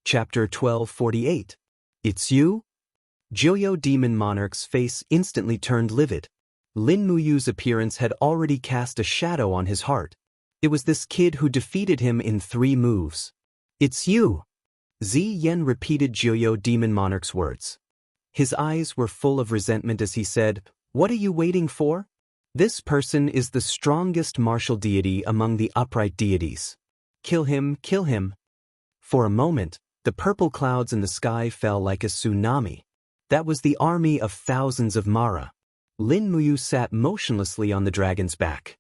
Chapter 1248. It's you? Jianghu Demon Monarch's face instantly turned livid. Lin Muyu's appearance had already cast a shadow on his heart. It was this kid who defeated him in 3 moves. It's you! Ziyan repeated Jianghu Demon Monarch's words. His eyes were full of resentment as he said, "What are you waiting for? This person is the strongest martial deity among the upright deities. Kill him, kill him." For a moment, the purple clouds in the sky fell like a tsunami. That was the army of thousands of Mara. Lin Muyu sat motionlessly on the dragon's back.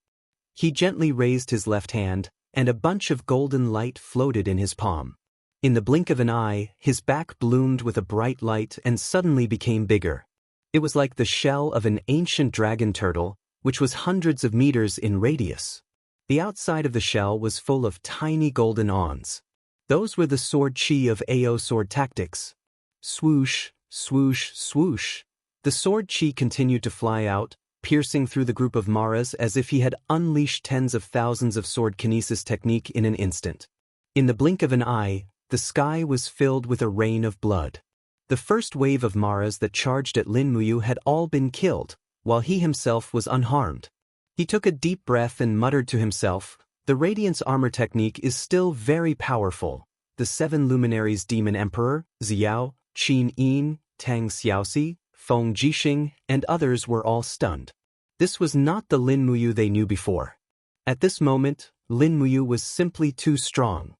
He gently raised his left hand, and a bunch of golden light floated in his palm. In the blink of an eye, his back bloomed with a bright light and suddenly became bigger. It was like the shell of an ancient dragon turtle, which was hundreds of meters in radius. The outside of the shell was full of tiny golden awns. Those were the sword chi of Ao sword tactics. Swoosh, swoosh, swoosh. The sword chi continued to fly out, piercing through the group of Maras as if he had unleashed tens of thousands of sword kinesis technique in an instant. In the blink of an eye, the sky was filled with a rain of blood. The first wave of Maras that charged at Lin Muyu had all been killed, while he himself was unharmed. He took a deep breath and muttered to himself, "The Radiance Armor technique is still very powerful." The 7 luminaries Demon Emperor, Xiao, Qin Yin, Tang Xiaoxi, Feng Jixing, and others were all stunned. This was not the Lin Muyu they knew before. At this moment, Lin Muyu was simply too strong.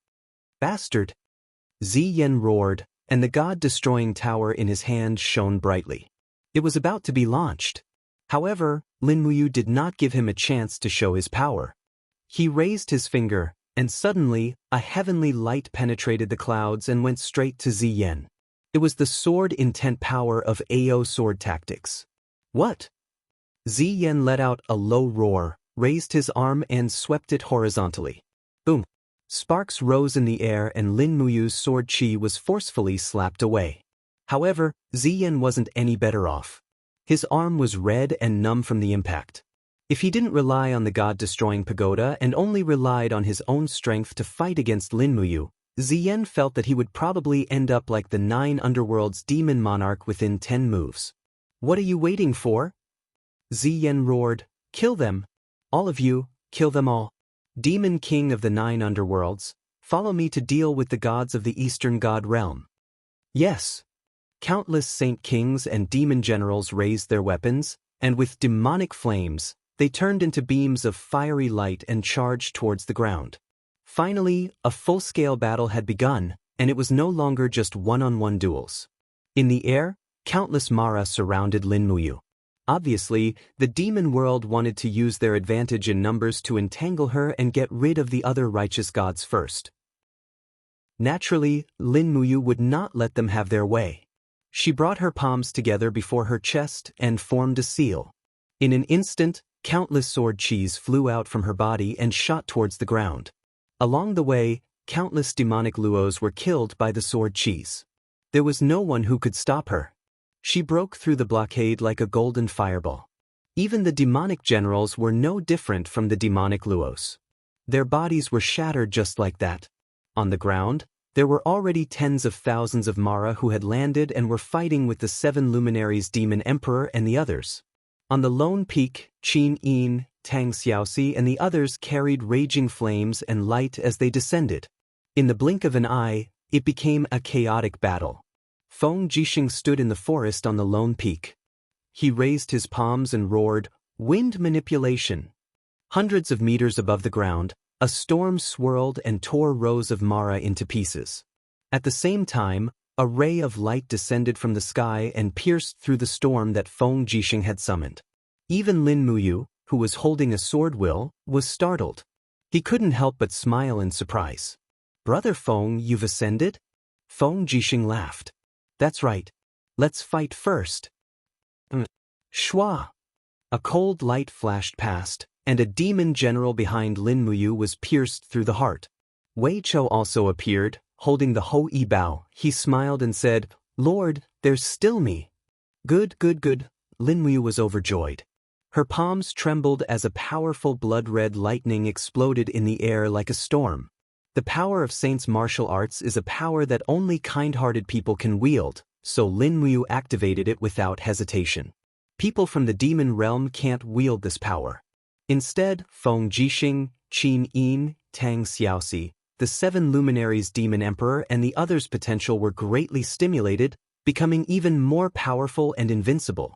"Bastard!" Ziyan roared, and the god-destroying tower in his hand shone brightly. It was about to be launched. However, Lin Muyu did not give him a chance to show his power. He raised his finger, and suddenly, a heavenly light penetrated the clouds and went straight to Ziyan. It was the sword intent power of Ao sword tactics. "What?" Ziyan let out a low roar, raised his arm and swept it horizontally. Boom! Sparks rose in the air and Lin Muyu's sword chi was forcefully slapped away. However, Ziyan wasn't any better off. His arm was red and numb from the impact. If he didn't rely on the god-destroying pagoda and only relied on his own strength to fight against Lin Muyu, Ziyan felt that he would probably end up like the 9 underworlds demon monarch within 10 moves. "What are you waiting for?" Ziyan roared, "Kill them! All of you, kill them all! Demon king of the 9 underworlds, follow me to deal with the gods of the eastern god realm." Yes! Countless saint kings and demon generals raised their weapons, and with demonic flames, they turned into beams of fiery light and charged towards the ground. Finally, a full-scale battle had begun, and it was no longer just one-on-one duels. In the air, countless Mara surrounded Lin Muyu. Obviously, the demon world wanted to use their advantage in numbers to entangle her and get rid of the other righteous gods first. Naturally, Lin Muyu would not let them have their way. She brought her palms together before her chest and formed a seal. In an instant, countless sword chis flew out from her body and shot towards the ground. Along the way, countless demonic luos were killed by the sword chis. There was no one who could stop her. She broke through the blockade like a golden fireball. Even the demonic generals were no different from the demonic luos. Their bodies were shattered just like that. On the ground, there were already tens of thousands of Mara who had landed and were fighting with the 7 luminaries Demon Emperor and the others. On the lone peak, Qin Yin, Tang Xiaoxi and the others carried raging flames and light as they descended. In the blink of an eye, it became a chaotic battle. Feng Jixing stood in the forest on the lone peak. He raised his palms and roared, "Wind manipulation!" Hundreds of meters above the ground, a storm swirled and tore rows of Mara into pieces. At the same time, a ray of light descended from the sky and pierced through the storm that Feng Jixing had summoned. Even Lin Muyu, who was holding a sword will, was startled. He couldn't help but smile in surprise. "Brother Feng, you've ascended?" Feng Jixing laughed. "That's right. Let's fight first." Shwa! A cold light flashed past, and a demon general behind Lin Muyu was pierced through the heart. Wei Chou also appeared, holding the Ho Yi Bao. He smiled and said, "Lord, there's still me." Good, good, good. Lin Muyu was overjoyed. Her palms trembled as a powerful blood-red lightning exploded in the air like a storm. The power of Saint's martial arts is a power that only kind-hearted people can wield, so Lin Muyu activated it without hesitation. People from the demon realm can't wield this power. Instead, Feng Jixing, Qin Yin, Tang Xiaoxi, the 7 luminaries demon emperor and the others' potential were greatly stimulated, becoming even more powerful and invincible.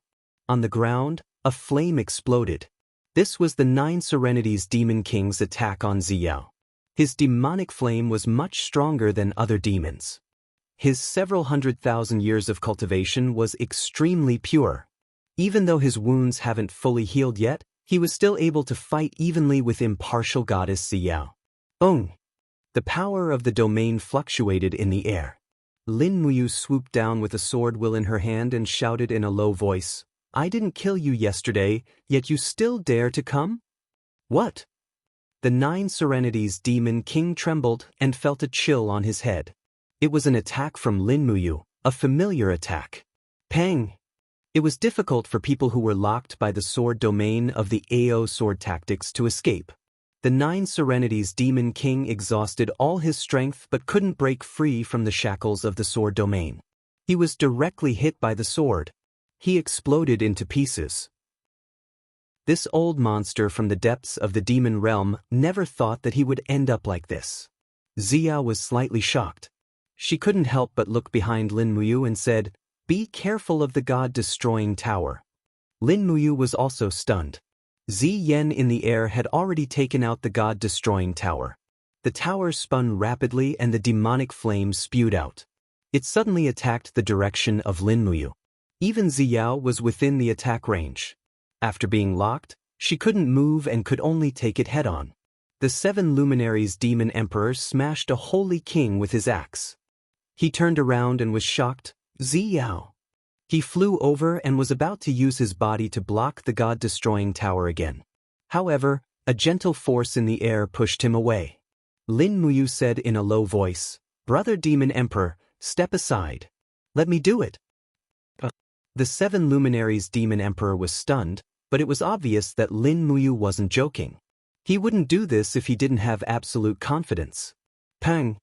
On the ground, a flame exploded. This was the 9 Serenities Demon King's attack on Ziyao. His demonic flame was much stronger than other demons. His several 100,000 years of cultivation was extremely pure. Even though his wounds haven't fully healed yet, he was still able to fight evenly with impartial goddess Ziyao. The power of the domain fluctuated in the air. Lin Muyu swooped down with a sword will in her hand and shouted in a low voice, "I didn't kill you yesterday, yet you still dare to come?" "What?" The 9 Serenities Demon King trembled and felt a chill on his head. It was an attack from Lin Muyu, a familiar attack. Pang! It was difficult for people who were locked by the sword domain of the AO sword tactics to escape. The 9 Serenities Demon King exhausted all his strength but couldn't break free from the shackles of the sword domain. He was directly hit by the sword. He exploded into pieces. This old monster from the depths of the demon realm never thought that he would end up like this. Ziyao was slightly shocked. She couldn't help but look behind Lin Muyu and said, "Be careful of the god-destroying tower." Lin Muyu was also stunned. Ziyan in the air had already taken out the god-destroying tower. The tower spun rapidly and the demonic flame spewed out. It suddenly attacked the direction of Lin Muyu. Even Ziyao was within the attack range. After being locked, she couldn't move and could only take it head-on. The 7 luminaries demon emperor smashed a holy king with his axe. He turned around and was shocked. Ziyao! He flew over and was about to use his body to block the god-destroying tower again. However, a gentle force in the air pushed him away. Lin Muyu said in a low voice, "Brother Demon Emperor, step aside. Let me do it." The 7 luminaries demon emperor was stunned, but it was obvious that Lin Muyu wasn't joking. He wouldn't do this if he didn't have absolute confidence. Pang!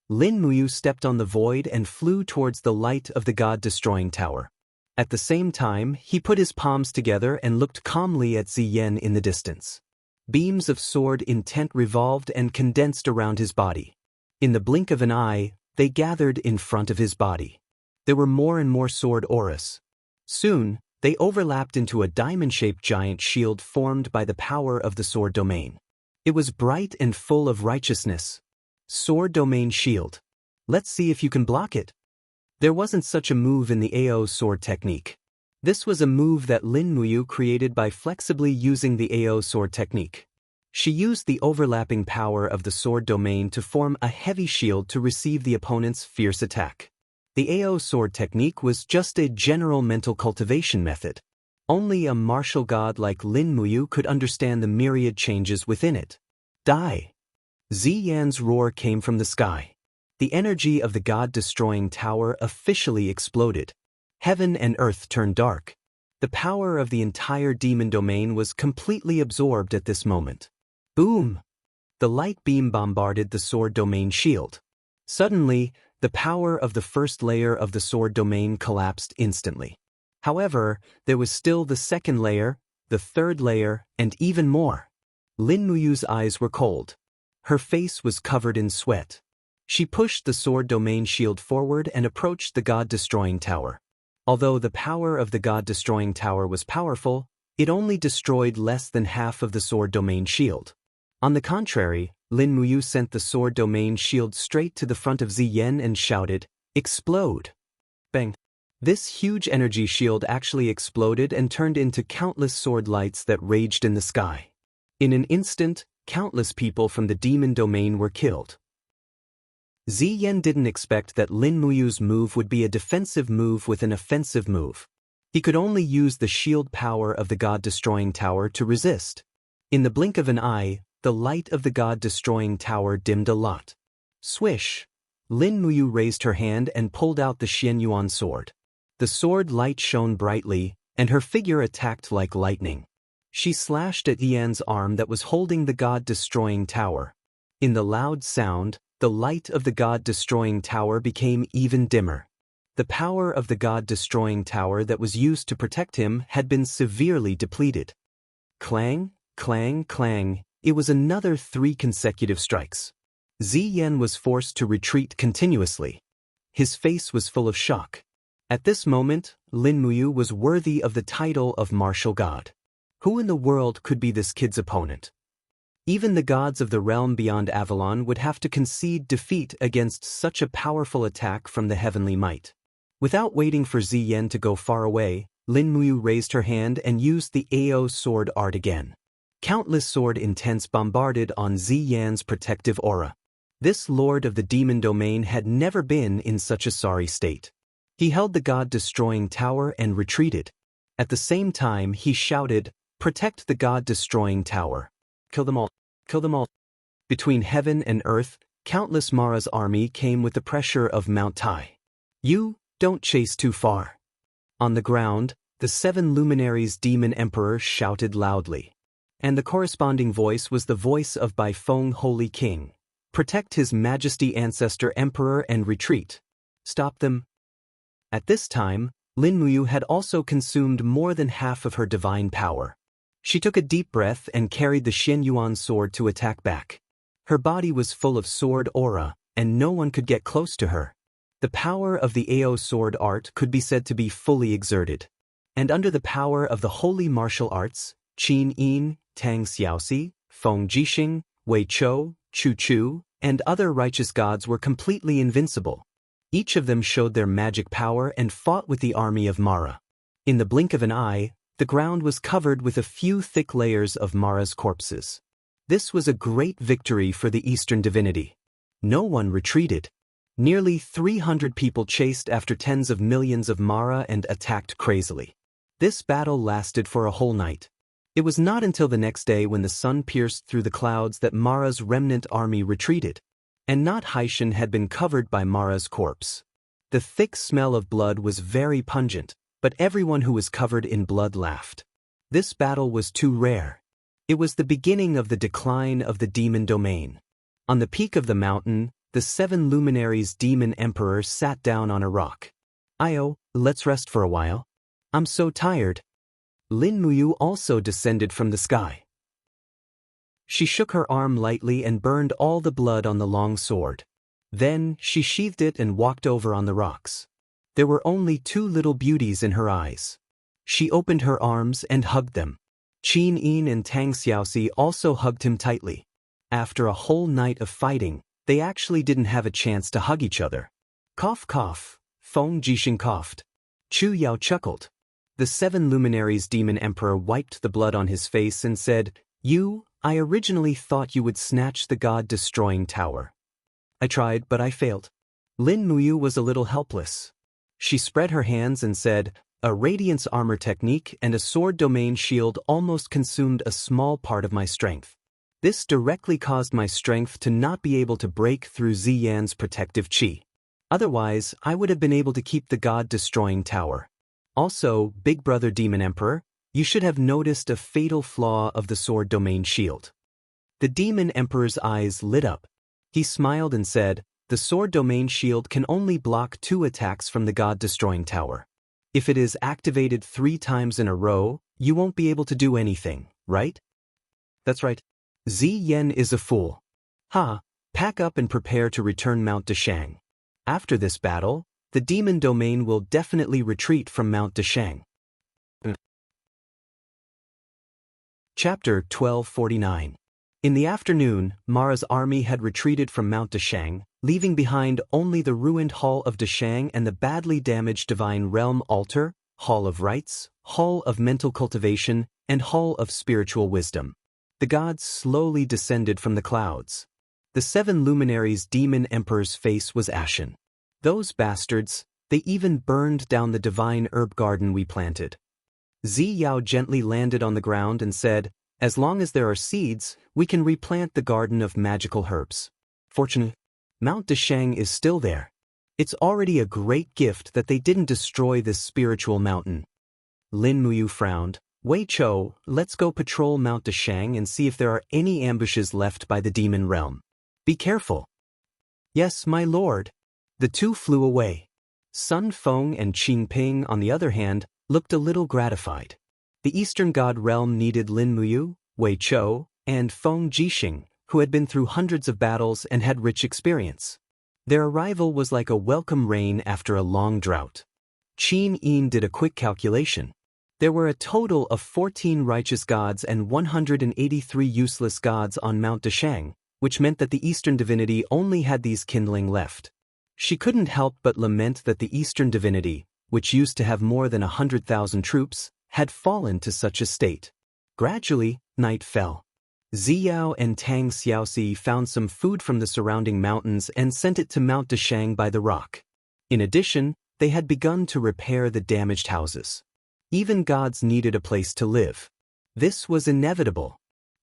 Lin Muyu stepped on the void and flew towards the light of the god-destroying tower. At the same time, he put his palms together and looked calmly at Ziyan in the distance. Beams of sword intent revolved and condensed around his body. In the blink of an eye, they gathered in front of his body. There were more and more sword auras. Soon, they overlapped into a diamond-shaped giant shield formed by the power of the sword domain. It was bright and full of righteousness. Sword domain shield. Let's see if you can block it. There wasn't such a move in the AO sword technique. This was a move that Lin Muyu created by flexibly using the AO sword technique. She used the overlapping power of the sword domain to form a heavy shield to receive the opponent's fierce attack. The AO sword technique was just a general mental cultivation method. Only a martial god like Lin Muyu could understand the myriad changes within it. Die! Ziyan's roar came from the sky. The energy of the god-destroying tower officially exploded. Heaven and earth turned dark. The power of the entire demon domain was completely absorbed at this moment. Boom! The light beam bombarded the sword domain shield. Suddenly, the power of the first layer of the sword domain collapsed instantly. However, there was still the second layer, the third layer, and even more. Lin Muyu's eyes were cold. Her face was covered in sweat. She pushed the sword domain shield forward and approached the god-destroying tower. Although the power of the god-destroying tower was powerful, it only destroyed less than half of the sword domain shield. On the contrary, Lin Muyu sent the sword domain shield straight to the front of Ziyan and shouted, "Explode!" Bang! This huge energy shield actually exploded and turned into countless sword lights that raged in the sky. In an instant, countless people from the demon domain were killed. Ziyan didn't expect that Lin Muyu's move would be a defensive move with an offensive move. He could only use the shield power of the god-destroying tower to resist. In the blink of an eye, the light of the god-destroying tower dimmed a lot. Swish! Lin Muyu raised her hand and pulled out the Xianyuan sword. The sword light shone brightly, and her figure attacked like lightning. She slashed at Yan's arm that was holding the god-destroying tower. In the loud sound, The light of the god-destroying tower became even dimmer. The power of the god-destroying tower that was used to protect him had been severely depleted. Clang, clang, clang, it was another 3 consecutive strikes. Ziyan was forced to retreat continuously. His face was full of shock. At this moment, Lin Muyu was worthy of the title of martial god. Who in the world could be this kid's opponent? Even the gods of the realm beyond Avalon would have to concede defeat against such a powerful attack from the heavenly might. Without waiting for Ziyan to go far away, Lin Muyu raised her hand and used the AO sword art again. Countless sword intents bombarded on Ziyan's protective aura. This lord of the demon domain had never been in such a sorry state. He held the god-destroying tower and retreated. At the same time he shouted, "Protect the god-destroying tower. Kill them all. Kill them all." Between heaven and earth, countless Mara's army came with the pressure of Mount Tai. "You, don't chase too far." On the ground, the 7 luminaries demon emperor shouted loudly. And the corresponding voice was the voice of Baifeng Holy King. "Protect His Majesty Ancestor Emperor and retreat. Stop them." At this time, Lin Muyu had also consumed more than half of her divine power. She took a deep breath and carried the Xianyuan sword to attack back. Her body was full of sword aura, and no one could get close to her. The power of the AO sword art could be said to be fully exerted. And under the power of the holy martial arts, Qin Yin, Tang Xiaoxi, Feng Jixing, Wei Chou, Chu Chu, and other righteous gods were completely invincible. Each of them showed their magic power and fought with the army of Mara. In the blink of an eye, the ground was covered with a few thick layers of Mara's corpses. This was a great victory for the Eastern divinity. No one retreated. Nearly 300 people chased after tens of millions of Mara and attacked crazily. This battle lasted for a whole night. It was not until the next day when the sun pierced through the clouds that Mara's remnant army retreated. And not Haishan had been covered by Mara's corpse. The thick smell of blood was very pungent, but everyone who was covered in blood laughed. This battle was too rare. It was the beginning of the decline of the demon domain. On the peak of the mountain, the 7 luminaries demon emperor sat down on a rock. "Io, let's rest for a while. I'm so tired." Lin Muyu also descended from the sky. She shook her arm lightly and burned all the blood on the long sword. Then, she sheathed it and walked over on the rocks. There were only 2 little beauties in her eyes. She opened her arms and hugged them. Qin Yin and Tang Xiaoxi also hugged him tightly. After a whole night of fighting, they actually didn't have a chance to hug each other. Cough cough, Feng Jixing coughed. Chu Yao chuckled. The 7 luminaries demon emperor wiped the blood on his face and said, I originally thought you would snatch the god-destroying tower. I tried, but I failed." Lin Muyu was a little helpless. She spread her hands and said, "A radiance armor technique and a sword domain shield almost consumed a small part of my strength. This directly caused my strength to not be able to break through Ziyan's protective qi. Otherwise, I would have been able to keep the god-destroying tower. Also, Big Brother Demon Emperor, you should have noticed a fatal flaw of the sword domain shield." The Demon Emperor's eyes lit up. He smiled and said, "The sword domain shield can only block 2 attacks from the god-destroying tower. If it is activated 3 times in a row, you won't be able to do anything, right?" "That's right. Ziyan is a fool. Pack up and prepare to return Mount Deshang. After this battle, the demon domain will definitely retreat from Mount Deshang." Chapter 1249. In the afternoon, Mara's army had retreated from Mount Deshang, leaving behind only the ruined Hall of Deshang and the badly damaged Divine Realm Altar, Hall of Rites, Hall of Mental Cultivation, and Hall of Spiritual Wisdom. The gods slowly descended from the clouds. The 7 luminaries' demon emperor's face was ashen. "Those bastards, they even burned down the divine herb garden we planted." Zi Yao gently landed on the ground and said, "As long as there are seeds, we can replant the garden of magical herbs. Fortunately, Mount Deshang is still there. It's already a great gift that they didn't destroy this spiritual mountain." Lin Muyu frowned. "Wei Chou, let's go patrol Mount Deshang and see if there are any ambushes left by the demon realm. Be careful." Yes, my lord. The two flew away. Sun Feng and Qin Ping, on the other hand, looked a little gratified. The Eastern God realm needed Lin Muyu, Wei Chou, and Feng Jixing, who had been through hundreds of battles and had rich experience. Their arrival was like a welcome rain after a long drought. Qin Yin did a quick calculation. There were a total of 14 righteous gods and 183 useless gods on Mount Dashang, which meant that the Eastern divinity only had these kindling left. She couldn't help but lament that the Eastern divinity, which used to have more than 100,000 troops, had fallen to such a state. Gradually, night fell. Ziyao and Tang Xiaoxi found some food from the surrounding mountains and sent it to Mount Dashang by the rock. In addition, they had begun to repair the damaged houses. Even gods needed a place to live. This was inevitable.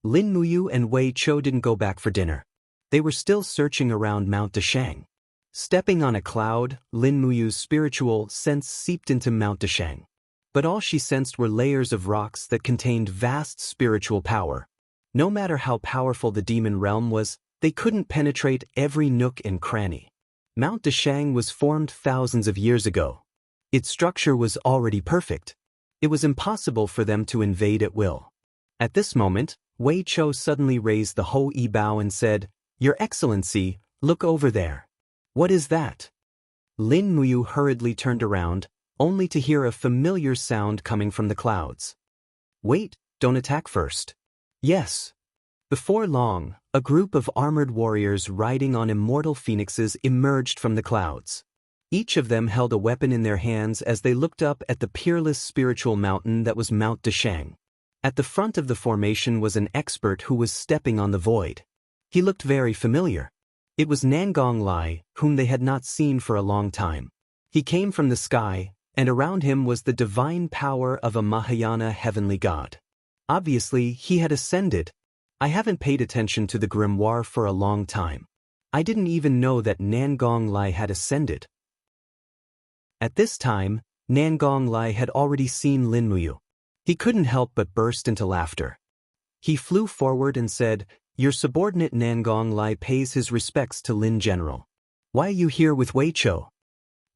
Lin Muyu and Wei Chou didn't go back for dinner. They were still searching around Mount Dashang. Stepping on a cloud, Lin Muyu's spiritual sense seeped into Mount Dashang. But all she sensed were layers of rocks that contained vast spiritual power. No matter how powerful the demon realm was, they couldn't penetrate every nook and cranny. Mount Dashang was formed thousands of years ago. Its structure was already perfect. It was impossible for them to invade at will. At this moment, Wei Chou suddenly raised the Ho Yi Bao and said, "Your Excellency, look over there." "What is that?" Lin Muyu hurriedly turned around, only to hear a familiar sound coming from the clouds. "Wait, don't attack first." "Yes." Before long, a group of armored warriors riding on immortal phoenixes emerged from the clouds. Each of them held a weapon in their hands as they looked up at the peerless spiritual mountain that was Mount Dashang. At the front of the formation was an expert who was stepping on the void. He looked very familiar. It was Nangong Lai, whom they had not seen for a long time. He came from the sky, and around him was the divine power of a Mahayana heavenly god. Obviously, he had ascended. I haven't paid attention to the grimoire for a long time. I didn't even know that Nangong Lai had ascended. At this time, Nangong Lai had already seen Lin Muyu. He couldn't help but burst into laughter. He flew forward and said, "Your subordinate Nangong Lai pays his respects to Lin General. Why are you here with Wei Chou?"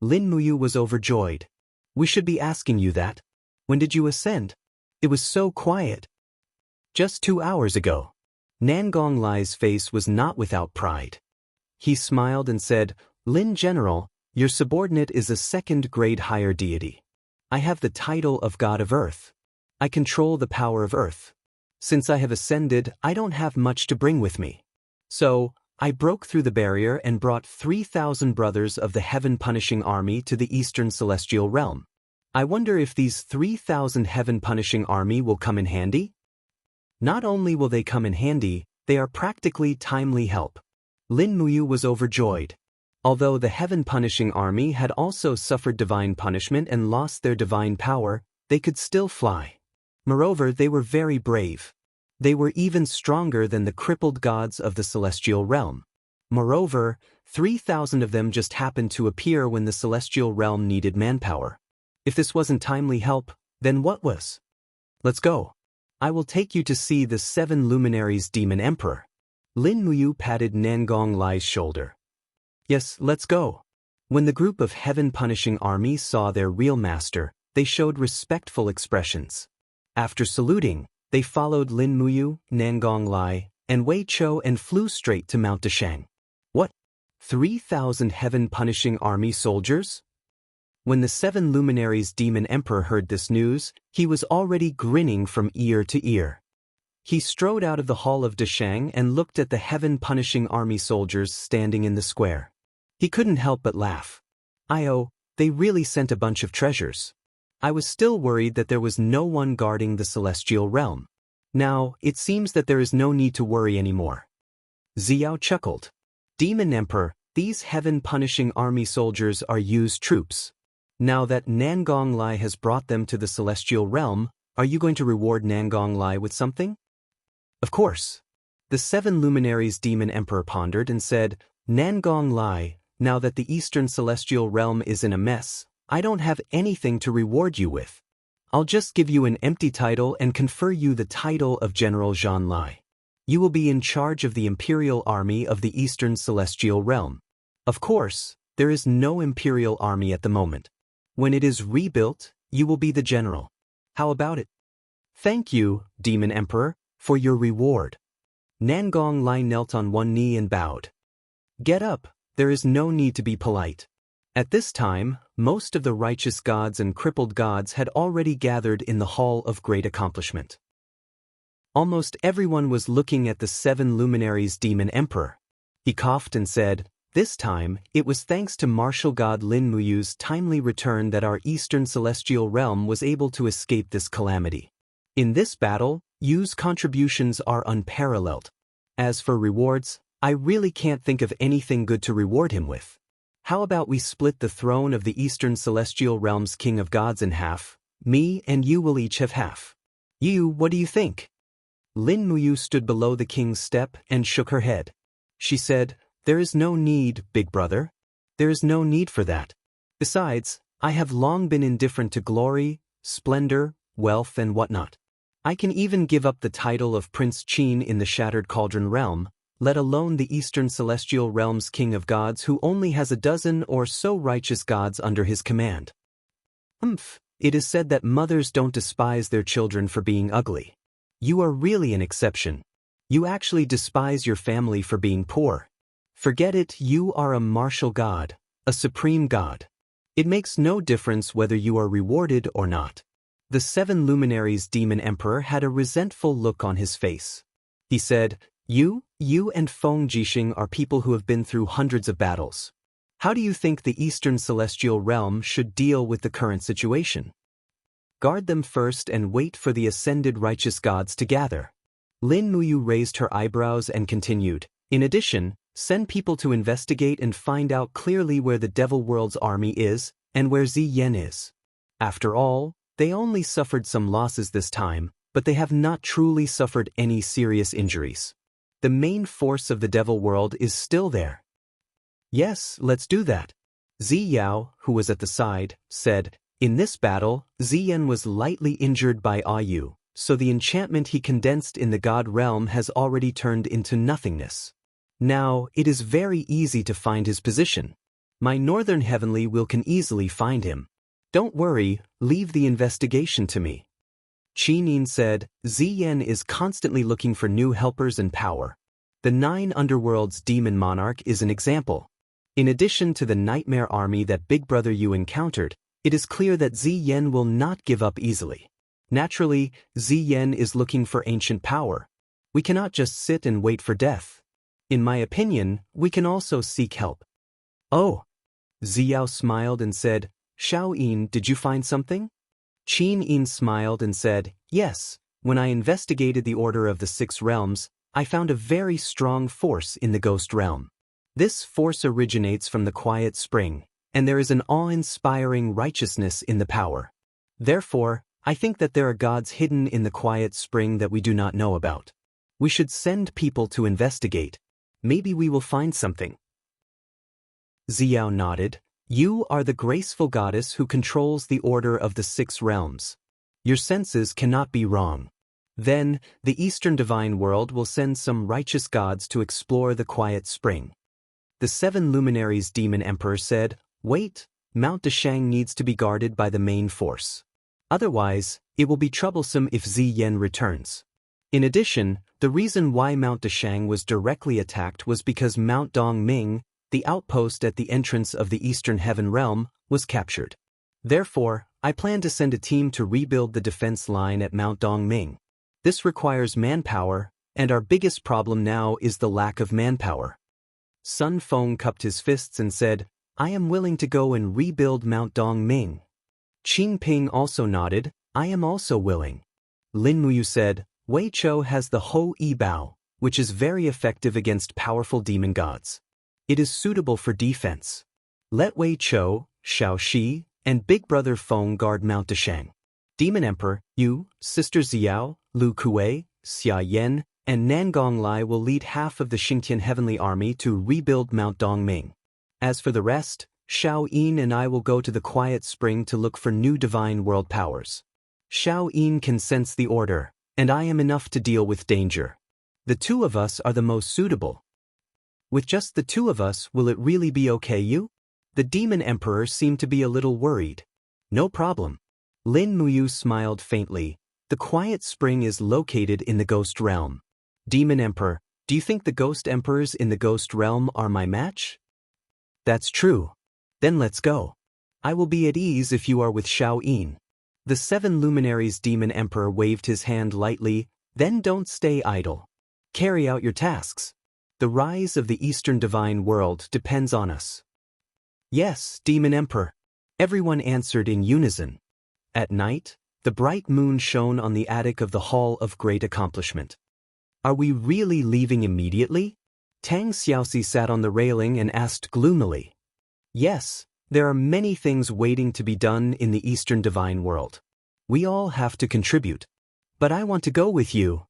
Lin Muyu was overjoyed. "We should be asking you that. When did you ascend? It was so quiet." "Just 2 hours ago." Nangong Lai's face was not without pride. He smiled and said, "Lin General, your subordinate is a second-grade higher deity. I have the title of God of Earth. I control the power of Earth. Since I have ascended, I don't have much to bring with me. So, I broke through the barrier and brought 3,000 brothers of the heaven-punishing army to the Eastern Celestial Realm. I wonder if these 3,000 heaven-punishing army will come in handy? Not only will they come in handy, they are practically timely help." Lin Muyu was overjoyed. Although the heaven-punishing army had also suffered divine punishment and lost their divine power, they could still fly. Moreover, they were very brave. They were even stronger than the crippled gods of the celestial realm. Moreover, 3,000 of them just happened to appear when the celestial realm needed manpower. If this wasn't timely help, then what was? "Let's go. I will take you to see the 7 luminaries demon emperor." Lin Muyu patted Nangong Lai's shoulder. "Yes, let's go." When the group of heaven-punishing army saw their real master, they showed respectful expressions. After saluting, they followed Lin Muyu, Nangong Lai, and Wei Chou and flew straight to Mount Dashang. What? 3,000 heaven-punishing army soldiers? When the 7 luminaries demon emperor heard this news, he was already grinning from ear to ear. He strode out of the hall of Dashang and looked at the heaven-punishing army soldiers standing in the square. He couldn't help but laugh. They really sent a bunch of treasures. I was still worried that there was no one guarding the celestial realm. Now, it seems that there is no need to worry anymore. Ziyao chuckled. "Demon Emperor, these heaven-punishing army soldiers are used troops. Now that Nangong Lai has brought them to the celestial realm, are you going to reward Nangong Lai with something?" "Of course." The 7 luminaries demon emperor pondered and said, "Nangong Lai, now that the Eastern celestial realm is in a mess, I don't have anything to reward you with. I'll just give you an empty title and confer you the title of General Zhan Lai. You will be in charge of the imperial army of the Eastern celestial realm. Of course, there is no imperial army at the moment. When it is rebuilt, you will be the general. How about it? Thank you, Demon Emperor, for your reward. Nangong Lai knelt on one knee and bowed. Get up, there is no need to be polite. At this time, most of the righteous gods and crippled gods had already gathered in the Hall of Great Accomplishment. Almost everyone was looking at the 7 luminaries Demon Emperor. He coughed and said, "This time, it was thanks to martial god Lin Muyu's timely return that our Eastern Celestial Realm was able to escape this calamity. In this battle, Yu's contributions are unparalleled. As for rewards, I really can't think of anything good to reward him with. How about we split the throne of the Eastern Celestial Realm's King of Gods in half? Me and you will each have half. You, what do you think?" Lin Muyu stood below the king's step and shook her head. She said, "There is no need, big brother. There is no need for that. Besides, I have long been indifferent to glory, splendor, wealth and whatnot. I can even give up the title of Prince Qin in the Shattered Cauldron Realm, let alone the Eastern Celestial Realm's King of Gods who only has a dozen or so righteous gods under his command. It is said that mothers don't despise their children for being ugly. You are really an exception. You actually despise your family for being poor. Forget it, you are a martial god, a supreme god. It makes no difference whether you are rewarded or not." The 7 luminaries Demon Emperor had a resentful look on his face. He said, You and Feng Jixing are people who have been through hundreds of battles. How do you think the Eastern Celestial Realm should deal with the current situation? Guard them first and wait for the ascended righteous gods to gather. Lin Muyu raised her eyebrows and continued, "In addition, send people to investigate and find out clearly where the Devil World's army is and where Ziyan is. After all, they only suffered some losses this time, but they have not truly suffered any serious injuries. The main force of the Devil World is still there." "Yes, let's do that." Ziyao, who was at the side, said, "In this battle, Ziyan was lightly injured by Ayu, so the enchantment he condensed in the God realm has already turned into nothingness. Now, it is very easy to find his position. My Northern Heavenly will can easily find him. Don't worry, leave the investigation to me." Qinin said, "Ziyan is constantly looking for new helpers and power. The 9 underworlds demon monarch is an example. In addition to the nightmare army that Big Brother Yu encountered, it is clear that Ziyan will not give up easily. Naturally, Ziyan is looking for ancient power. We cannot just sit and wait for death. In my opinion, we can also seek help." "Oh." Ziyao smiled and said, "Xiao-yin, did you find something?" Qin-yin smiled and said, "Yes, when I investigated the order of the 6 realms, I found a very strong force in the ghost realm. This force originates from the quiet spring, and there is an awe-inspiring righteousness in the power. Therefore, I think that there are gods hidden in the quiet spring that we do not know about. We should send people to investigate. Maybe we will find something." Ziyao nodded. "You are the graceful goddess who controls the order of the 6 realms. Your senses cannot be wrong. Then, the Eastern Divine World will send some righteous gods to explore the quiet spring." The 7 luminaries Demon Emperor said, "Wait, Mount Dashang needs to be guarded by the main force. Otherwise, it will be troublesome if Ziyan returns. In addition, the reason why Mount Dashang was directly attacked was because Mount Dongming, the outpost at the entrance of the Eastern Heaven Realm, was captured. Therefore, I plan to send a team to rebuild the defense line at Mount Dongming. This requires manpower, and our biggest problem now is the lack of manpower." Sun Feng cupped his fists and said, "I am willing to go and rebuild Mount Dongming." Qin Ping also nodded, "I am also willing." Lin Muyu said, "Wei Chou has the Ho Yi Bao, which is very effective against powerful demon gods. It is suitable for defense. Let Wei Chou, Xiao Shi, and Big Brother Feng guard Mount Dashang. Demon Emperor, Yu, Sister Ziyao, Lu Kuei, Xia Yan, and Nangong Lai will lead half of the Xingtian Heavenly Army to rebuild Mount Dongming. As for the rest, Xiao Yin and I will go to the quiet spring to look for new divine world powers. Xiao Yin can sense the order, and I am enough to deal with danger. The 2 of us are the most suitable." With just the two of us, will it really be okay, you? The Demon Emperor seemed to be a little worried. No problem. Lin Muyu smiled faintly. The quiet spring is located in the Ghost Realm. Demon Emperor, do you think the Ghost Emperors in the Ghost Realm are my match? That's true. Then let's go. I will be at ease if you are with Xiao Yin. The 7 luminaries Demon Emperor waved his hand lightly. Then don't stay idle. Carry out your tasks. The rise of the Eastern Divine World depends on us. Yes, Demon Emperor. Everyone answered in unison. At night, the bright moon shone on the attic of the Hall of Great Accomplishment. Are we really leaving immediately? Tang Xiaoxi sat on the railing and asked gloomily. Yes, there are many things waiting to be done in the Eastern Divine World. We all have to contribute. But I want to go with you.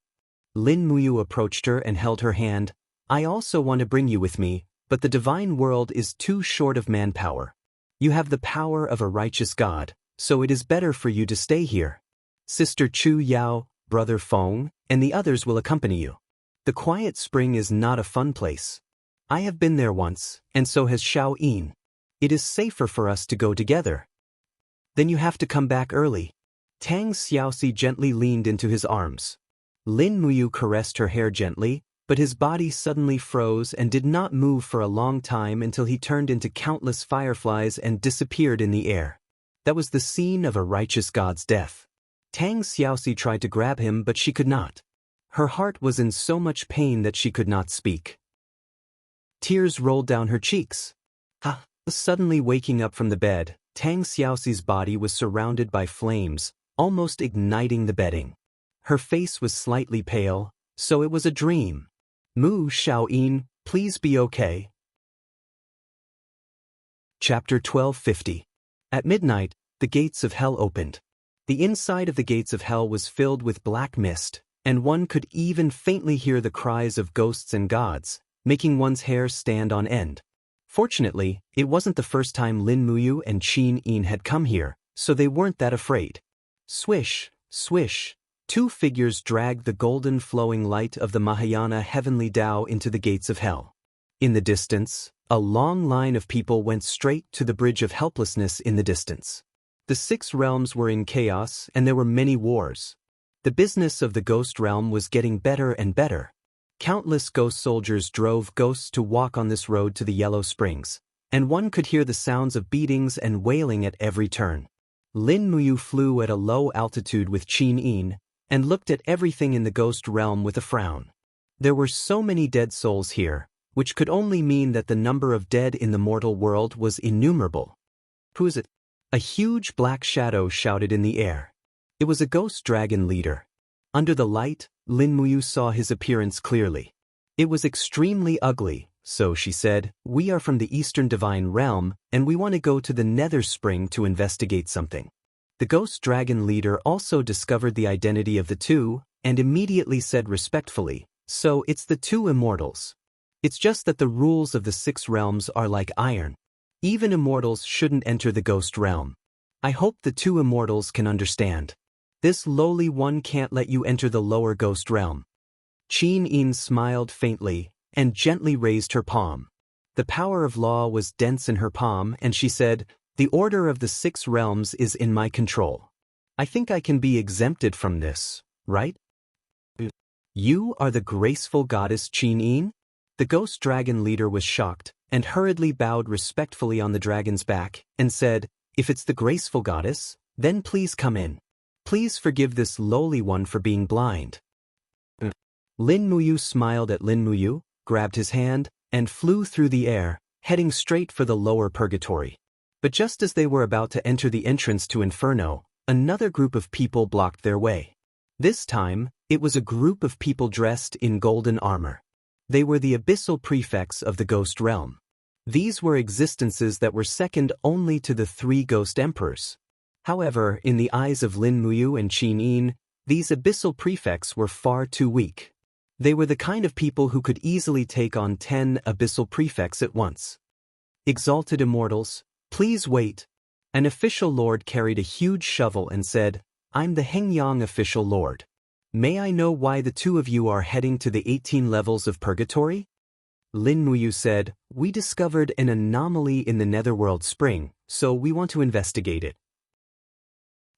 Lin Muyu approached her and held her hand. I also want to bring you with me, but the Divine World is too short of manpower. You have the power of a righteous god, so it is better for you to stay here. Sister Chu Yao, Brother Feng, and the others will accompany you. The quiet spring is not a fun place. I have been there once, and so has Xiao Yin. It is safer for us to go together. Then you have to come back early. Tang Xiaoxi gently leaned into his arms. Lin Muyu caressed her hair gently, but his body suddenly froze and did not move for a long time until he turned into countless fireflies and disappeared in the air. That was the scene of a righteous god's death. Tang Xiaoxi tried to grab him, but she could not. Her heart was in so much pain that she could not speak. Tears rolled down her cheeks. Suddenly waking up from the bed, Tang Xiaoxi's body was surrounded by flames, almost igniting the bedding. Her face was slightly pale, so it was a dream. Mu Xiaoyin, please be okay. Chapter 1250. At midnight, the gates of hell opened. The inside of the gates of hell was filled with black mist, and one could even faintly hear the cries of ghosts and gods, making one's hair stand on end. Fortunately, it wasn't the first time Lin Muyu and Qin Yin had come here, so they weren't that afraid. Swish, swish, 2 figures dragged the golden flowing light of the Mahayana heavenly Tao into the gates of hell. In the distance, a long line of people went straight to the bridge of helplessness in the distance. The 6 realms were in chaos and there were many wars. The business of the ghost realm was getting better and better. Countless ghost soldiers drove ghosts to walk on this road to the Yellow Springs, and one could hear the sounds of beatings and wailing at every turn. Lin Muyu flew at a low altitude with Qin Yin, and looked at everything in the ghost realm with a frown. There were so many dead souls here, which could only mean that the number of dead in the mortal world was innumerable. Who is it? A huge black shadow shouted in the air. It was a ghost dragon leader. Under the light, Lin Muyu saw his appearance clearly. It was extremely ugly, so she said, "We are from the Eastern Divine Realm, and we want to go to the Nether Spring to investigate something." The ghost dragon leader also discovered the identity of the two, and immediately said respectfully, "So it's the 2 immortals. It's just that the rules of the 6 realms are like iron. Even immortals shouldn't enter the ghost realm. I hope the 2 immortals can understand. This lowly one can't let you enter the lower ghost realm." Qin Yin smiled faintly, and gently raised her palm. The power of law was dense in her palm, and she said, "The order of the 6 realms is in my control. I think I can be exempted from this, right?" "You are the graceful goddess Qin Yin?" The ghost dragon leader was shocked, and hurriedly bowed respectfully on the dragon's back, and said, "If it's the graceful goddess, then please come in. Please forgive this lowly one for being blind." Lin Muyu smiled at Lin Muyu, grabbed his hand, and flew through the air, heading straight for the lower purgatory. But just as they were about to enter the entrance to Inferno, another group of people blocked their way. This time, it was a group of people dressed in golden armor. They were the abyssal prefects of the ghost realm. These were existences that were second only to the 3 ghost emperors. However, in the eyes of Lin Muyu and Qin Yin, these abyssal prefects were far too weak. They were the kind of people who could easily take on 10 abyssal prefects at once. "Exalted immortals, please wait." An official lord carried a huge shovel and said, "I'm the Hengyang official lord. May I know why the 2 of you are heading to the 18 levels of purgatory?" Lin Muyu said, "We discovered an anomaly in the Netherworld Spring, so we want to investigate it.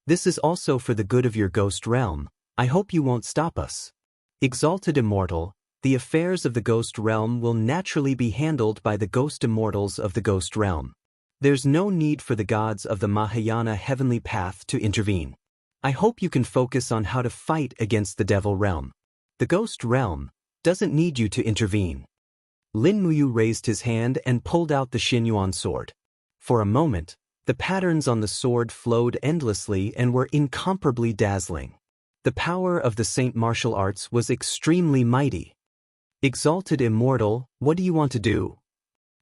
This is also for the good of your ghost realm. I hope you won't stop us. Exalted Immortal, the affairs of the ghost realm will naturally be handled by the ghost immortals of the ghost realm. There's no need for the gods of the Mahayana heavenly path to intervene. I hope you can focus on how to fight against the devil realm. The ghost realm doesn't need you to intervene." Lin Muyu raised his hand and pulled out the Xinyuan sword. For a moment, the patterns on the sword flowed endlessly and were incomparably dazzling. The power of the Saint martial arts was extremely mighty. "Exalted Immortal, what do you want to do?"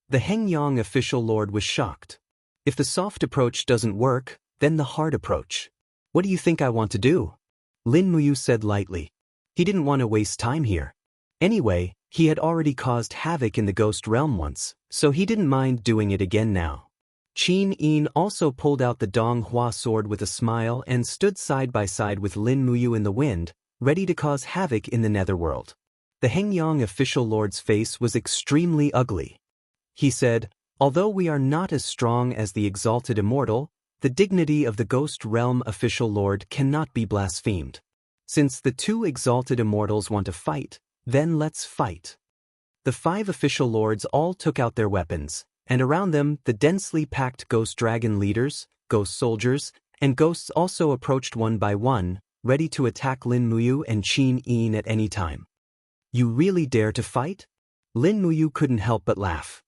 The Hengyang official lord was shocked. "If the soft approach doesn't work, then the hard approach. What do you think I want to do?" Lin Muyu said lightly. He didn't want to waste time here. Anyway, he had already caused havoc in the ghost realm once, so he didn't mind doing it again now. Qin Yin also pulled out the Dong Hua sword with a smile and stood side by side with Lin Muyu in the wind, ready to cause havoc in the netherworld. The Hengyang official lord's face was extremely ugly. He said, "Although we are not as strong as the Exalted Immortal, the dignity of the ghost realm official lord cannot be blasphemed. Since the two Exalted Immortals want to fight, then let's fight." The 5 official lords all took out their weapons, and around them the densely packed ghost dragon leaders, ghost soldiers, and ghosts also approached one by one, ready to attack Lin Muyu and Qin Yin at any time. "You really dare to fight?" Lin Muyu couldn't help but laugh.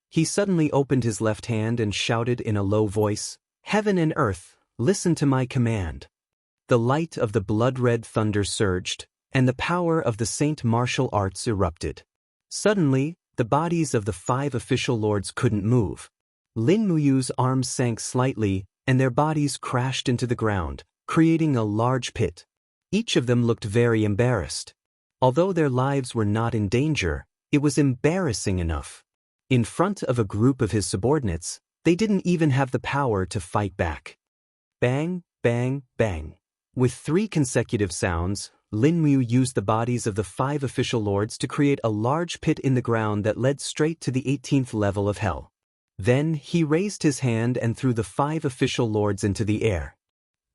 He suddenly opened his left hand and shouted in a low voice, "Heaven and earth, listen to my command." The light of the blood-red thunder surged, and the power of the Saint martial arts erupted. Suddenly, the bodies of the 5 official lords couldn't move. Lin Muyu's arms sank slightly, and their bodies crashed into the ground, creating a large pit. Each of them looked very embarrassed. Although their lives were not in danger, it was embarrassing enough. In front of a group of his subordinates, they didn't even have the power to fight back. Bang, bang, bang. With 3 consecutive sounds, Lin Muyu used the bodies of the 5 official lords to create a large pit in the ground that led straight to the 18th level of hell. Then he raised his hand and threw the 5 official lords into the air.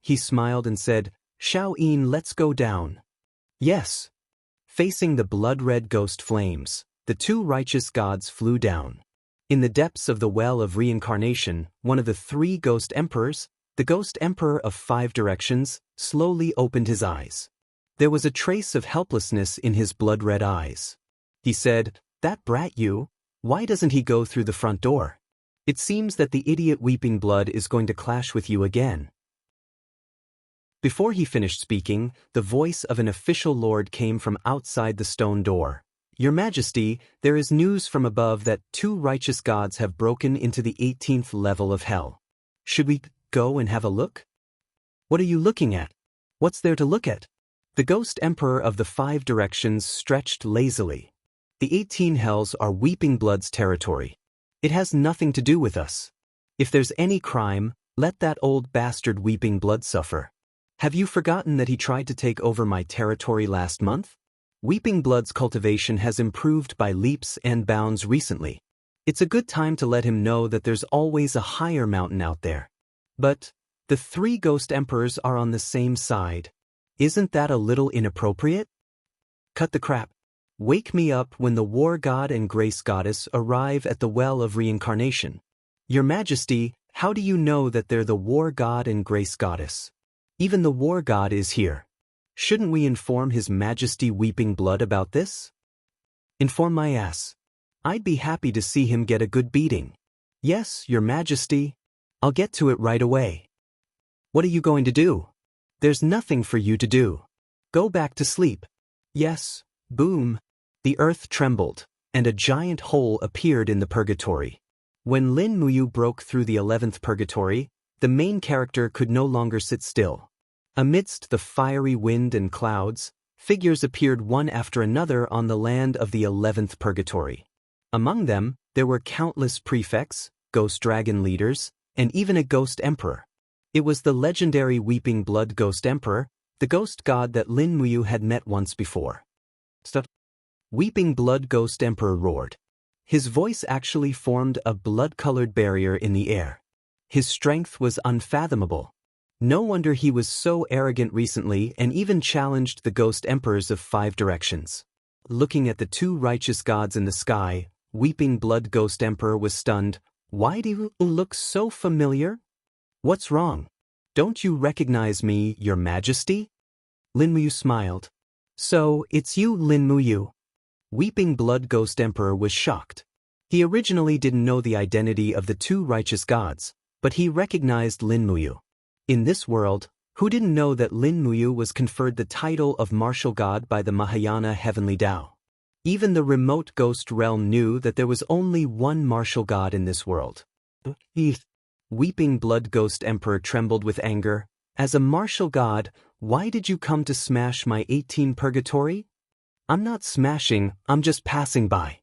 He smiled and said, "Shao Yin, let's go down." Yes. Facing the blood-red ghost flames, the 2 righteous gods flew down. In the depths of the well of reincarnation, one of the 3 ghost emperors, the ghost emperor of 5 directions, slowly opened his eyes. There was a trace of helplessness in his blood-red eyes. He said, "That brat Yu, why doesn't he go through the front door? It seems that the idiot Weeping Blood is going to clash with you again." Before he finished speaking, the voice of an official lord came from outside the stone door. "Your Majesty, there is news from above that 2 righteous gods have broken into the 18th level of hell. Should we go and have a look?" "What are you looking at? What's there to look at?" The ghost emperor of the 5 directions stretched lazily. "The 18 hells are Weeping Blood's territory. It has nothing to do with us. If there's any crime, let that old bastard Weeping Blood suffer. Have you forgotten that he tried to take over my territory last month? Weeping Blood's cultivation has improved by leaps and bounds recently. It's a good time to let him know that there's always a higher mountain out there. But the 3 ghost emperors are on the same side. Isn't that a little inappropriate? Cut the crap. Wake me up when the War God and Grace Goddess arrive at the Well of Reincarnation. Your Majesty, how do you know that they're the War God and Grace Goddess? Even the War God is here. Shouldn't we inform His Majesty Weeping Blood about this?" "Inform my ass. I'd be happy to see him get a good beating." "Yes, Your Majesty. I'll get to it right away." "What are you going to do?" "There's nothing for you to do. Go back to sleep." "Yes." Boom. The earth trembled, and a giant hole appeared in the purgatory. When Lin Muyu broke through the 11th purgatory, the main character could no longer sit still. Amidst the fiery wind and clouds, figures appeared one after another on the land of the 11th purgatory. Among them, there were countless prefects, ghost dragon leaders, and even a ghost emperor. It was the legendary Weeping Blood Ghost Emperor, the ghost god that Lin Muyu had met once before. "Stop!" Weeping Blood Ghost Emperor roared. His voice actually formed a blood-colored barrier in the air. His strength was unfathomable. No wonder he was so arrogant recently and even challenged the ghost emperors of 5 directions. Looking at the 2 righteous gods in the sky, Weeping Blood Ghost Emperor was stunned. Why do you look so familiar? What's wrong? Don't you recognize me, your majesty? Lin Muyu smiled. So, it's you, Lin Muyu. Weeping Blood Ghost Emperor was shocked. He originally didn't know the identity of the 2 righteous gods, but he recognized Lin Muyu. In this world, who didn't know that Lin Muyu was conferred the title of martial god by the Mahayana Heavenly Tao? Even the remote ghost realm knew that there was only one martial god in this world. Weeping Blood Ghost Emperor trembled with anger. As a martial god, why did you come to smash my 18 purgatory? I'm not smashing, I'm just passing by.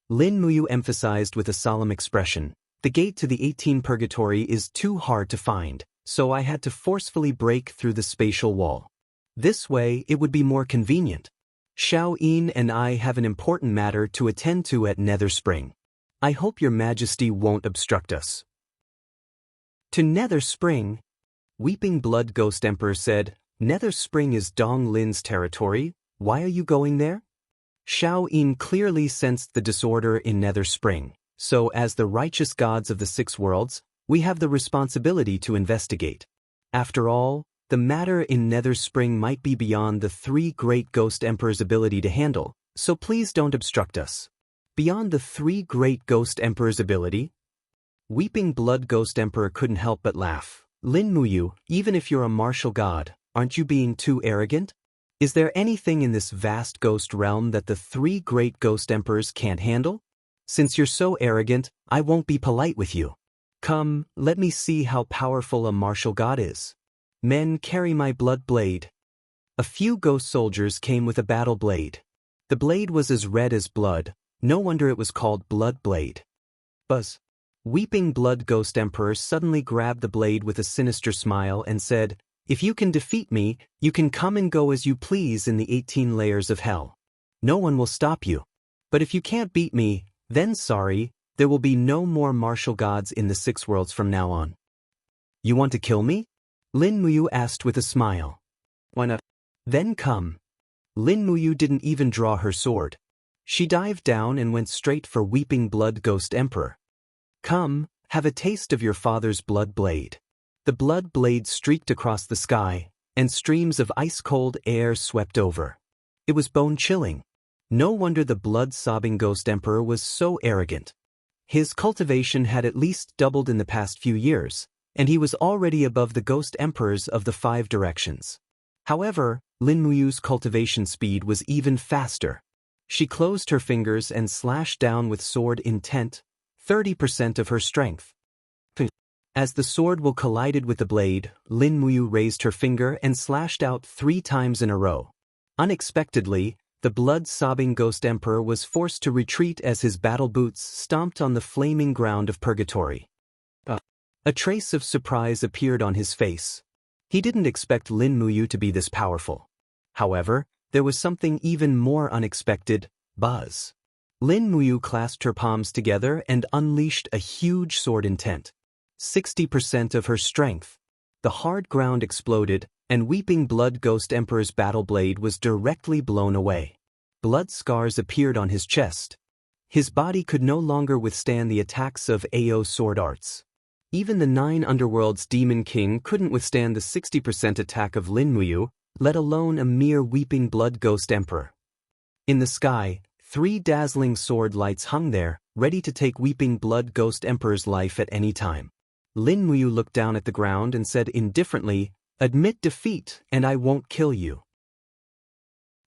Lin Muyu emphasized with a solemn expression. The gate to the 18 purgatory is too hard to find, so I had to forcefully break through the spatial wall. This way, it would be more convenient. Xiao Yin and I have an important matter to attend to at Nether Spring. I hope your majesty won't obstruct us. To Nether Spring? Weeping Blood Ghost Emperor said, Nether Spring is Dong Lin's territory, why are you going there? Xiao Yin clearly sensed the disorder in Nether Spring, so as the righteous gods of the 6 worlds, we have the responsibility to investigate. After all, the matter in Nether Spring might be beyond the 3 great ghost emperors' ability to handle, so please don't obstruct us. Beyond the 3 great ghost emperors' ability? Weeping Blood Ghost Emperor couldn't help but laugh. Lin Muyu, even if you're a martial god, aren't you being too arrogant? Is there anything in this vast ghost realm that the 3 great ghost emperors can't handle? Since you're so arrogant, I won't be polite with you. Come, let me see how powerful a martial god is. Men, carry my blood blade. A few ghost soldiers came with a battle blade. The blade was as red as blood, no wonder it was called Blood Blade. Buzz. Weeping Blood Ghost Emperor suddenly grabbed the blade with a sinister smile and said, If you can defeat me, you can come and go as you please in the 18 layers of hell. No one will stop you. But if you can't beat me, then sorry, there will be no more martial gods in the 6 worlds from now on. You want to kill me? Lin Muyu asked with a smile. Why not? Then come. Lin Muyu didn't even draw her sword. She dived down and went straight for Weeping Blood Ghost Emperor. Come, have a taste of your father's blood blade. The blood blade streaked across the sky, and streams of ice-cold air swept over. It was bone-chilling. No wonder the blood-sobbing Ghost Emperor was so arrogant. His cultivation had at least doubled in the past few years, and he was already above the Ghost Emperors of the 5 directions. However, Lin Muyu's cultivation speed was even faster. She closed her fingers and slashed down with sword intent, 30% of her strength. As the sword collided with the blade, Lin Muyu raised her finger and slashed out 3 times in a row. Unexpectedly, the blood-sobbing Ghost Emperor was forced to retreat as his battle boots stomped on the flaming ground of purgatory. A trace of surprise appeared on his face. He didn't expect Lin Muyu to be this powerful. However, there was something even more unexpected, buzz. Lin Muyu clasped her palms together and unleashed a huge sword intent. 60% of her strength. The hard ground exploded, and Weeping Blood Ghost Emperor's battle blade was directly blown away. Blood scars appeared on his chest. His body could no longer withstand the attacks of AO sword arts. Even the 9 underworld's Demon King couldn't withstand the 60% attack of Lin Muyu, let alone a mere Weeping Blood Ghost Emperor. In the sky, 3 dazzling sword lights hung there, ready to take Weeping Blood Ghost Emperor's life at any time. Lin Muyu looked down at the ground and said indifferently, Admit defeat, and I won't kill you.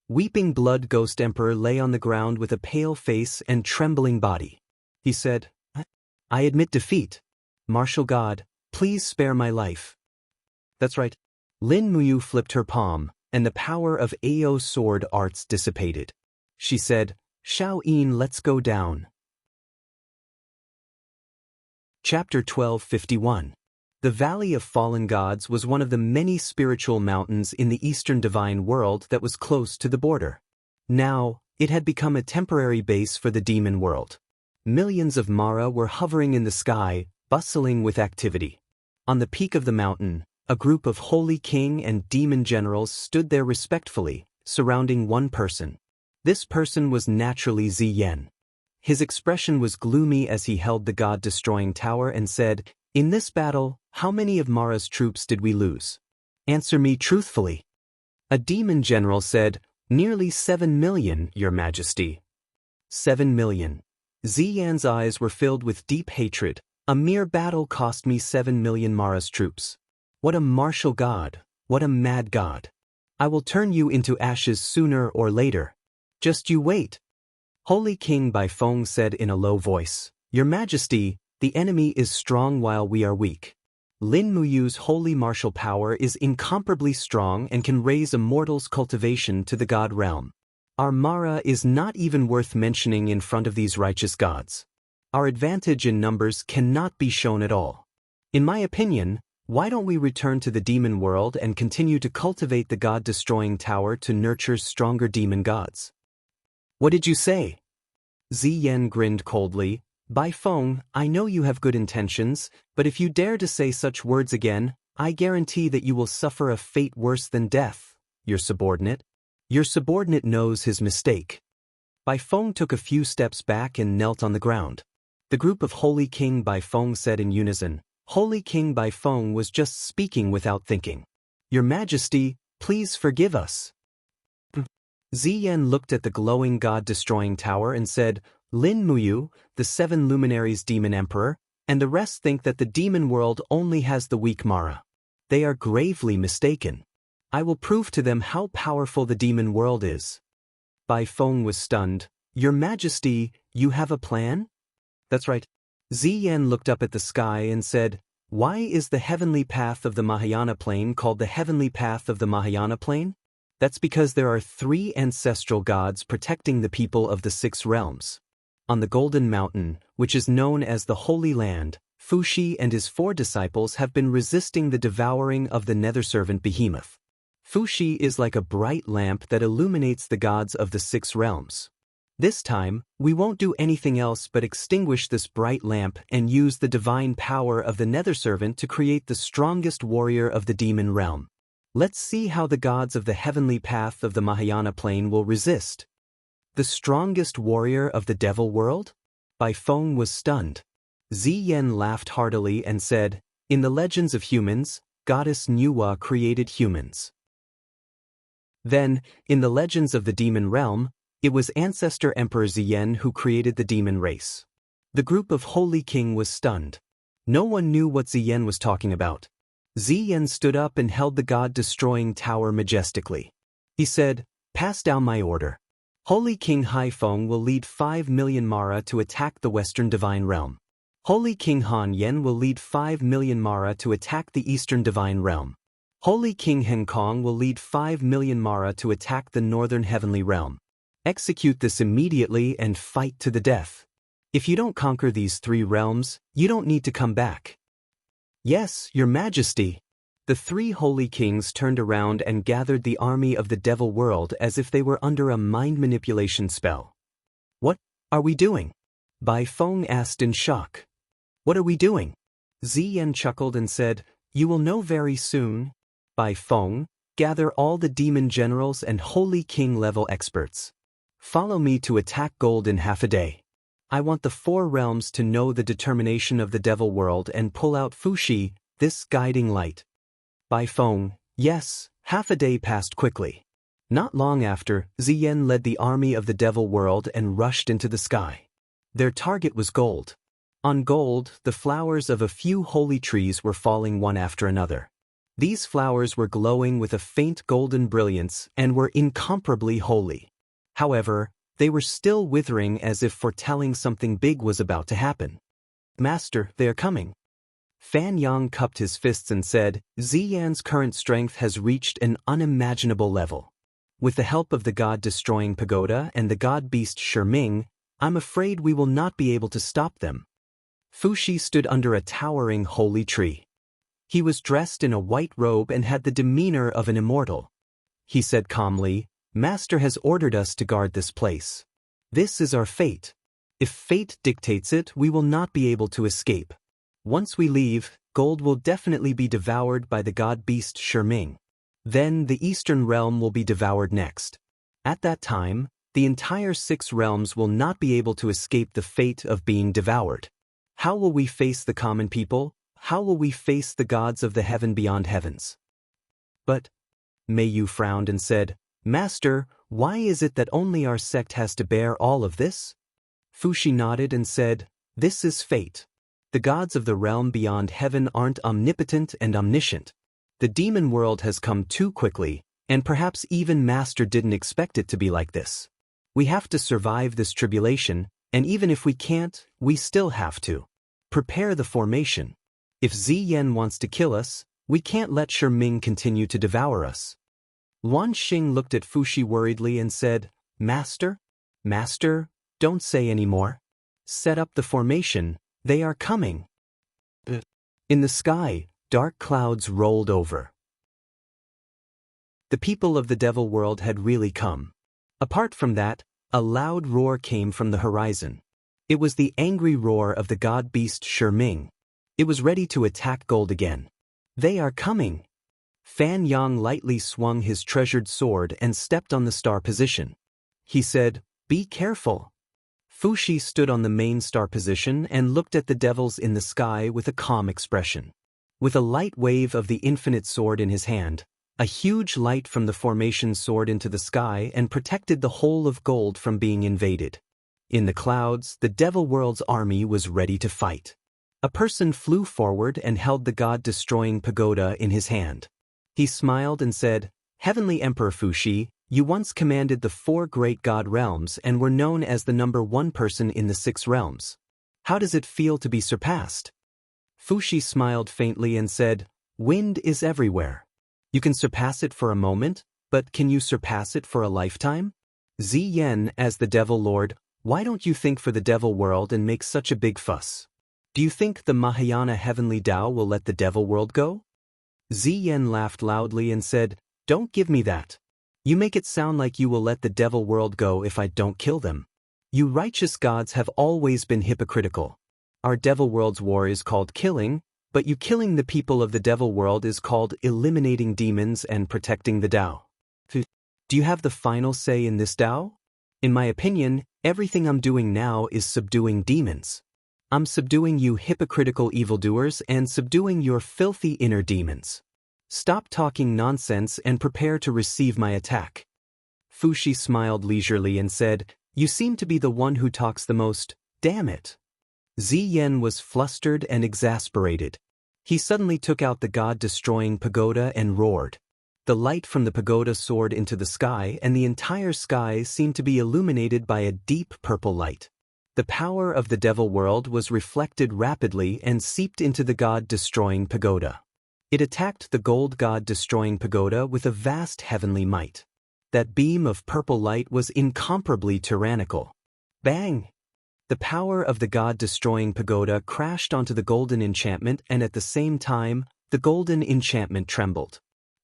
Weeping Blood Ghost Emperor lay on the ground with a pale face and trembling body. He said, I admit defeat. Martial God, please spare my life. That's right. Lin Muyu flipped her palm, and the power of AO sword arts dissipated. She said, Xiao Yin, let's go down. Chapter 1251. The Valley of Fallen Gods was one of the many spiritual mountains in the Eastern Divine World that was close to the border. Now, it had become a temporary base for the demon world. Millions of Mara were hovering in the sky, bustling with activity. On the peak of the mountain, a group of holy king and demon generals stood there respectfully, surrounding one person. This person was naturally Ziyan. His expression was gloomy as he held the god-destroying tower and said, "In this battle, how many of Mara's troops did we lose? Answer me truthfully." A demon general said, "Nearly 7 million, Your Majesty." 7 million. Ziyan's eyes were filled with deep hatred. A mere battle cost me 7 million Mara's troops. What a martial god, what a mad god. I will turn you into ashes sooner or later. Just you wait. Holy King Baifeng said in a low voice, "Your Majesty, the enemy is strong while we are weak. Lin Muyu's holy martial power is incomparably strong and can raise a mortal's cultivation to the god realm. Our Mara is not even worth mentioning in front of these righteous gods. Our advantage in numbers cannot be shown at all. In my opinion, why don't we return to the demon world and continue to cultivate the god-destroying tower to nurture stronger demon gods?" "What did you say?" Ziyan grinned coldly. "Baifeng, I know you have good intentions, but if you dare to say such words again, I guarantee that you will suffer a fate worse than death, your subordinate. Your subordinate knows his mistake." Baifeng took a few steps back and knelt on the ground. The group of Holy King Baifeng said in unison, "Holy King Baifeng was just speaking without thinking. Your Majesty, please forgive us." Ziyan looked at the glowing god-destroying tower and said, "Lin Muyu, the 7 luminaries demon emperor, and the rest think that the demon world only has the weak Mara. They are gravely mistaken. I will prove to them how powerful the demon world is." Baifeng was stunned. "Your Majesty, you have a plan?" "That's right." Ziyan looked up at the sky and said, "Why is the heavenly path of the Mahayana plane called the heavenly path of the Mahayana plane? That's because there are 3 ancestral gods protecting the people of the 6 realms. On the Golden Mountain, which is known as the Holy Land, Fuxi and his 4 disciples have been resisting the devouring of the nether-servant behemoth. Fuxi is like a bright lamp that illuminates the gods of the 6 realms. This time, we won't do anything else but extinguish this bright lamp and use the divine power of the nether-servant to create the strongest warrior of the demon realm. Let's see how the gods of the heavenly path of the Mahayana plane will resist." "The strongest warrior of the devil world?" Baifeng was stunned. Ziyan laughed heartily and said, "In the legends of humans, goddess Nuwa created humans. Then, in the legends of the demon realm, it was ancestor Emperor Ziyan who created the demon race." The group of Holy King was stunned. No one knew what Ziyan was talking about. Ziyan stood up and held the god-destroying tower majestically. He said, "Pass down my order. Holy King Haifeng will lead 5 million Mara to attack the Western Divine Realm. Holy King Han Yen will lead 5 million Mara to attack the Eastern Divine Realm. Holy King Hen Kong will lead 5 million Mara to attack the Northern Heavenly Realm. Execute this immediately and fight to the death. If you don't conquer these 3 realms, you don't need to come back." "Yes, Your Majesty." The 3 holy kings turned around and gathered the army of the devil world as if they were under a mind manipulation spell. "What are we doing?" Baifeng asked in shock. "What are we doing?" Ziyan chuckled and said, "You will know very soon. Baifeng, gather all the demon generals and holy king level experts. Follow me to attack Gold in half a day. I want the 4 realms to know the determination of the devil world and pull out Fuxi, this guiding light." Baifeng, yes, half a day passed quickly. Not long after, Ziyan led the army of the devil world and rushed into the sky. Their target was Gold. On Gold, the flowers of a few holy trees were falling one after another. These flowers were glowing with a faint golden brilliance and were incomparably holy. However, they were still withering as if foretelling something big was about to happen. "Master, they are coming." Fan Yang cupped his fists and said, "Ziyan's current strength has reached an unimaginable level. With the help of the god-destroying pagoda and the god-beast Shiming, I'm afraid we will not be able to stop them." Fuxi stood under a towering holy tree. He was dressed in a white robe and had the demeanor of an immortal. He said calmly, "Master has ordered us to guard this place. This is our fate. If fate dictates it, we will not be able to escape. Once we leave, gold will definitely be devoured by the god-beast Shiming. Then the Eastern Realm will be devoured next. At that time, the entire 6 realms will not be able to escape the fate of being devoured. How will we face the common people? How will we face the gods of the heaven beyond heavens? But Mei Yu frowned and said, Master, why is it that only our sect has to bear all of this? Fuxi nodded and said, This is fate. The gods of the realm beyond heaven aren't omnipotent and omniscient. The demon world has come too quickly, and perhaps even Master didn't expect it to be like this. We have to survive this tribulation, and even if we can't, we still have to. Prepare the formation. If Ziyan wants to kill us, we can't let Shiming continue to devour us. Luan Xing looked at Fuxi worriedly and said, Master? Master, don't say any more. Set up the formation, they are coming. In the sky, dark clouds rolled over. The people of the devil world had really come. Apart from that, a loud roar came from the horizon. It was the angry roar of the god-beast Shiming. It was ready to attack gold again. They are coming. Fan Yang lightly swung his treasured sword and stepped on the star position. He said, Be careful. Fuxi stood on the main star position and looked at the devils in the sky with a calm expression. With a light wave of the infinite sword in his hand, a huge light from the formation soared into the sky and protected the whole of gold from being invaded. In the clouds, the devil world's army was ready to fight. A person flew forward and held the god-destroying pagoda in his hand. He smiled and said, Heavenly Emperor Fuxi, you once commanded the 4 great god realms and were known as the #1 person in the 6 realms. How does it feel to be surpassed? Fuxi smiled faintly and said, Wind is everywhere. You can surpass it for a moment, but can you surpass it for a lifetime? Ziyan, as the devil lord, why don't you think for the devil world and make such a big fuss? Do you think the Mahayana heavenly Tao will let the devil world go? Ziyan laughed loudly and said, Don't give me that. You make it sound like you will let the devil world go if I don't kill them. You righteous gods have always been hypocritical. Our devil world's war is called killing, but you killing the people of the devil world is called eliminating demons and protecting the Tao. Do you have the final say in this Tao? In my opinion, everything I'm doing now is subduing demons. I'm subduing you hypocritical evildoers and subduing your filthy inner demons. Stop talking nonsense and prepare to receive my attack. Fuxi smiled leisurely and said, You seem to be the one who talks the most, damn it. Ziyan was flustered and exasperated. He suddenly took out the god-destroying pagoda and roared. The light from the pagoda soared into the sky and the entire sky seemed to be illuminated by a deep purple light. The power of the devil world was reflected rapidly and seeped into the god-destroying pagoda. It attacked the gold god-destroying pagoda with a vast heavenly might. That beam of purple light was incomparably tyrannical. Bang! The power of the god-destroying pagoda crashed onto the golden enchantment and at the same time, the golden enchantment trembled.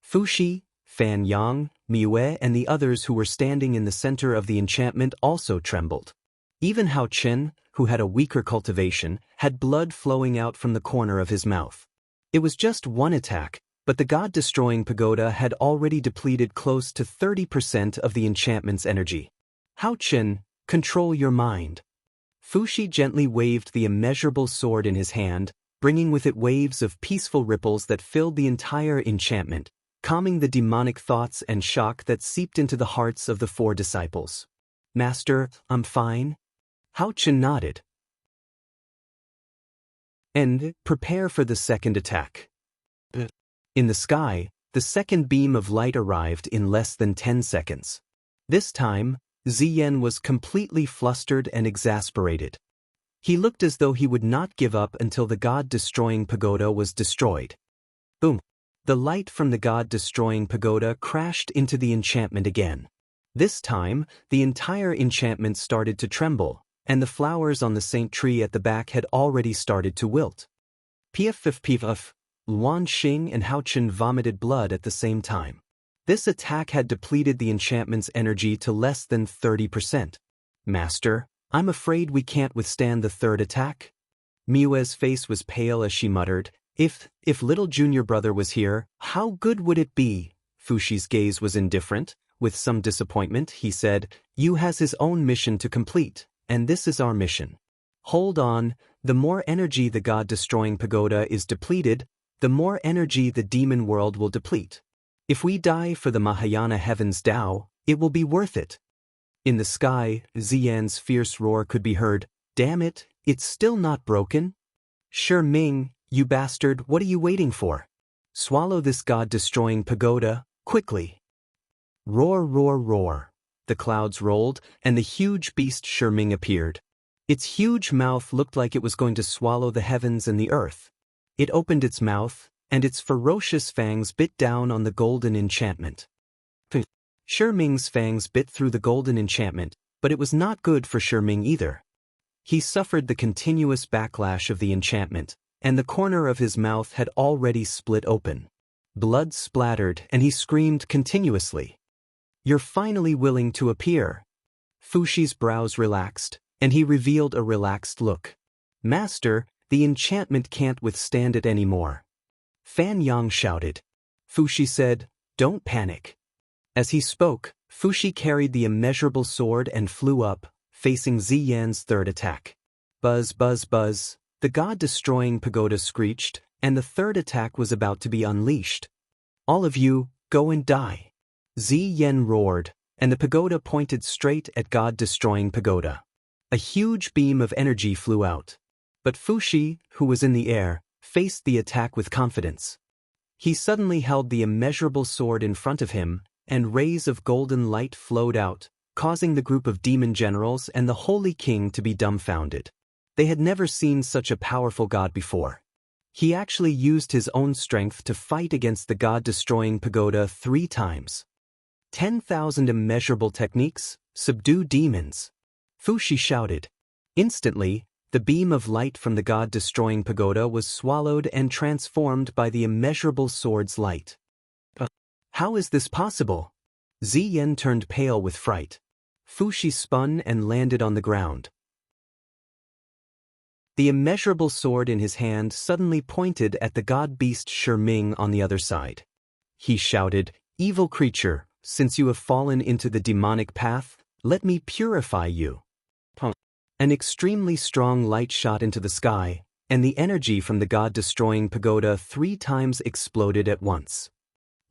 Fuxi, Fan Yang, Miue and the others who were standing in the center of the enchantment also trembled. Even Hao Chen, who had a weaker cultivation, had blood flowing out from the corner of his mouth. It was just one attack, but the god-destroying pagoda had already depleted close to 30% of the enchantment's energy. Hao Chen, control your mind. Fuxi gently waved the immeasurable sword in his hand, bringing with it waves of peaceful ripples that filled the entire enchantment, calming the demonic thoughts and shock that seeped into the hearts of the 4 disciples. Master, I'm fine. Hao Chen nodded. And prepare for the second attack. In the sky, the second beam of light arrived in less than 10 seconds. This time, Ziyan was completely flustered and exasperated. He looked as though he would not give up until the god-destroying pagoda was destroyed. Boom! The light from the god-destroying pagoda crashed into the enchantment again. This time, the entire enchantment started to tremble, and the flowers on the saint tree at the back had already started to wilt. Pff, Luan Xing and Hao Chen vomited blood at the same time. This attack had depleted the enchantment's energy to less than 30%. Master, I'm afraid we can't withstand the third attack. Miue's face was pale as she muttered, If little junior brother was here, how good would it be? Fushi's gaze was indifferent. With some disappointment, he said, Yu has his own mission to complete, and this is our mission. Hold on, the more energy the god-destroying pagoda is depleted, the more energy the demon world will deplete. If we die for the Mahayana Heavens Tao, it will be worth it. In the sky, Ziyan's fierce roar could be heard, Damn it, it's still not broken? Shi Ming, you bastard, what are you waiting for? Swallow this god-destroying pagoda, quickly. Roar, roar, roar. The clouds rolled, and the huge beast Shi Ming appeared. Its huge mouth looked like it was going to swallow the heavens and the earth. It opened its mouth, and its ferocious fangs bit down on the golden enchantment. Shi Ming's fangs bit through the golden enchantment, but it was not good for Shi Ming either. He suffered the continuous backlash of the enchantment, and the corner of his mouth had already split open. Blood splattered, and he screamed continuously. You're finally willing to appear. Fushi's brows relaxed, and he revealed a relaxed look. Master, the enchantment can't withstand it anymore. Fan Yang shouted. Fushi said, Don't panic. As he spoke, Fushi carried the immeasurable sword and flew up, facing Ziyan's third attack. Buzz, buzz, buzz, the god-destroying pagoda screeched, and the third attack was about to be unleashed. All of you, go and die. Ziyan roared, and the pagoda pointed straight at god-destroying pagoda. A huge beam of energy flew out. But Fushi, who was in the air, faced the attack with confidence. He suddenly held the immeasurable sword in front of him, and rays of golden light flowed out, causing the group of demon generals and the Holy King to be dumbfounded. They had never seen such a powerful god before. He actually used his own strength to fight against the god-destroying pagoda 3 times. 10,000 immeasurable techniques, subdue demons. Fushi shouted. Instantly, the beam of light from the god-destroying pagoda was swallowed and transformed by the immeasurable sword's light. How is this possible? Ziyan turned pale with fright. Fushi spun and landed on the ground. The immeasurable sword in his hand suddenly pointed at the god-beast Shi Ming on the other side. He shouted, Evil creature, since you have fallen into the demonic path, let me purify you. An extremely strong light shot into the sky, and the energy from the god-destroying pagoda 3 times exploded at once.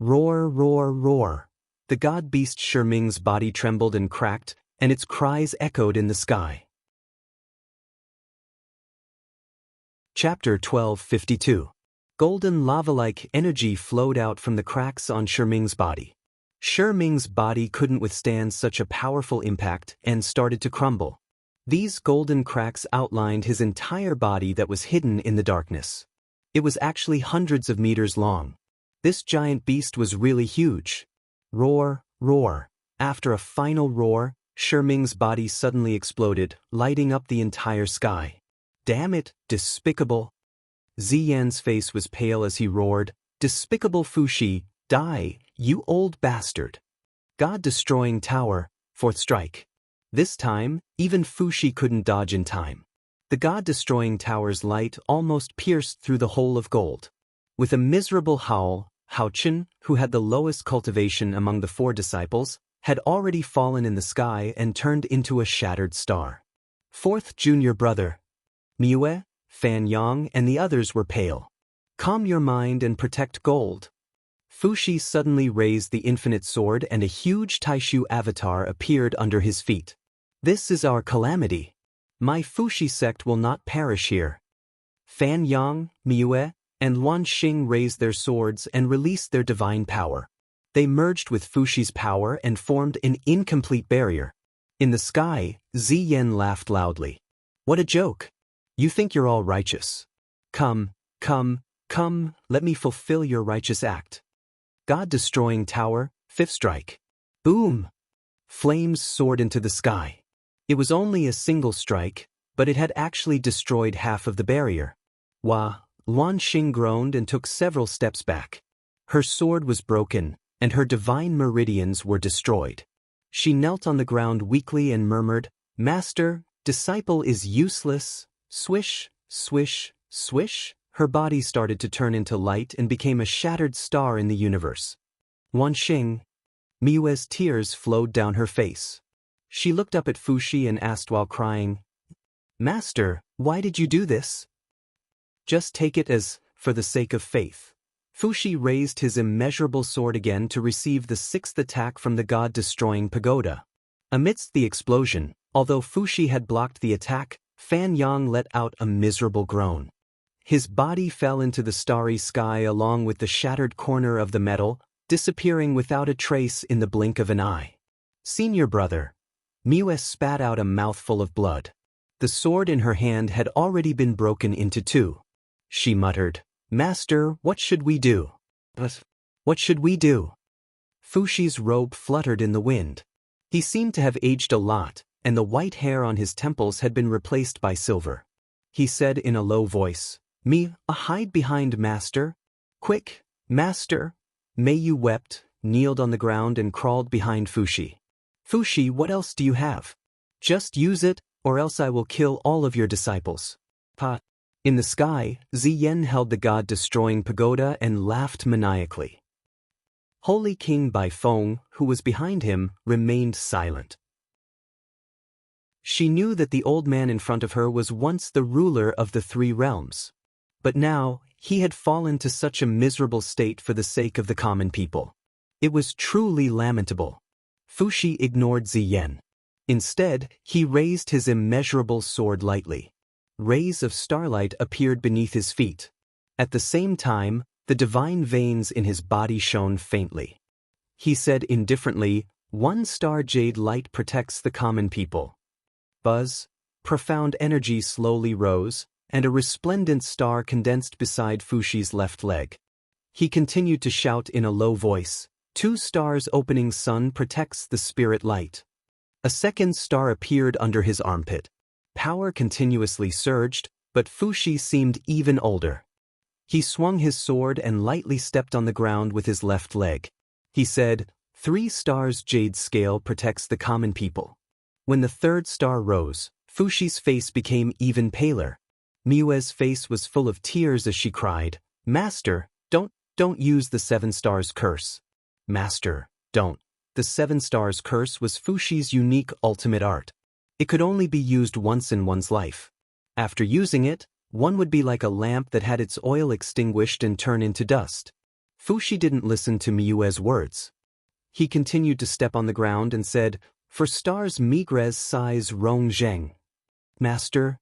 Roar, roar, roar. The god-beast Shi Ming's body trembled and cracked, and its cries echoed in the sky. Chapter 12:52. Golden lava-like energy flowed out from the cracks on Shi Ming's body. Shi Ming's body couldn't withstand such a powerful impact and started to crumble. These golden cracks outlined his entire body that was hidden in the darkness. It was actually hundreds of meters long. This giant beast was really huge. Roar, roar. After a final roar, Shi Ming's body suddenly exploded, lighting up the entire sky. Damn it, despicable. Ziyan's face was pale as he roared, Despicable Fushi, die, you old bastard. God-destroying tower, 4th strike. This time, even Fushi couldn't dodge in time. The god-destroying tower's light almost pierced through the hole of gold. With a miserable howl, Hao Chen, who had the lowest cultivation among the 4 disciples, had already fallen in the sky and turned into a shattered star. 4th junior brother. Miue, Fan Yang, and the others were pale. Calm your mind and protect gold. Fushi suddenly raised the infinite sword and a huge Taishu avatar appeared under his feet. This is our calamity. My Fushi sect will not perish here. Fan Yang, Miue, and Luan Xing raised their swords and released their divine power. They merged with Fushi's power and formed an incomplete barrier. In the sky, Ziyan laughed loudly. What a joke! You think you're all righteous. Come, let me fulfill your righteous act. God-destroying tower, 5th strike. Boom! Flames soared into the sky. It was only a single strike, but it had actually destroyed half of the barrier. Wah! Luan Xing groaned and took several steps back. Her sword was broken, and her divine meridians were destroyed. She knelt on the ground weakly and murmured, Master, Disciple is useless. Swish, swish, swish. Her body started to turn into light and became a shattered star in the universe. Wanxing. Miyue's tears flowed down her face. She looked up at Fuxi and asked while crying, "Master, why did you do this?" "Just take it as, for the sake of faith." Fuxi raised his immeasurable sword again to receive the sixth attack from the god-destroying pagoda. Amidst the explosion, although Fuxi had blocked the attack, Fan Yang let out a miserable groan. His body fell into the starry sky along with the shattered corner of the metal, disappearing without a trace in the blink of an eye. "Senior brother." Miyue spat out a mouthful of blood. The sword in her hand had already been broken into two. She muttered, "Master, what should we do?" "What should we do?" Fuxi's robe fluttered in the wind. He seemed to have aged a lot, and the white hair on his temples had been replaced by silver. He said in a low voice, hide behind Master. Quick, Master." Meiyu wept, kneeled on the ground and crawled behind Fuxi. "Fuxi, what else do you have? Just use it, or else I will kill all of your disciples." In the sky, Ziyen held the god-destroying pagoda and laughed maniacally. Holy King Baifeng, who was behind him, remained silent. She knew that the old man in front of her was once the ruler of the three realms. But now, he had fallen to such a miserable state for the sake of the common people. It was truly lamentable. Fuxi ignored Ziyen. Instead, he raised his immeasurable sword lightly. Rays of starlight appeared beneath his feet. At the same time, the divine veins in his body shone faintly. He said indifferently, "One star jade light protects the common people." Buzz, profound energy slowly rose, and a resplendent star condensed beside Fuxi's left leg. He continued to shout in a low voice, "Two stars opening sun protects the spirit light." A second star appeared under his armpit. Power continuously surged, but Fuxi seemed even older. He swung his sword and lightly stepped on the ground with his left leg. He said, "Three stars jade scale protects the common people." When the third star rose, Fuxi's face became even paler. Miyue's face was full of tears as she cried, "Master, don't use the seven stars curse." "Master, don't." The seven stars curse was Fuxi's unique ultimate art. It could only be used once in one's life. After using it, one would be like a lamp that had its oil extinguished and turn into dust. Fuxi didn't listen to Miyue's words. He continued to step on the ground and said, "For stars Migres size Rong Zheng." "Master."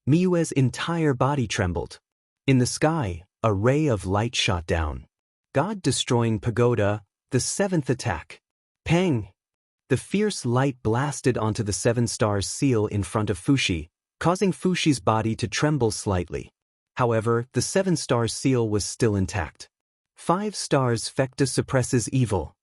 Miyue's entire body trembled. In the sky, a ray of light shot down. God-destroying pagoda, the seventh attack. Pang! The fierce light blasted onto the seven stars seal in front of Fuxi, causing Fuxi's body to tremble slightly. However, the seven stars seal was still intact. 5 stars Fecta suppresses evil.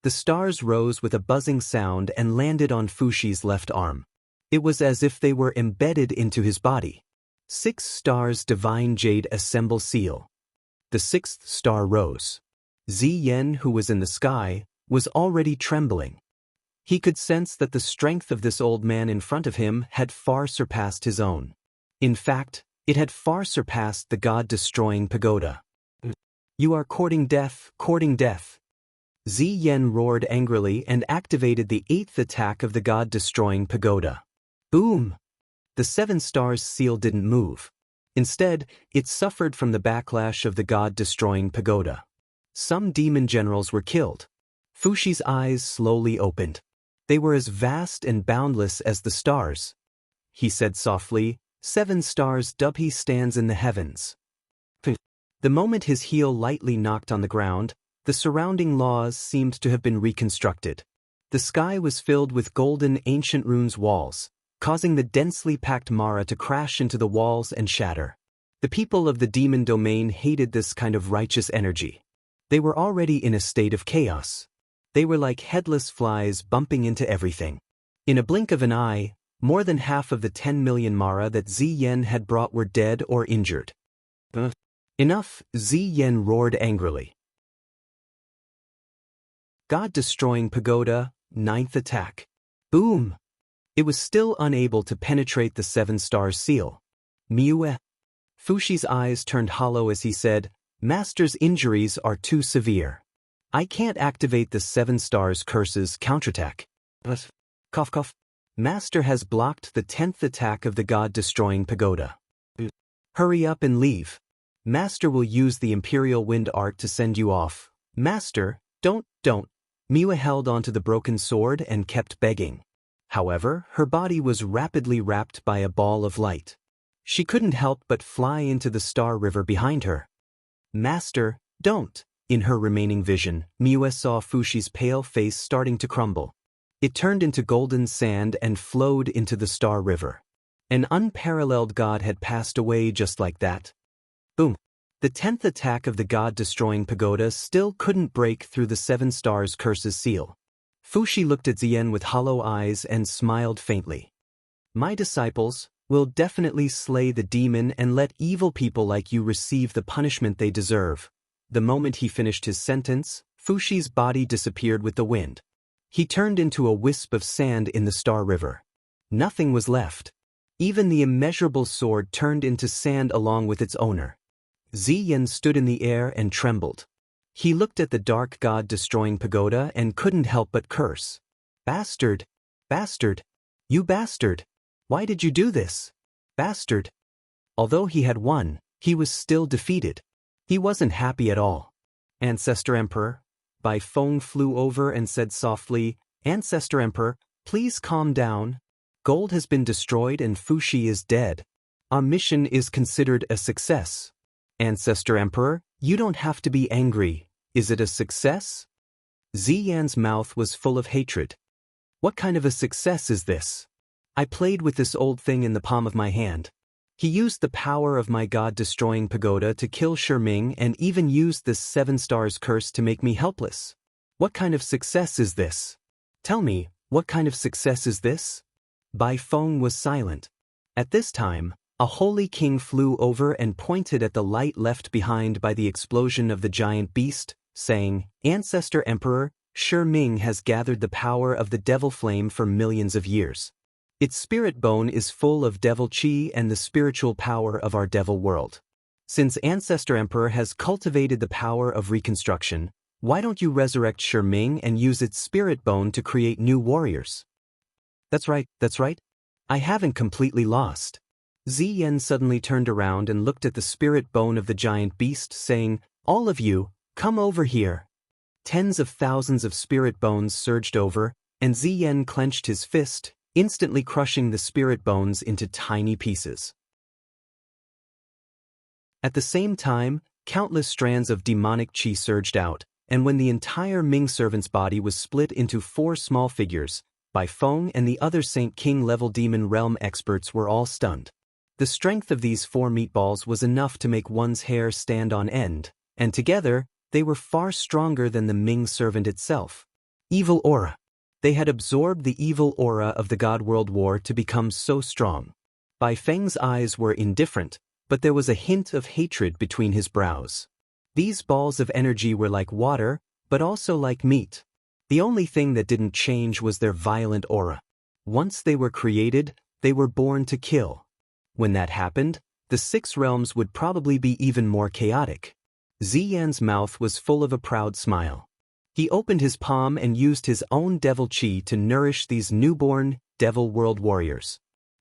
The stars rose with a buzzing sound and landed on Fuxi's left arm. It was as if they were embedded into his body. 6 stars divine jade assemble seal. The 6th star rose. Ziyen, who was in the sky, was already trembling. He could sense that the strength of this old man in front of him had far surpassed his own. In fact, it had far surpassed the god-destroying pagoda. "You are courting death, courting death." Ziyen roared angrily and activated the 8th attack of the god-destroying pagoda. Boom! The 7 stars seal didn't move. Instead, it suffered from the backlash of the god-destroying pagoda. Some demon generals were killed. Fuxi's eyes slowly opened. They were as vast and boundless as the stars. He said softly, 7 stars Dubhe stands in the heavens. The moment his heel lightly knocked on the ground, the surrounding laws seemed to have been reconstructed. The sky was filled with golden ancient runes walls, causing the densely packed Mara to crash into the walls and shatter. The people of the demon domain hated this kind of righteous energy. They were already in a state of chaos. They were like headless flies bumping into everything. In a blink of an eye, more than half of the 10 million Mara that Ziyen had brought were dead or injured. Enough, Ziyen roared angrily. God-destroying pagoda, 9th attack. Boom! It was still unable to penetrate the 7 stars seal. Miue. Fushi's eyes turned hollow as he said, Master's injuries are too severe. I can't activate the 7 stars curse's counterattack. But, cough cough. Master has blocked the 10th attack of the god-destroying pagoda. Hurry up and leave. Master will use the Imperial Wind Art to send you off. Master, don't. Miwa held onto the broken sword and kept begging. However, her body was rapidly wrapped by a ball of light. She couldn't help but fly into the star river behind her. Master, don't. In her remaining vision, Miwa saw Fushi's pale face starting to crumble. It turned into golden sand and flowed into the star river. An unparalleled god had passed away just like that. Boom. The 10th attack of the god-destroying pagoda still couldn't break through the 7 stars curse's seal. Fushi looked at Zien with hollow eyes and smiled faintly. My disciples will definitely slay the demon and let evil people like you receive the punishment they deserve. The moment he finished his sentence, Fushi's body disappeared with the wind. He turned into a wisp of sand in the Star River. Nothing was left. Even the immeasurable sword turned into sand along with its owner. Ziyan stood in the air and trembled. He looked at the dark god-destroying pagoda and couldn't help but curse. Bastard! Bastard! You bastard! Why did you do this? Bastard! Although he had won, he was still defeated. He wasn't happy at all. Ancestor Emperor. Bai Feng flew over and said softly, Ancestor Emperor, please calm down. Gold has been destroyed and Fushi is dead. Our mission is considered a success. Ancestor Emperor, you don't have to be angry. Is it a success? Ziyan's mouth was full of hatred. What kind of a success is this? I played with this old thing in the palm of my hand. He used the power of my god-destroying pagoda to kill Shiming and even used this 7 stars curse to make me helpless. What kind of success is this? Tell me, what kind of success is this? Bai Feng was silent. At this time, a holy king flew over and pointed at the light left behind by the explosion of the giant beast, saying, Ancestor Emperor, Shiming has gathered the power of the devil flame for millions of years. Its spirit bone is full of devil chi and the spiritual power of our devil world. Since Ancestor Emperor has cultivated the power of reconstruction, why don't you resurrect Shiming and use its spirit bone to create new warriors? That's right. I haven't completely lost. Ziyan suddenly turned around and looked at the spirit bone of the giant beast, saying, All of you, come over here. Tens of thousands of spirit bones surged over, and Ziyan clenched his fist, instantly crushing the spirit bones into tiny pieces. At the same time, countless strands of demonic chi surged out, and when the entire Ming servant's body was split into 4 small figures, Bai Feng and the other Saint King-level demon realm experts were all stunned. The strength of these 4 meatballs was enough to make one's hair stand on end, and together, they were far stronger than the Ming servant itself. Evil aura. They had absorbed the evil aura of the God World War to become so strong. Bai Feng's eyes were indifferent, but there was a hint of hatred between his brows. These balls of energy were like water, but also like meat. The only thing that didn't change was their violent aura. Once they were created, they were born to kill. When that happened, the 6 realms would probably be even more chaotic. Ziyan's mouth was full of a proud smile. He opened his palm and used his own devil chi to nourish these newborn devil world warriors.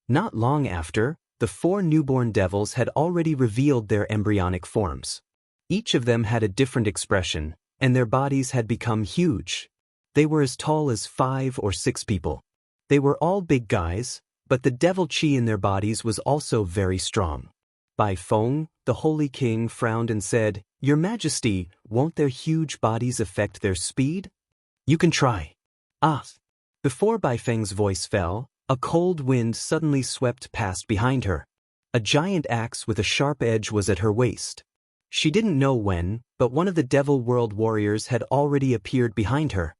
Not long after, the 4 newborn devils had already revealed their embryonic forms. Each of them had a different expression, and their bodies had become huge. They were as tall as 5 or 6 people. They were all big guys, but the devil chi in their bodies was also very strong. Bai Feng, the holy king, frowned and said, Your Majesty, won't their huge bodies affect their speed? You can try. Before Bai Feng's voice fell, a cold wind suddenly swept past behind her. A giant axe with a sharp edge was at her waist. She didn't know when, but one of the Devil World warriors had already appeared behind her.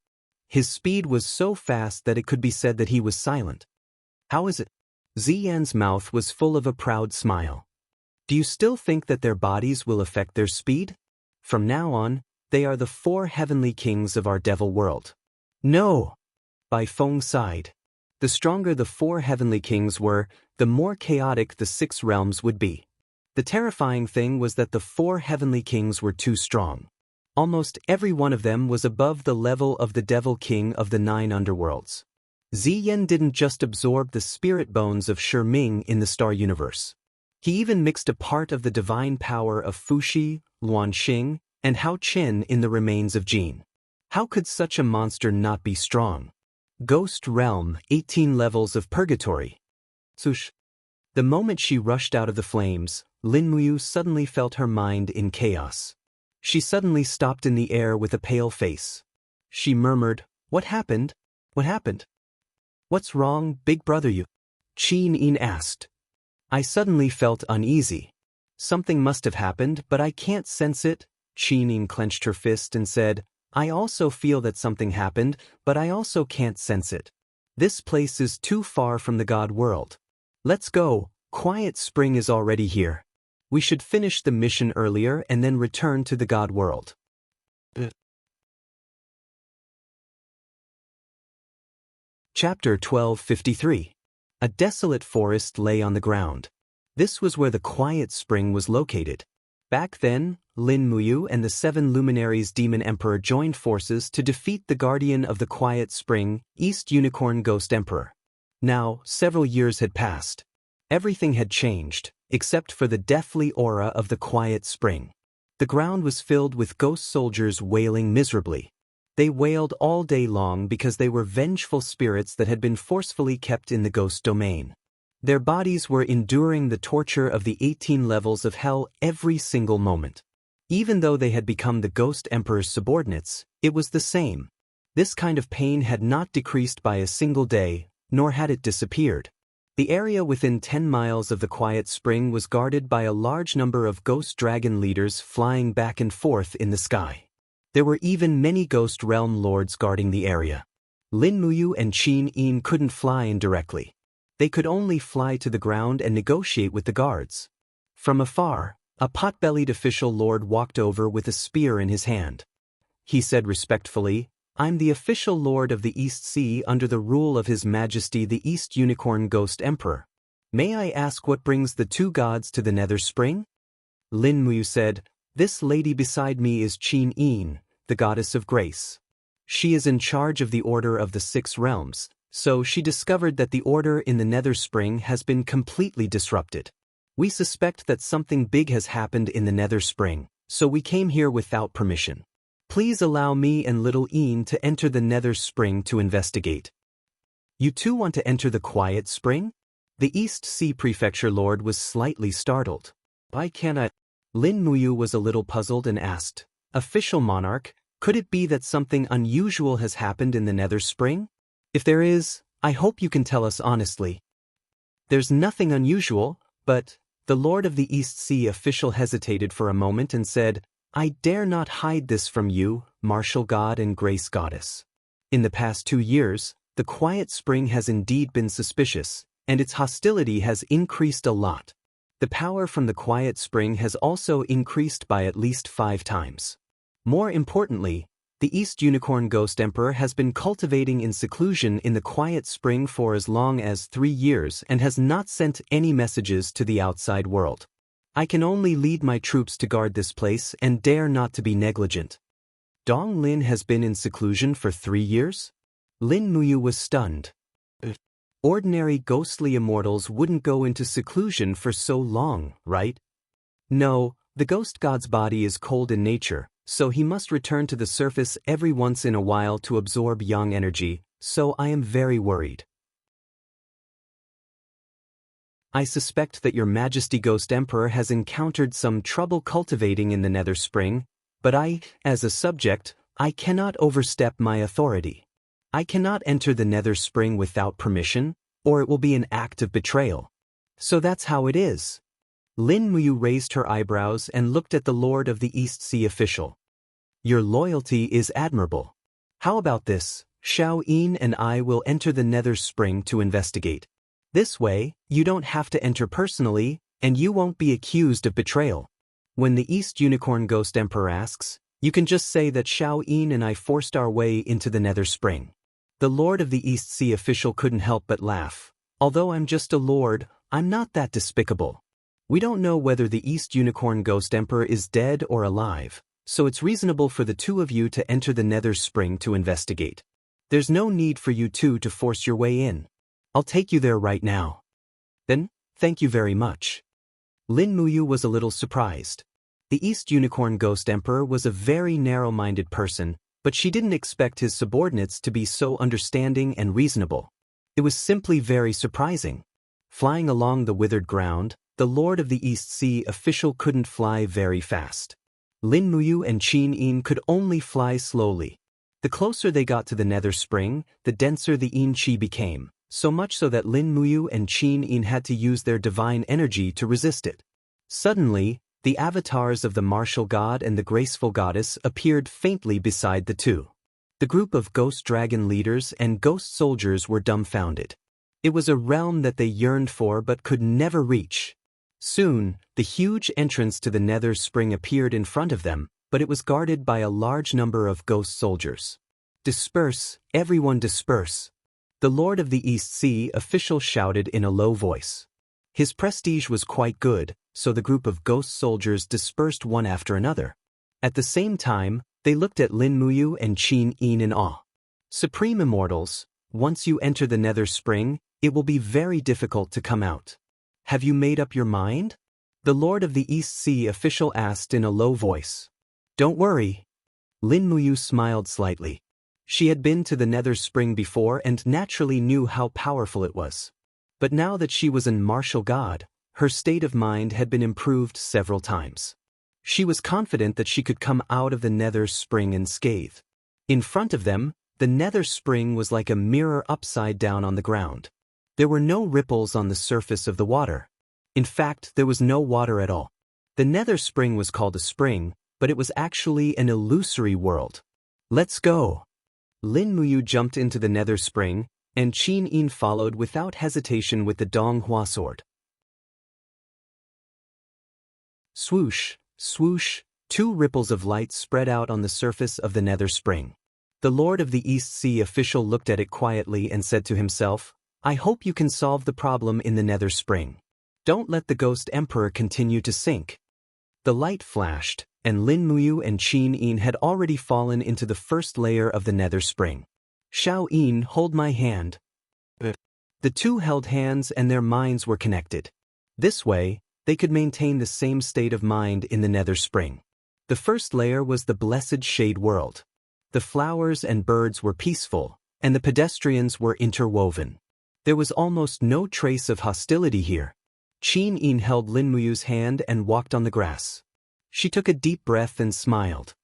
His speed was so fast that it could be said that he was silent. How is it? Ziyan's mouth was full of a proud smile. Do you still think that their bodies will affect their speed? From now on, they are the 4 heavenly kings of our devil world. No! Bai Feng sighed. The stronger the 4 heavenly kings were, the more chaotic the 6 realms would be. The terrifying thing was that the 4 heavenly kings were too strong. Almost every one of them was above the level of the devil king of the 9 underworlds. Ziyan didn't just absorb the spirit bones of Shi Ming in the star universe. He even mixed a part of the divine power of Fuxi, Luanxing, and Hao Qin in the remains of Jin. How could such a monster not be strong? Ghost Realm, 18 levels of purgatory. Sush. The moment she rushed out of the flames, Lin Muyu suddenly felt her mind in chaos. She suddenly stopped in the air with a pale face. She murmured, "What happened? What happened? What's wrong, big brother you?" Qin Yin asked. I suddenly felt uneasy. Something must have happened, but I can't sense it. Qin Yin clenched her fist and said, I also feel that something happened, but I also can't sense it. This place is too far from the God world. Let's go, Quiet Spring is already here. We should finish the mission earlier and then return to the God world. Chapter 1253. A desolate forest lay on the ground. This was where the Quiet Spring was located. Back then, Lin Muyu and the 7 luminaries Demon Emperor joined forces to defeat the guardian of the Quiet Spring, East Unicorn Ghost Emperor. Now, several years had passed. Everything had changed, except for the deathly aura of the Quiet Spring. The ground was filled with ghost soldiers wailing miserably. They wailed all day long because they were vengeful spirits that had been forcefully kept in the ghost domain. Their bodies were enduring the torture of the 18 levels of hell every single moment. Even though they had become the Ghost Emperor's subordinates, it was the same. This kind of pain had not decreased by a single day, nor had it disappeared. The area within 10 miles of the Quiet Spring was guarded by a large number of ghost dragon leaders flying back and forth in the sky. There were even many ghost realm lords guarding the area. Lin Muyu and Qin Yin couldn't fly indirectly. They could only fly to the ground and negotiate with the guards. From afar, a pot-bellied official lord walked over with a spear in his hand. He said respectfully, I'm the official lord of the East Sea under the rule of His Majesty the East Unicorn Ghost Emperor. May I ask what brings the 2 gods to the Nether Spring? Lin Muyu said, This lady beside me is Qin Yin, the goddess of grace. She is in charge of the order of the 6 realms. So she discovered that the order in the Nether Spring has been completely disrupted. We suspect that something big has happened in the Nether Spring, so we came here without permission. Please allow me and little Ian to enter the Nether Spring to investigate. You 2 want to enter the Quiet Spring? The East Sea Prefecture Lord was slightly startled. Why can't I? Lin Muyu was a little puzzled and asked, Official Monarch, could it be that something unusual has happened in the Nether Spring? If there is, I hope you can tell us honestly. There's nothing unusual, but the Lord of the East Sea official hesitated for a moment and said, I dare not hide this from you, martial god and grace goddess. In the past 2 years, the Quiet Spring has indeed been suspicious, and its hostility has increased a lot. The power from the Quiet Spring has also increased by at least 5 times. More importantly, the East Unicorn Ghost Emperor has been cultivating in seclusion in the Quiet Spring for as long as 3 years and has not sent any messages to the outside world. I can only lead my troops to guard this place and dare not to be negligent. Dong Lin has been in seclusion for 3 years? Lin Muyu was stunned. Ordinary ghostly immortals wouldn't go into seclusion for so long, right? No, the ghost god's body is cold in nature, so he must return to the surface every once in a while to absorb yang energy, so I am very worried. I suspect that Your Majesty Ghost Emperor has encountered some trouble cultivating in the Nether Spring, but as a subject, I cannot overstep my authority. I cannot enter the Nether Spring without permission, or it will be an act of betrayal. So that's how it is. Lin Muyu raised her eyebrows and looked at the Lord of the East Sea official. Your loyalty is admirable. How about this? Xiao Yin and I will enter the Nether Spring to investigate. This way, you don't have to enter personally, and you won't be accused of betrayal. When the East Unicorn Ghost Emperor asks, you can just say that Xiao Yin and I forced our way into the Nether Spring. The Lord of the East Sea official couldn't help but laugh. Although I'm just a lord, I'm not that despicable. We don't know whether the East Unicorn Ghost Emperor is dead or alive, so it's reasonable for the two of you to enter the Nether Spring to investigate. There's no need for you two to force your way in. I'll take you there right now. Then, thank you very much. Lin Muyu was a little surprised. The East Unicorn Ghost Emperor was a very narrow-minded person, but she didn't expect his subordinates to be so understanding and reasonable. It was simply very surprising. Flying along the withered ground, the Lord of the East Sea official couldn't fly very fast. Lin Muyu and Qin Yin could only fly slowly. The closer they got to the Nether Spring, the denser the Yin Qi became, so much so that Lin Muyu and Qin Yin had to use their divine energy to resist it. Suddenly, the avatars of the martial god and the graceful goddess appeared faintly beside the two. The group of ghost dragon leaders and ghost soldiers were dumbfounded. It was a realm that they yearned for but could never reach. Soon, the huge entrance to the Nether Spring appeared in front of them, but it was guarded by a large number of ghost soldiers. Disperse, everyone disperse. The Lord of the East Sea official shouted in a low voice. His prestige was quite good, so the group of ghost soldiers dispersed one after another. At the same time, they looked at Lin Muyu and Qin Yin in awe. Supreme Immortals, once you enter the Nether Spring, it will be very difficult to come out. Have you made up your mind? The Lord of the East Sea official asked in a low voice. Don't worry. Lin Muyu smiled slightly. She had been to the Nether Spring before and naturally knew how powerful it was. But now that she was an martial god, her state of mind had been improved several times. She was confident that she could come out of the Nether Spring unscathed. In front of them, the Nether Spring was like a mirror upside down on the ground. There were no ripples on the surface of the water. In fact, there was no water at all. The Nether Spring was called a spring, but it was actually an illusory world. Let's go. Lin Muyu jumped into the Nether Spring, and Qin Yin followed without hesitation with the Donghua sword. Swoosh, swoosh, two ripples of light spread out on the surface of the Nether Spring. The Lord of the East Sea official looked at it quietly and said to himself, I hope you can solve the problem in the Nether Spring. Don't let the Ghost Emperor continue to sink. The light flashed, and Lin Muyu and Qin Yin had already fallen into the first layer of the Nether Spring. Xiao Yin, hold my hand. The two held hands and their minds were connected. This way, they could maintain the same state of mind in the Nether Spring. The first layer was the blessed shade world. The flowers and birds were peaceful, and the pedestrians were interwoven. There was almost no trace of hostility here. Qin Yin held Lin Muyu's hand and walked on the grass. She took a deep breath and smiled.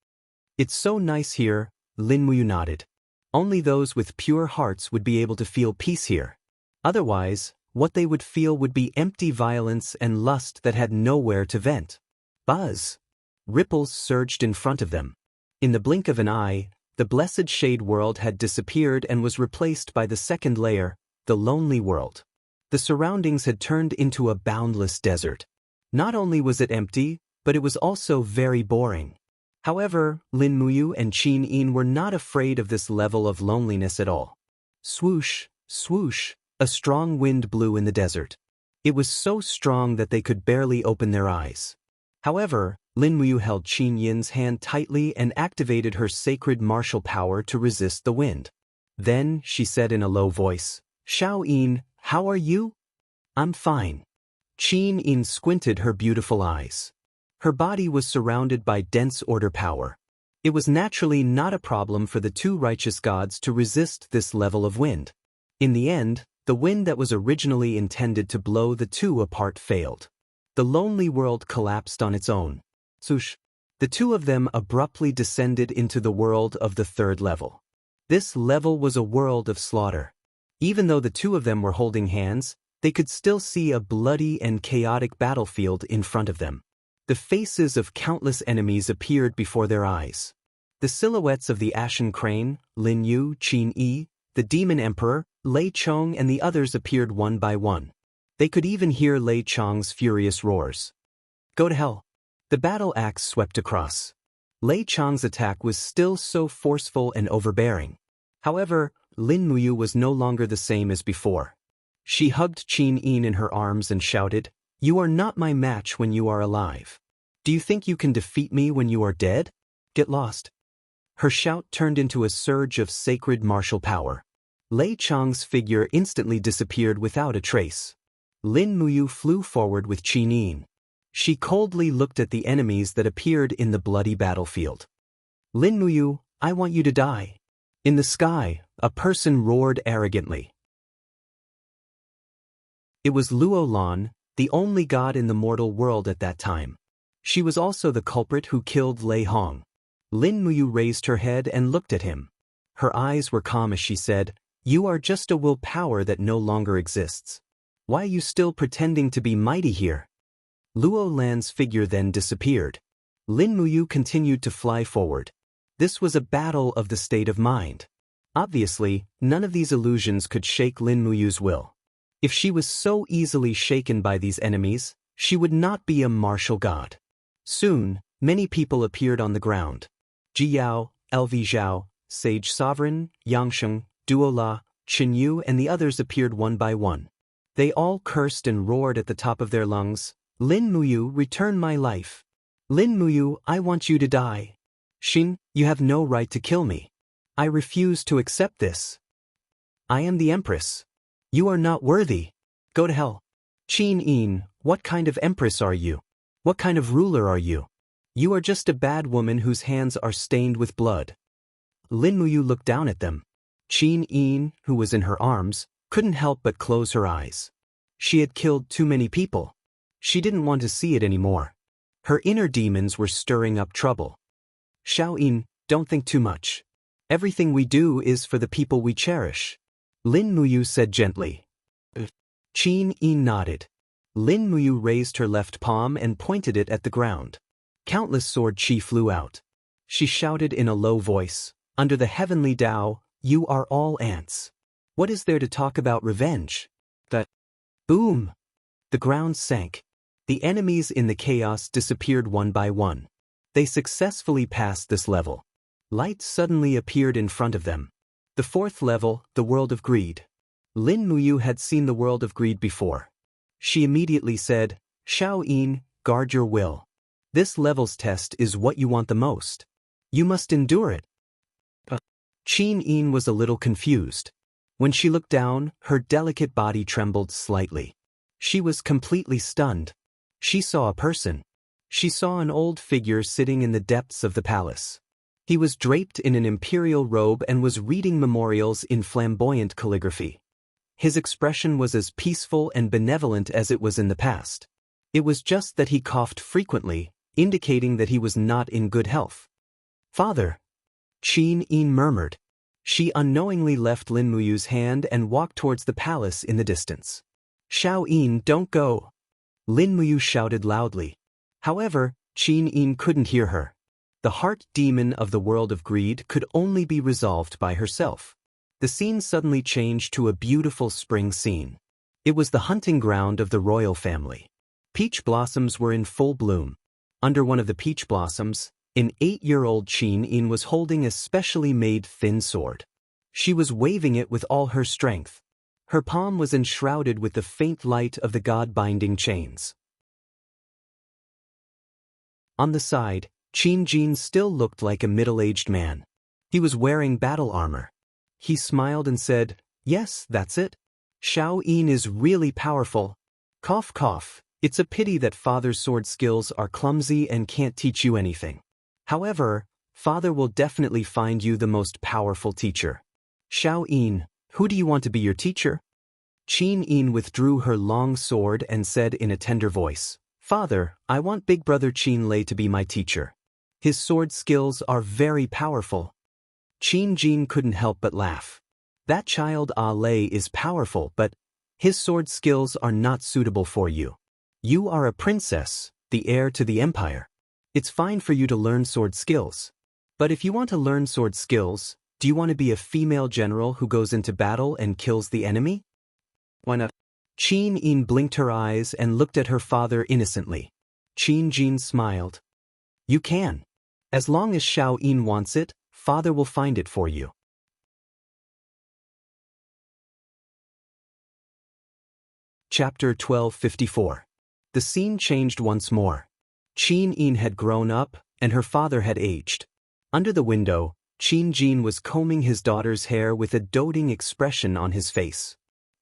It's so nice here, Lin Muyu nodded. Only those with pure hearts would be able to feel peace here. Otherwise, what they would feel would be empty violence and lust that had nowhere to vent. Buzz! Ripples surged in front of them. In the blink of an eye, the blessed shade world had disappeared and was replaced by the second layer, the lonely world. The surroundings had turned into a boundless desert. Not only was it empty, but it was also very boring. However, Lin Muyu and Qin Yin were not afraid of this level of loneliness at all. Swoosh, swoosh, a strong wind blew in the desert. It was so strong that they could barely open their eyes. However, Lin Muyu held Qin Yin's hand tightly and activated her sacred martial power to resist the wind. Then, she said in a low voice, Xiao Yin, how are you? I'm fine. Qin Yin squinted her beautiful eyes. Her body was surrounded by dense order power. It was naturally not a problem for the two righteous gods to resist this level of wind. In the end, the wind that was originally intended to blow the two apart failed. The lonely world collapsed on its own. Swoosh! The two of them abruptly descended into the world of the third level. This level was a world of slaughter. Even though the two of them were holding hands, they could still see a bloody and chaotic battlefield in front of them. The faces of countless enemies appeared before their eyes. The silhouettes of the Ashen Crane, Lin Yu, Qin Yi, the Demon Emperor, Lei Chong and the others appeared one by one. They could even hear Lei Chong's furious roars. Go to hell. The battle axe swept across. Lei Chong's attack was still so forceful and overbearing. However, Lin Muyu was no longer the same as before. She hugged Qin Yin in her arms and shouted, "You are not my match when you are alive. Do you think you can defeat me when you are dead? Get lost." Her shout turned into a surge of sacred martial power. Lei Chang's figure instantly disappeared without a trace. Lin Muyu flew forward with Qin Yin. She coldly looked at the enemies that appeared in the bloody battlefield. "Lin Muyu, I want you to die." In the sky, a person roared arrogantly. It was Luo Lan, the only god in the mortal world at that time. She was also the culprit who killed Lei Hong. Lin Muyu raised her head and looked at him. Her eyes were calm as she said, "You are just a willpower that no longer exists. Why are you still pretending to be mighty here?" Luo Lan's figure then disappeared. Lin Muyu continued to fly forward. This was a battle of the state of mind. Obviously, none of these illusions could shake Lin Muyu's will. If she was so easily shaken by these enemies, she would not be a martial god. Soon, many people appeared on the ground. Ji Yao, LV Zhao, Sage Sovereign, Yangsheng, Duo La, Qin Yu and the others appeared one by one. They all cursed and roared at the top of their lungs, "Lin Muyu, return my life. Lin Muyu, I want you to die. Xin, you have no right to kill me. I refuse to accept this. I am the Empress. You are not worthy. Go to hell." "Qin Yin, what kind of Empress are you? What kind of ruler are you? You are just a bad woman whose hands are stained with blood." Lin Muyu looked down at them. Qin Yin, who was in her arms, couldn't help but close her eyes. She had killed too many people. She didn't want to see it anymore. Her inner demons were stirring up trouble. "Xiao Yin, don't think too much. Everything we do is for the people we cherish," Lin Muyu said gently. Qin Yin nodded. Lin Muyu raised her left palm and pointed it at the ground. Countless sword chi flew out. She shouted in a low voice, "Under the heavenly Tao, you are all ants. What is there to talk about revenge?" Boom! The ground sank. The enemies in the chaos disappeared one by one. They successfully passed this level. Light suddenly appeared in front of them. The fourth level, the world of greed. Lin Muyu had seen the world of greed before. She immediately said, "Xiao Yin, guard your will. This level's test is what you want the most. You must endure it." Qin Yin was a little confused. When she looked down, her delicate body trembled slightly. She was completely stunned. She saw a person. She saw an old figure sitting in the depths of the palace. He was draped in an imperial robe and was reading memorials in flamboyant calligraphy. His expression was as peaceful and benevolent as it was in the past. It was just that he coughed frequently, indicating that he was not in good health. "Father," Qin Yin murmured. She unknowingly left Lin Muyu's hand and walked towards the palace in the distance. "Xiao Yin, don't go," Lin Muyu shouted loudly. However, Qin Yin couldn't hear her. The heart demon of the world of greed could only be resolved by herself. The scene suddenly changed to a beautiful spring scene. It was the hunting ground of the royal family. Peach blossoms were in full bloom. Under one of the peach blossoms, an 8-year-old Qin Yin was holding a specially made thin sword. She was waving it with all her strength. Her palm was enshrouded with the faint light of the god-binding chains. On the side, Qin Jin still looked like a middle-aged man. He was wearing battle armor. He smiled and said, "Yes, that's it. Xiao Yin is really powerful. Cough cough, it's a pity that father's sword skills are clumsy and can't teach you anything. However, father will definitely find you the most powerful teacher. Xiao Yin, who do you want to be your teacher?" Qin Yin withdrew her long sword and said in a tender voice, "Father, I want big brother Qin Lei to be my teacher. His sword skills are very powerful." Qin Jin couldn't help but laugh. "That child Lei is powerful, but his sword skills are not suitable for you. You are a princess, the heir to the empire. It's fine for you to learn sword skills. But if you want to learn sword skills, do you want to be a female general who goes into battle and kills the enemy?" "Why not?" Qin Yin blinked her eyes and looked at her father innocently. Qin Jin smiled. "You can. As long as Xiao Yin wants it, father will find it for you." Chapter 1254. The scene changed once more. Qin Yin had grown up, and her father had aged. Under the window, Qin Jin was combing his daughter's hair with a doting expression on his face.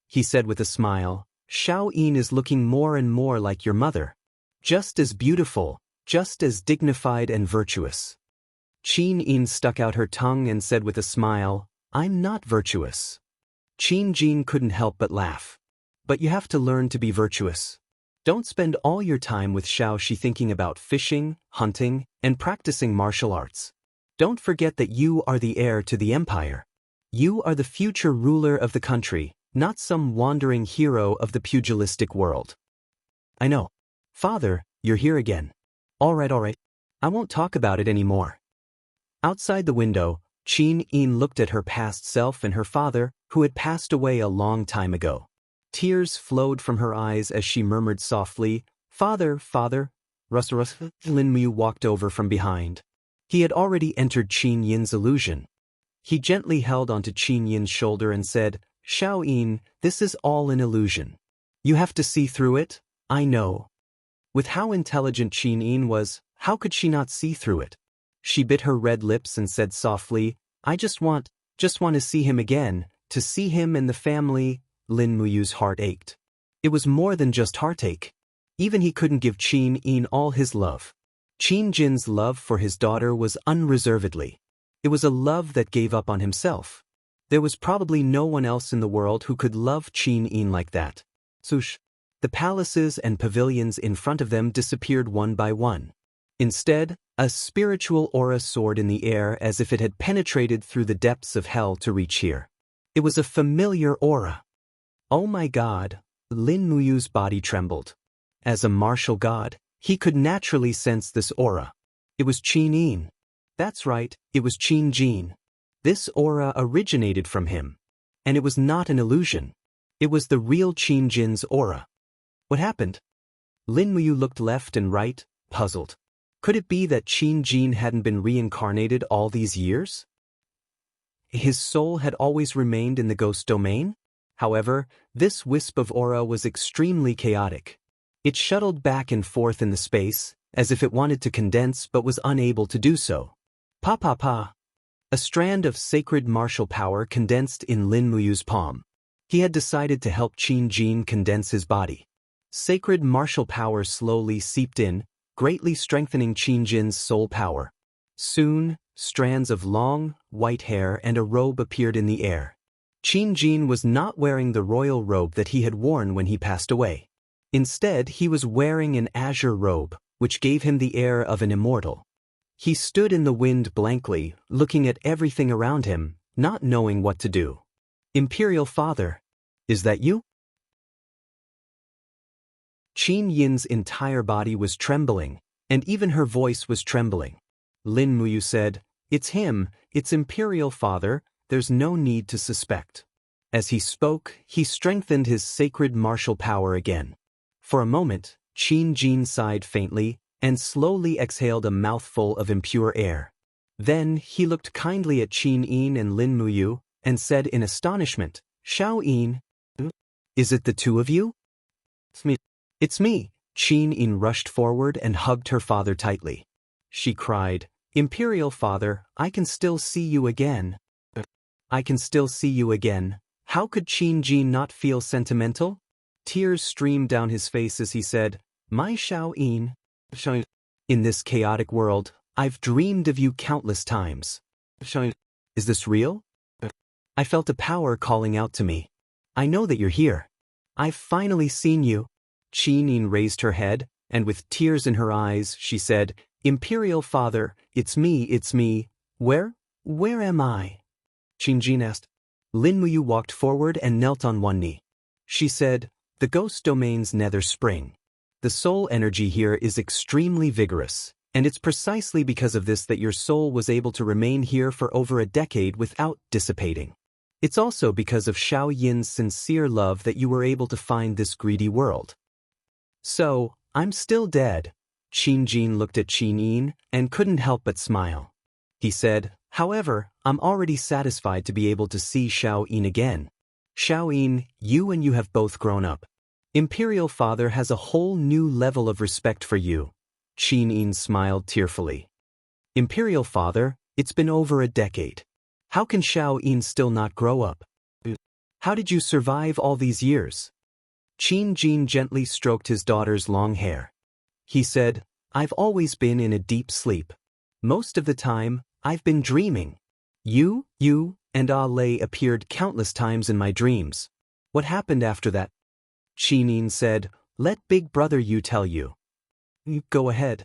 He said with a smile, "Xiao Yin is looking more and more like your mother. Just as beautiful, just as dignified and virtuous." Qin Yin stuck out her tongue and said with a smile, "I'm not virtuous." Qin Jin couldn't help but laugh. "But you have to learn to be virtuous. Don't spend all your time with Xiao Shi thinking about fishing, hunting, and practicing martial arts. Don't forget that you are the heir to the empire. You are the future ruler of the country, not some wandering hero of the pugilistic world." "I know. Father, you're here again. All right. I won't talk about it anymore." Outside the window, Qin Yin looked at her past self and her father, who had passed away a long time ago. Tears flowed from her eyes as she murmured softly, "Father, father." Lin Mu walked over from behind. He had already entered Qin Yin's illusion. He gently held onto Qin Yin's shoulder and said, "Xiao Yin, this is all an illusion. You have to see through it, I know." With how intelligent Qin Yin was, how could she not see through it? She bit her red lips and said softly, "I just want to see him again, to see him and the family." Lin Muyu's heart ached. It was more than just heartache. Even he couldn't give Qin Yin all his love. Qin Jin's love for his daughter was unreservedly. It was a love that gave up on himself. There was probably no one else in the world who could love Qin Yin like that. Swoosh. The palaces and pavilions in front of them disappeared one by one. Instead, a spiritual aura soared in the air as if it had penetrated through the depths of hell to reach here. It was a familiar aura. Oh my God, Lin Muyu's body trembled. As a martial god, he could naturally sense this aura. It was Qin Yin. That's right, it was Qin Jin. This aura originated from him. And it was not an illusion. It was the real Qin Jin's aura. What happened? Lin Muyu looked left and right, puzzled. Could it be that Qin Jin hadn't been reincarnated all these years? His soul had always remained in the ghost domain? However, this wisp of aura was extremely chaotic. It shuttled back and forth in the space, as if it wanted to condense but was unable to do so. Pa. A strand of sacred martial power condensed in Lin Muyu's palm. He had decided to help Qin Jin condense his body. Sacred martial power slowly seeped in, greatly strengthening Qin Jin's soul power. Soon, strands of long, white hair and a robe appeared in the air. Qin Jin was not wearing the royal robe that he had worn when he passed away. Instead, he was wearing an azure robe, which gave him the air of an immortal. He stood in the wind blankly, looking at everything around him, not knowing what to do. "Imperial Father, is that you?" Qin Yin's entire body was trembling, and even her voice was trembling. Lin Muyu said, "It's him, it's Imperial Father, there's no need to suspect." As he spoke, he strengthened his sacred martial power again. For a moment, Qin Jin sighed faintly and slowly exhaled a mouthful of impure air. Then he looked kindly at Qin Yin and Lin Muyu and said in astonishment, "Xiao Yin, is it the two of you?" It's me." Qin Yin rushed forward and hugged her father tightly. She cried, "Imperial Father, I can still see you again." "I can still see you again." How could Qin Jin not feel sentimental? Tears streamed down his face as he said, "My Xiao Yin. In this chaotic world, I've dreamed of you countless times. Is this real? I felt a power calling out to me. I know that you're here. I've finally seen you." Qin Yin raised her head, and with tears in her eyes, she said, "Imperial Father, it's me. Where am I?" Qin Jin asked. Lin Muyu walked forward and knelt on one knee. She said, "The ghost domain's nether spring. The soul energy here is extremely vigorous, and it's precisely because of this that your soul was able to remain here for over a decade without dissipating. It's also because of Xiao Yin's sincere love that you were able to find this greedy world." "So, I'm still dead." Qin Jin looked at Qin Yin and couldn't help but smile. He said, "However, I'm already satisfied to be able to see Xiao Yin again. Xiao Yin, you have both grown up. Imperial Father has a whole new level of respect for you. Qin Yin smiled tearfully. Imperial Father, it's been over a decade. How can Xiao Yin still not grow up? How did you survive all these years? Qin Jin gently stroked his daughter's long hair. He said, I've always been in a deep sleep. Most of the time, I've been dreaming. You, and Ah Lei appeared countless times in my dreams. What happened after that? Qin Yin said, let big brother Yu tell you. Go ahead.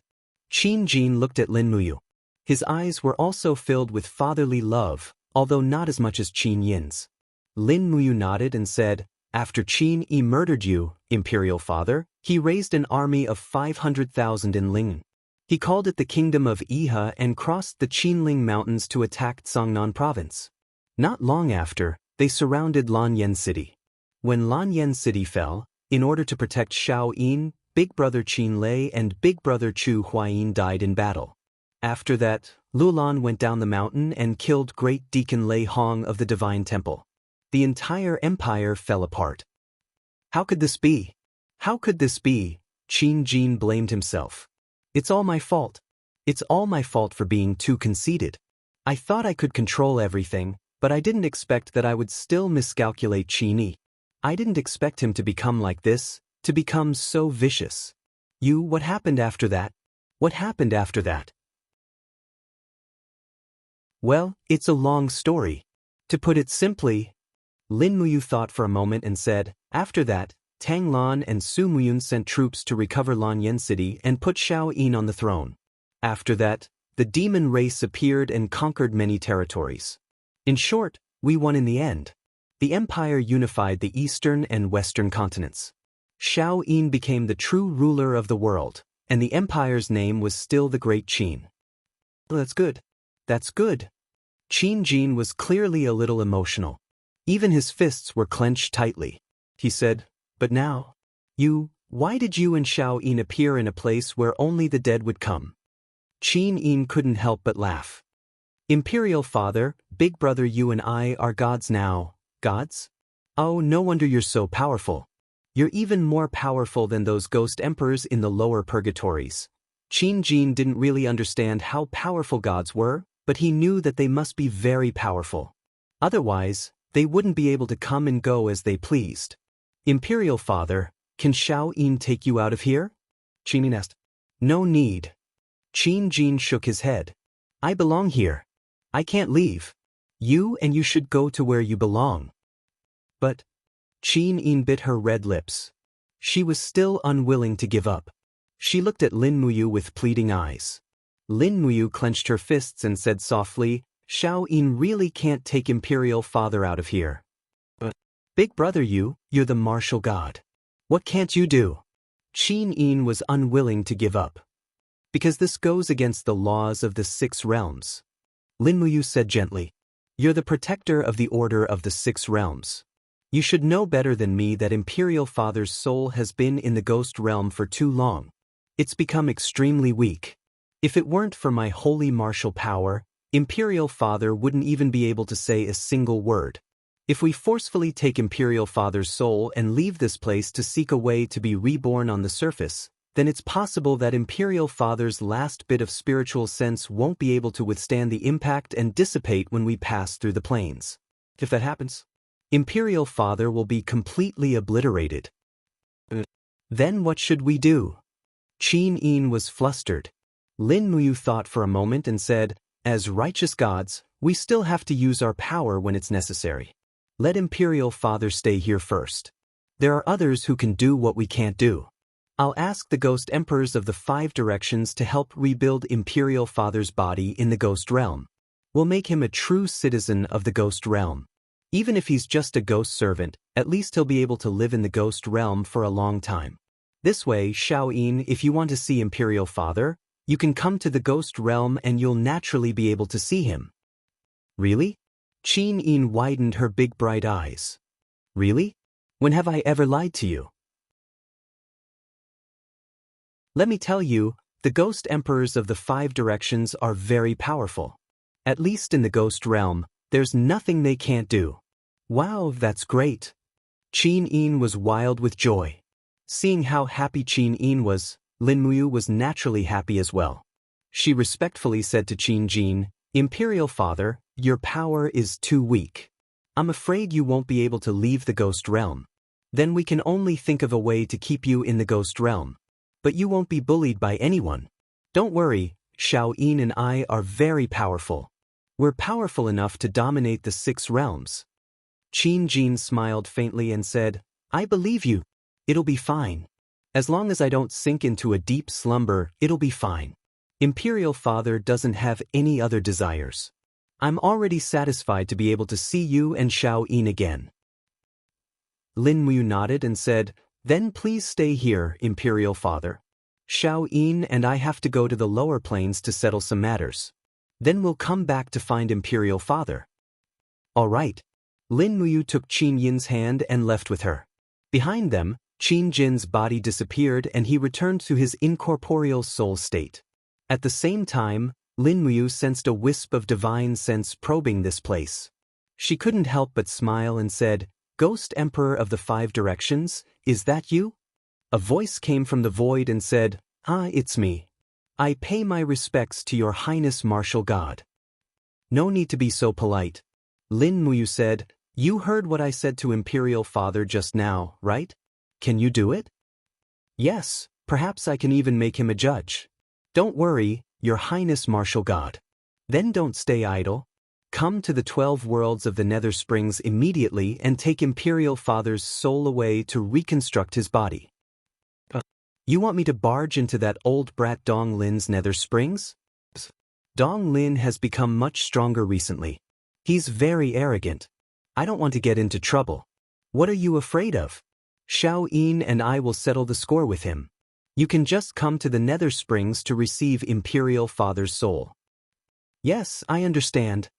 Qin Jin looked at Lin Muyu. His eyes were also filled with fatherly love, although not as much as Qin Yin's. Lin Muyu nodded and said, after Qin Yi murdered you, Imperial Father, he raised an army of 500,000 in Ling. He called it the Kingdom of Iha and crossed the Qinling Mountains to attack Cangnan Province. Not long after, they surrounded Lanyan City. When Lanyan City fell, in order to protect Xiao Yin, big brother Qin Lei and big brother Chu Huayin died in battle. After that, Lulan went down the mountain and killed great Deacon Lei Hong of the Divine Temple. The entire empire fell apart. How could this be? How could this be? Qin Jin blamed himself. It's all my fault. It's all my fault for being too conceited. I thought I could control everything, but I didn't expect that I would still miscalculate Qin Yi. I didn't expect him to become like this, to become so vicious. What happened after that? What happened after that? Well, it's a long story. To put it simply, Lin Muyu thought for a moment and said, after that, Tang Lan and Su Muyun sent troops to recover Lanyan City and put Xiao Yin on the throne. After that, the demon race appeared and conquered many territories. In short, we won in the end. The empire unified the eastern and western continents. Xiao Yin became the true ruler of the world, and the empire's name was still the Great Qin. That's good. That's good. Qin Jin was clearly a little emotional. Even his fists were clenched tightly. He said, but now, why did you and Xiao Yin appear in a place where only the dead would come? Qin Yin couldn't help but laugh. Imperial Father, big brother you and I are gods now. Gods? Oh, no wonder you're so powerful. You're even more powerful than those ghost emperors in the lower purgatories. Qin Jin didn't really understand how powerful gods were, but he knew that they must be very powerful. Otherwise, they wouldn't be able to come and go as they pleased. Imperial Father, can Xiao Yin take you out of here? Qin Yin asked. No need. Qin Jin shook his head. I belong here. I can't leave. You should go to where you belong. But Qin Yin bit her red lips. She was still unwilling to give up. She looked at Lin Muyu with pleading eyes. Lin Muyu clenched her fists and said softly, Xiao Yin really can't take Imperial Father out of here. But, big brother you're the martial god. What can't you do? Qin Yin was unwilling to give up. Because this goes against the laws of the 6 realms. Lin Muyu said gently, you're the protector of the order of the 6 realms. You should know better than me that Imperial Father's soul has been in the ghost realm for too long. It's become extremely weak. If it weren't for my holy martial power, Imperial Father wouldn't even be able to say a single word. If we forcefully take Imperial Father's soul and leave this place to seek a way to be reborn on the surface, then it's possible that Imperial Father's last bit of spiritual sense won't be able to withstand the impact and dissipate when we pass through the planes. If that happens, Imperial Father will be completely obliterated. Then what should we do? Qin Yin was flustered. Lin Muyu thought for a moment and said, as righteous gods, we still have to use our power when it's necessary. Let Imperial Father stay here first. There are others who can do what we can't do. I'll ask the ghost emperors of the 5 directions to help rebuild Imperial Father's body in the ghost realm. We'll make him a true citizen of the ghost realm. Even if he's just a ghost servant, at least he'll be able to live in the ghost realm for a long time. This way, Xiao Yin, if you want to see Imperial Father, you can come to the ghost realm and you'll naturally be able to see him. Really? Qin Yin widened her big bright eyes. Really? When have I ever lied to you? Let me tell you, the ghost emperors of the 5 directions are very powerful. At least in the ghost realm, there's nothing they can't do. Wow, that's great. Qin Yin was wild with joy. Seeing how happy Qin Yin was, Lin Muyu was naturally happy as well. She respectfully said to Qin Jin, Imperial Father, your power is too weak. I'm afraid you won't be able to leave the ghost realm. Then we can only think of a way to keep you in the ghost realm. But you won't be bullied by anyone. Don't worry, Xiao Yin and I are very powerful. We're powerful enough to dominate the 6 realms. Qin Jin smiled faintly and said, I believe you. It'll be fine. As long as I don't sink into a deep slumber, it'll be fine. Imperial Father doesn't have any other desires. I'm already satisfied to be able to see you and Xiao Yin again. Lin Muyu nodded and said, Then please stay here, Imperial Father. Xiao Yin and I have to go to the lower planes to settle some matters. Then we'll come back to find Imperial Father. All right. Lin Muyu took Qin Yin's hand and left with her. Behind them, Qin Jin's body disappeared and he returned to his incorporeal soul state. At the same time, Lin Muyu sensed a wisp of divine sense probing this place. She couldn't help but smile and said, Ghost Emperor of the 5 Directions, is that you? A voice came from the void and said, it's me. I pay my respects to your Highness Martial God. No need to be so polite. Lin Muyu said, You heard what I said to Imperial Father just now, right? Can you do it? Yes, perhaps I can even make him a judge. Don't worry, your Highness Martial God. Then don't stay idle. Come to the 12 worlds of the Nether Springs immediately and take Imperial Father's soul away to reconstruct his body. You want me to barge into that old brat Dong Lin's Nether Springs? Dong Lin has become much stronger recently. He's very arrogant. I don't want to get into trouble. What are you afraid of? Xiao Yin and I will settle the score with him. You can just come to the Nether Springs to receive Imperial Father's soul. Yes, I understand.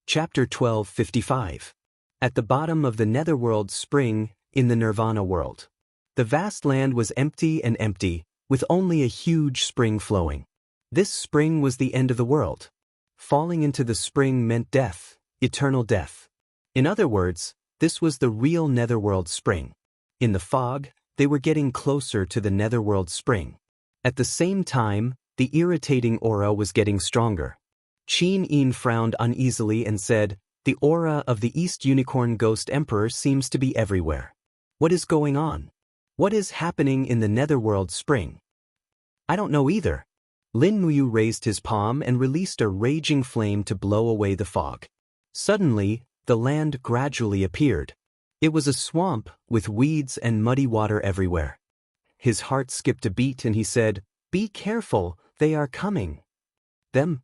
Chapter 1255. At the bottom of the Netherworld Spring, in the Nirvana world. The vast land was empty and empty, with only a huge spring flowing. This spring was the end of the world. Falling into the spring meant death, eternal death. In other words, this was the real Netherworld Spring. In the fog, they were getting closer to the Netherworld Spring. At the same time, the irritating aura was getting stronger. Qin Yin frowned uneasily and said, The aura of the East Unicorn Ghost Emperor seems to be everywhere. What is going on? What is happening in the Netherworld Spring? I don't know either. Lin Muyu raised his palm and released a raging flame to blow away the fog. Suddenly, the land gradually appeared. It was a swamp with weeds and muddy water everywhere. His heart skipped a beat and he said, Be careful, they are coming. Them?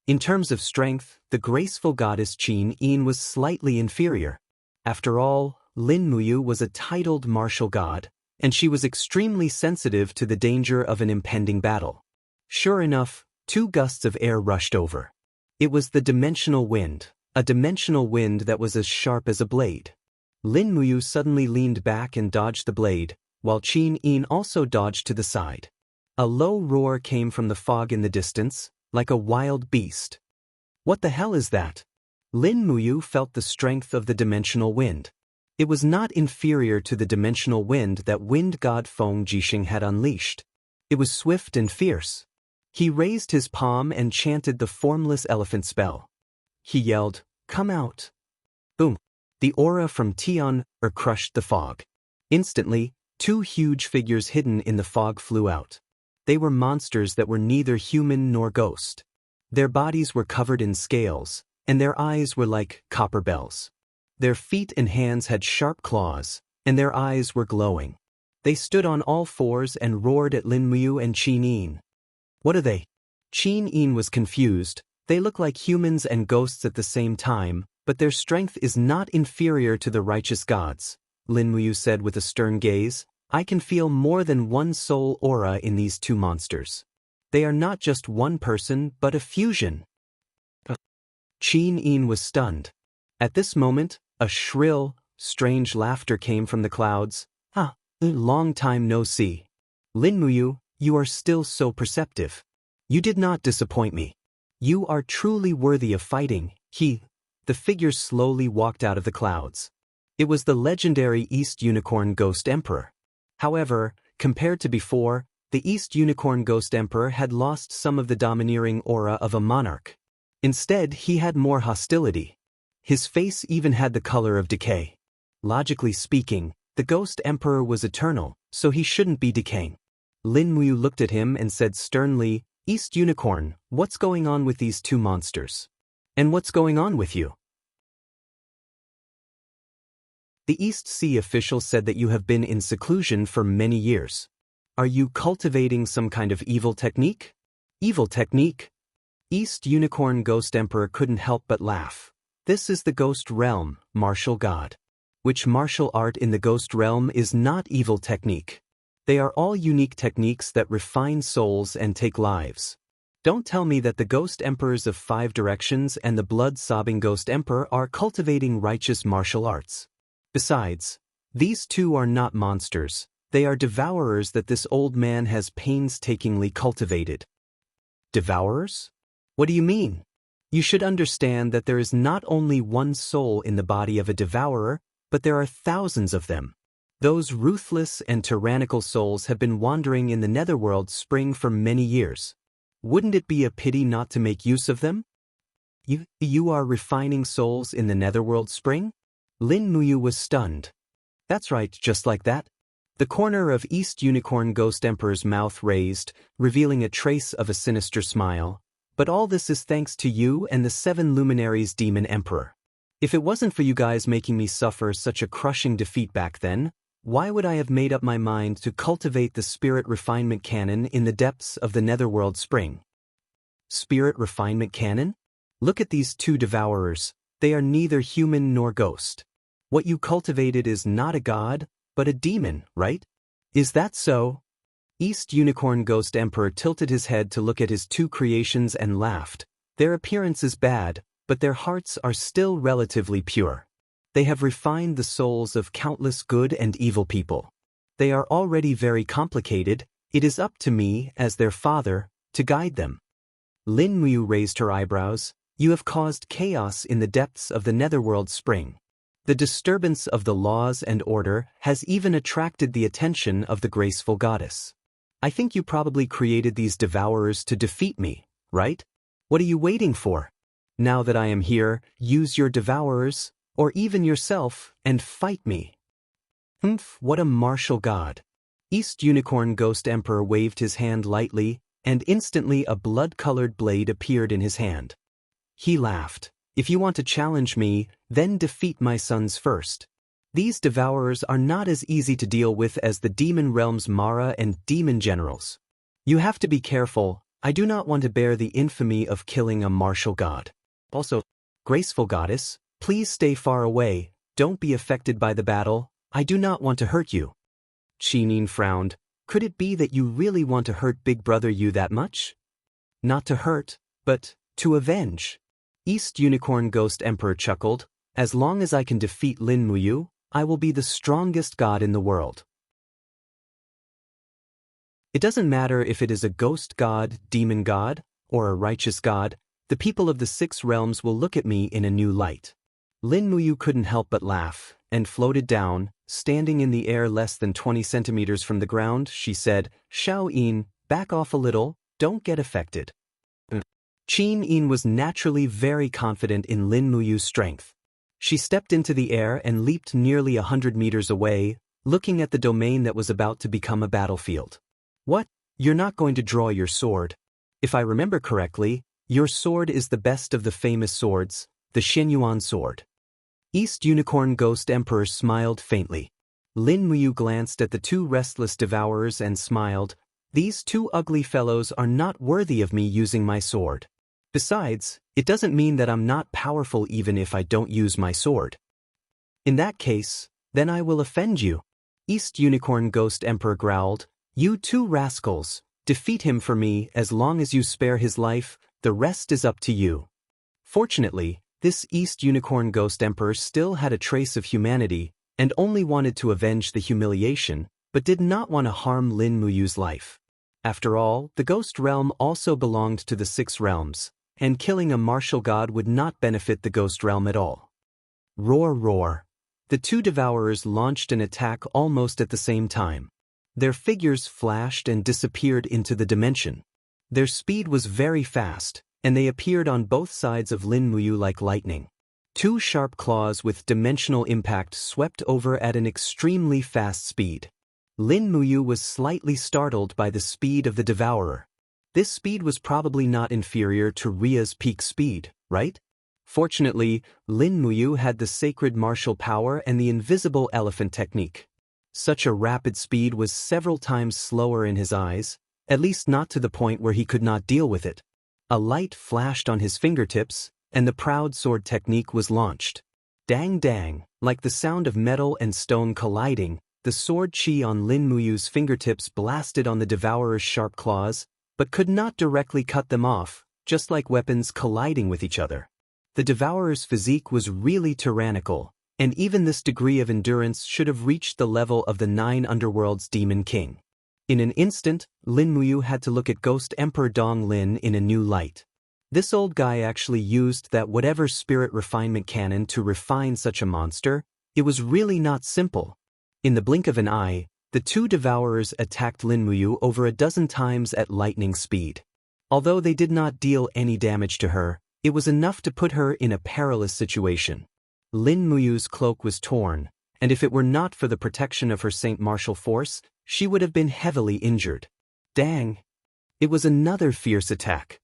In terms of strength, the graceful goddess Qin Yin was slightly inferior. After all, Lin Muyu was a titled martial god, and she was extremely sensitive to the danger of an impending battle. Sure enough, 2 gusts of air rushed over. It was the dimensional wind, a dimensional wind that was as sharp as a blade. Lin Muyu suddenly leaned back and dodged the blade, while Qin Yin also dodged to the side. A low roar came from the fog in the distance, like a wild beast. What the hell is that? Lin Muyu felt the strength of the dimensional wind. It was not inferior to the dimensional wind that wind god Feng Jixing had unleashed. It was swift and fierce. He raised his palm and chanted the formless elephant spell. He yelled, Come out. Boom. The aura from Tian crushed the fog. Instantly, 2 huge figures hidden in the fog flew out. They were monsters that were neither human nor ghost. Their bodies were covered in scales, and their eyes were like copper bells. Their feet and hands had sharp claws, and their eyes were glowing. They stood on all 4s and roared at Lin Muyu and Qin Yin. What are they? Qin Yin was confused. They look like humans and ghosts at the same time, but their strength is not inferior to the righteous gods, Lin Muyu said with a stern gaze. I can feel more than 1 soul aura in these 2 monsters. They are not just one person, but a fusion. Qin Yin was stunned. At this moment, a shrill, strange laughter came from the clouds. Long time no see. Lin Muyu, you are still so perceptive. You did not disappoint me. You are truly worthy of fighting, the figure slowly walked out of the clouds. It was the legendary East Unicorn Ghost Emperor. However, compared to before, the East Unicorn Ghost Emperor had lost some of the domineering aura of a monarch. Instead, he had more hostility. His face even had the color of decay. Logically speaking, the Ghost Emperor was eternal, so he shouldn't be decaying. Lin Muyu looked at him and said sternly, "East Unicorn, what's going on with these two monsters? And what's going on with you?" The East Sea official said that you have been in seclusion for many years. Are you cultivating some kind of evil technique? Evil technique? East Unicorn Ghost Emperor couldn't help but laugh. This is the Ghost Realm, martial god. Which martial art in the Ghost Realm is not evil technique? They are all unique techniques that refine souls and take lives. Don't tell me that the Ghost Emperors of 5 Directions and the blood-sobbing Ghost Emperor are cultivating righteous martial arts. Besides, these two are not monsters, they are devourers that this old man has painstakingly cultivated. Devourers? What do you mean? You should understand that there is not only one soul in the body of a devourer, but there are thousands of them. Those ruthless and tyrannical souls have been wandering in the netherworld spring for many years. Wouldn't it be a pity not to make use of them? You are refining souls in the netherworld spring? Lin Muyu was stunned. That's right, just like that. The corner of East Unicorn Ghost Emperor's mouth raised, revealing a trace of a sinister smile. But all this is thanks to you and the 7 luminaries Demon Emperor. If it wasn't for you guys making me suffer such a crushing defeat back then, why would I have made up my mind to cultivate the spirit refinement cannon in the depths of the netherworld spring? Spirit refinement cannon? Look at these two devourers, they are neither human nor ghost. What you cultivated is not a god, but a demon, right? Is that so? East Unicorn Ghost Emperor tilted his head to look at his two creations and laughed. Their appearance is bad, but their hearts are still relatively pure. They have refined the souls of countless good and evil people. They are already very complicated, it is up to me, as their father, to guide them. Lin Muyu raised her eyebrows. You have caused chaos in the depths of the netherworld spring. The disturbance of the laws and order has even attracted the attention of the graceful goddess. I think you probably created these devourers to defeat me, right? What are you waiting for? Now that I am here, use your devourers, or even yourself, and fight me. What a martial god. East Unicorn Ghost Emperor waved his hand lightly, and instantly a blood-colored blade appeared in his hand. He laughed. If you want to challenge me, then defeat my sons first. These devourers are not as easy to deal with as the demon realm's Mara and demon generals. You have to be careful, I do not want to bear the infamy of killing a martial god. Also, graceful goddess, please stay far away, don't be affected by the battle, I do not want to hurt you. Qinin frowned. Could it be that you really want to hurt Big Brother you that much? Not to hurt, but to avenge. East Unicorn Ghost Emperor chuckled. As long as I can defeat Lin Muyu, I will be the strongest god in the world. It doesn't matter if it is a ghost god, demon god, or a righteous god, the people of the 6 realms will look at me in a new light. Lin Muyu couldn't help but laugh, and floated down, standing in the air less than 20 centimeters from the ground. She said, Xiao-yin, back off a little, don't get affected. Qin-yin was naturally very confident in Lin Muyu's strength. She stepped into the air and leaped nearly 100 meters away, looking at the domain that was about to become a battlefield. What? You're not going to draw your sword? If I remember correctly, your sword is the best of the famous swords, the Shenyuan sword. East Unicorn Ghost Emperor smiled faintly. Lin Muyu glanced at the 2 restless devourers and smiled. These 2 ugly fellows are not worthy of me using my sword. Besides, it doesn't mean that I'm not powerful even if I don't use my sword. In that case, then I will offend you. East Unicorn Ghost Emperor growled. You 2 rascals, defeat him for me as long as you spare his life, the rest is up to you. Fortunately, this East Unicorn Ghost Emperor still had a trace of humanity, and only wanted to avenge the humiliation, but did not want to harm Lin Muyu's life. After all, the Ghost Realm also belonged to the 6 realms, and killing a martial god would not benefit the ghost realm at all. Roar, roar. The two devourers launched an attack almost at the same time. Their figures flashed and disappeared into the dimension. Their speed was very fast, and they appeared on both sides of Lin Muyu like lightning. Two sharp claws with dimensional impact swept over at an extremely fast speed. Lin Muyu was slightly startled by the speed of the devourer. This speed was probably not inferior to Ria's peak speed, right? Fortunately, Lin Muyu had the sacred martial power and the invisible elephant technique. Such a rapid speed was several times slower in his eyes, at least not to the point where he could not deal with it. A light flashed on his fingertips, and the proud sword technique was launched. Dang dang, like the sound of metal and stone colliding, the sword chi on Lin Muyu's fingertips blasted on the devourer's sharp claws, but could not directly cut them off, just like weapons colliding with each other. The devourer's physique was really tyrannical, and even this degree of endurance should have reached the level of the 9 underworld's demon king. In an instant, Lin Muyu had to look at Ghost Emperor Dong Lin in a new light. This old guy actually used that whatever spirit refinement cannon to refine such a monster. It was really not simple. In the blink of an eye, the two devourers attacked Lin Muyu over a dozen times at lightning speed. Although they did not deal any damage to her, it was enough to put her in a perilous situation. Lin Muyu's cloak was torn, and if it were not for the protection of her Saint Martial force, she would have been heavily injured. Dang! It was another fierce attack.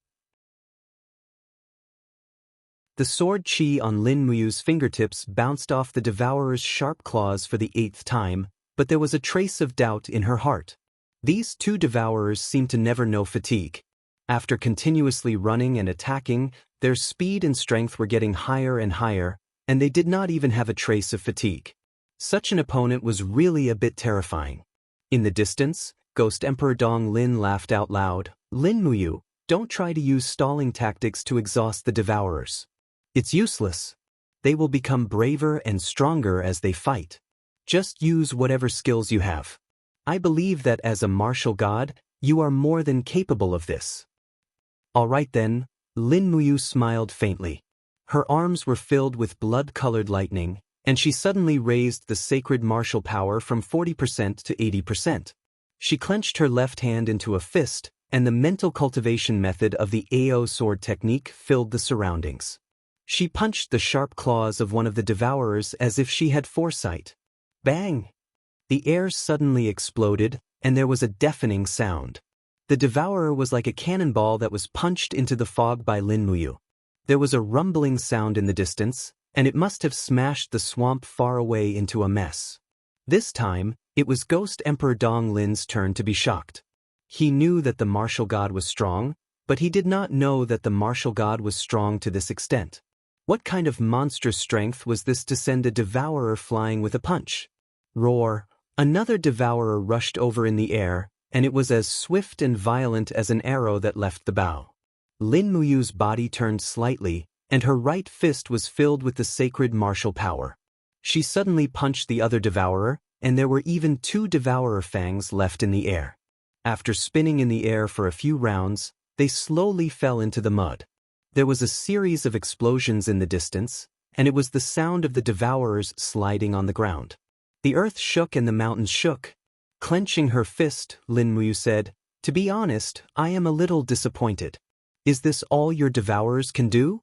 The sword chi on Lin Muyu's fingertips bounced off the devourer's sharp claws for the 8th time, but there was a trace of doubt in her heart. These two devourers seemed to never know fatigue. After continuously running and attacking, their speed and strength were getting higher and higher, and they did not even have a trace of fatigue. Such an opponent was really a bit terrifying. In the distance, Ghost Emperor Dong Lin laughed out loud. Lin Muyu, don't try to use stalling tactics to exhaust the devourers. It's useless. They will become braver and stronger as they fight. Just use whatever skills you have. I believe that as a martial god, you are more than capable of this. All right then, Lin Muyu smiled faintly. Her arms were filled with blood-colored lightning, and she suddenly raised the sacred martial power from 40% to 80%. She clenched her left hand into a fist, and the mental cultivation method of the AO sword technique filled the surroundings. She punched the sharp claws of one of the devourers as if she had foresight. Bang! The air suddenly exploded, and there was a deafening sound. The devourer was like a cannonball that was punched into the fog by Lin Muyu. There was a rumbling sound in the distance, and it must have smashed the swamp far away into a mess. This time, it was Ghost Emperor Dong Lin's turn to be shocked. He knew that the martial god was strong, but he did not know that the martial god was strong to this extent. What kind of monstrous strength was this to send a devourer flying with a punch? Roar! Another devourer rushed over in the air, and it was as swift and violent as an arrow that left the bow. Lin Muyu's body turned slightly, and her right fist was filled with the sacred martial power. She suddenly punched the other devourer, and there were even 2 devourer fangs left in the air. After spinning in the air for a few rounds, they slowly fell into the mud. There was a series of explosions in the distance, and it was the sound of the devourers sliding on the ground. The earth shook and the mountains shook. Clenching her fist, Lin Muyu said, "To be honest, I am a little disappointed. Is this all your devourers can do?"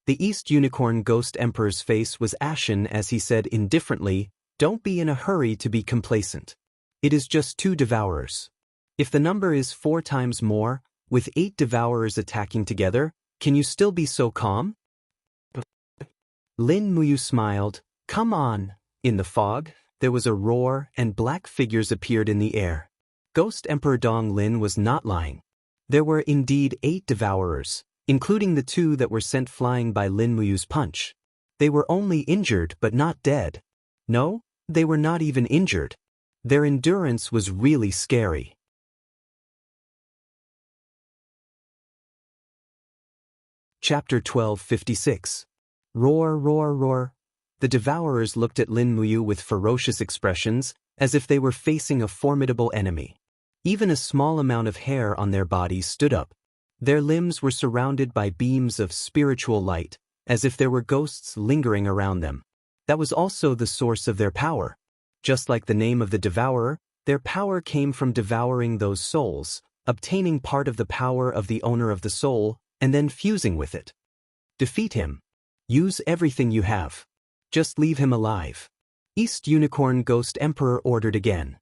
The East Unicorn Ghost Emperor's face was ashen as he said indifferently, "Don't be in a hurry to be complacent. It is just 2 devourers. If the number is 4 times more, with 8 devourers attacking together, can you still be so calm?" Lin Muyu smiled. "Come on." In the fog, there was a roar and black figures appeared in the air. Ghost Emperor Dong Lin was not lying. There were indeed 8 devourers, including the 2 that were sent flying by Lin Muyu's punch. They were only injured but not dead. No, they were not even injured. Their endurance was really scary. Chapter 1256. Roar, roar, roar. The devourers looked at Lin Muyu with ferocious expressions, as if they were facing a formidable enemy. Even a small amount of hair on their bodies stood up. Their limbs were surrounded by beams of spiritual light, as if there were ghosts lingering around them. That was also the source of their power. Just like the name of the devourer, their power came from devouring those souls, obtaining part of the power of the owner of the soul, and then fusing with it. Defeat him. Use everything you have. Just leave him alive. East Unicorn Ghost Emperor ordered again.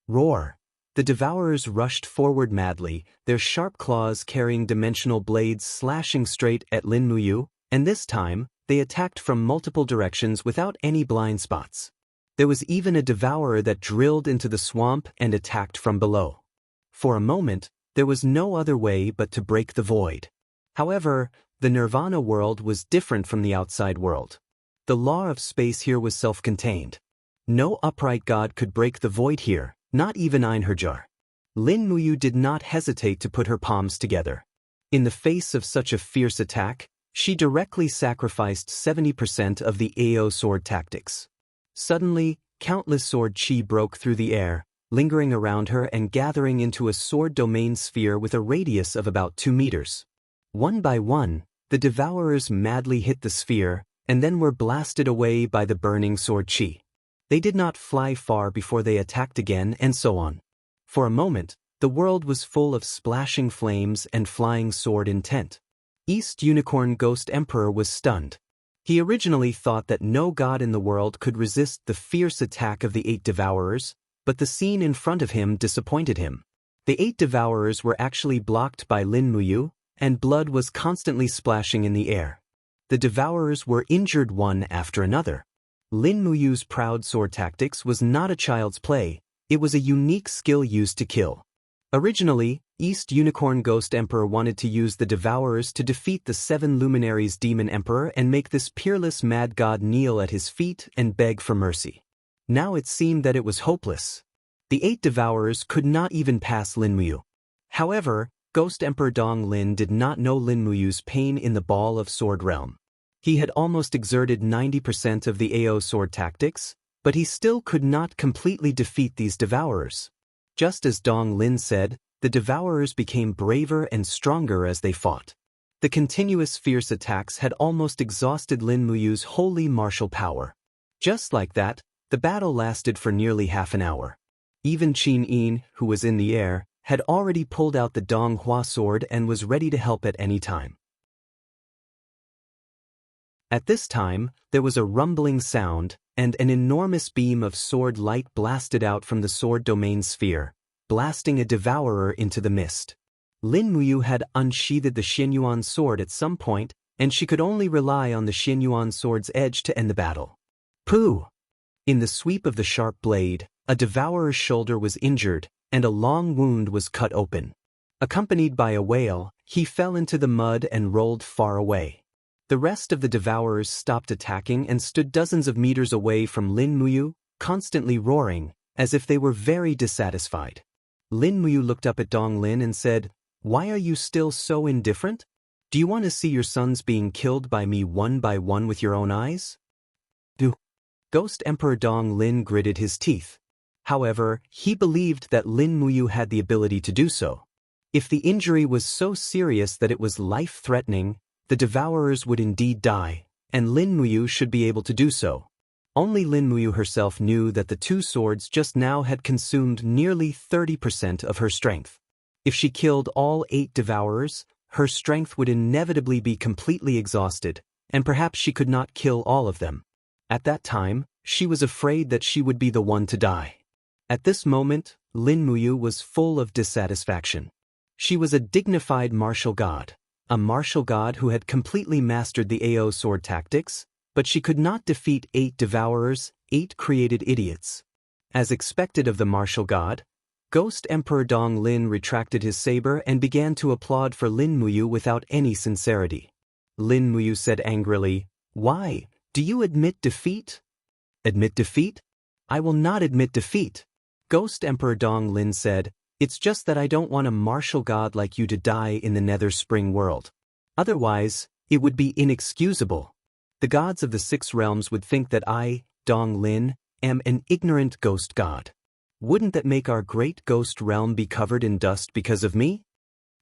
Roar. The devourers rushed forward madly, their sharp claws carrying dimensional blades slashing straight at Lin Muyu, and this time, they attacked from multiple directions without any blind spots. There was even a devourer that drilled into the swamp and attacked from below. For a moment, there was no other way but to break the void. However, the Nirvana world was different from the outside world. The law of space here was self-contained. No upright god could break the void here, not even Einherjar. Lin Muyu did not hesitate to put her palms together. In the face of such a fierce attack, she directly sacrificed 70% of the AO sword tactics. Suddenly, countless sword chi broke through the air, lingering around her and gathering into a sword domain sphere with a radius of about 2 meters. One by one, the devourers madly hit the sphere, and then were blasted away by the burning sword chi. They did not fly far before they attacked again, and so on. For a moment, the world was full of splashing flames and flying sword intent. East Unicorn Ghost Emperor was stunned. He originally thought that no god in the world could resist the fierce attack of the 8 devourers, but the scene in front of him disappointed him. The 8 devourers were actually blocked by Lin Muyu, and blood was constantly splashing in the air. The devourers were injured one after another. Lin Muyu's proud sword tactics was not a child's play, it was a unique skill used to kill. Originally, East Unicorn Ghost Emperor wanted to use the devourers to defeat the 7 luminaries Demon Emperor and make this peerless mad god kneel at his feet and beg for mercy. Now it seemed that it was hopeless. The 8 devourers could not even pass Lin Muyu. However, Ghost Emperor Dong Lin did not know Lin Muyu's pain in the ball of sword realm. He had almost exerted 90% of the AO sword tactics, but he still could not completely defeat these devourers. Just as Dong Lin said, the devourers became braver and stronger as they fought. The continuous fierce attacks had almost exhausted Lin Muyu's holy martial power. Just like that, the battle lasted for nearly half an hour. Even Qin Yin, who was in the air, had already pulled out the Dong Hua sword and was ready to help at any time. At this time, there was a rumbling sound, and an enormous beam of sword light blasted out from the sword domain sphere, blasting a devourer into the mist. Lin Muyu had unsheathed the Xianyuan sword at some point, and she could only rely on the Xianyuan sword's edge to end the battle. Pooh! In the sweep of the sharp blade, a devourer's shoulder was injured, and a long wound was cut open. Accompanied by a wail, he fell into the mud and rolled far away. The rest of the devourers stopped attacking and stood dozens of meters away from Lin Muyu, constantly roaring, as if they were very dissatisfied. Lin Muyu looked up at Dong Lin and said, "Why are you still so indifferent? Do you want to see your sons being killed by me one by one with your own eyes?" Ghost Emperor Dong Lin gritted his teeth. However, he believed that Lin Muyu had the ability to do so. If the injury was so serious that it was life-threatening, the devourers would indeed die, and Lin Muyu should be able to do so. Only Lin Muyu herself knew that the 2 swords just now had consumed nearly 30% of her strength. If she killed all 8 devourers, her strength would inevitably be completely exhausted, and perhaps she could not kill all of them. At that time, she was afraid that she would be the one to die. At this moment, Lin Muyu was full of dissatisfaction. She was a dignified martial god, a martial god who had completely mastered the AO sword tactics, but she could not defeat 8 devourers, 8 created idiots. As expected of the martial god, Ghost Emperor Dong Lin retracted his saber and began to applaud for Lin Muyu without any sincerity. Lin Muyu said angrily, "Why? Do you admit defeat?" "Admit defeat? I will not admit defeat." Ghost Emperor Dong Lin said, "It's just that I don't want a martial god like you to die in the Nether Spring world. Otherwise, it would be inexcusable. The gods of the 6 realms would think that I, Dong Lin, am an ignorant ghost god. Wouldn't that make our great ghost realm be covered in dust because of me?"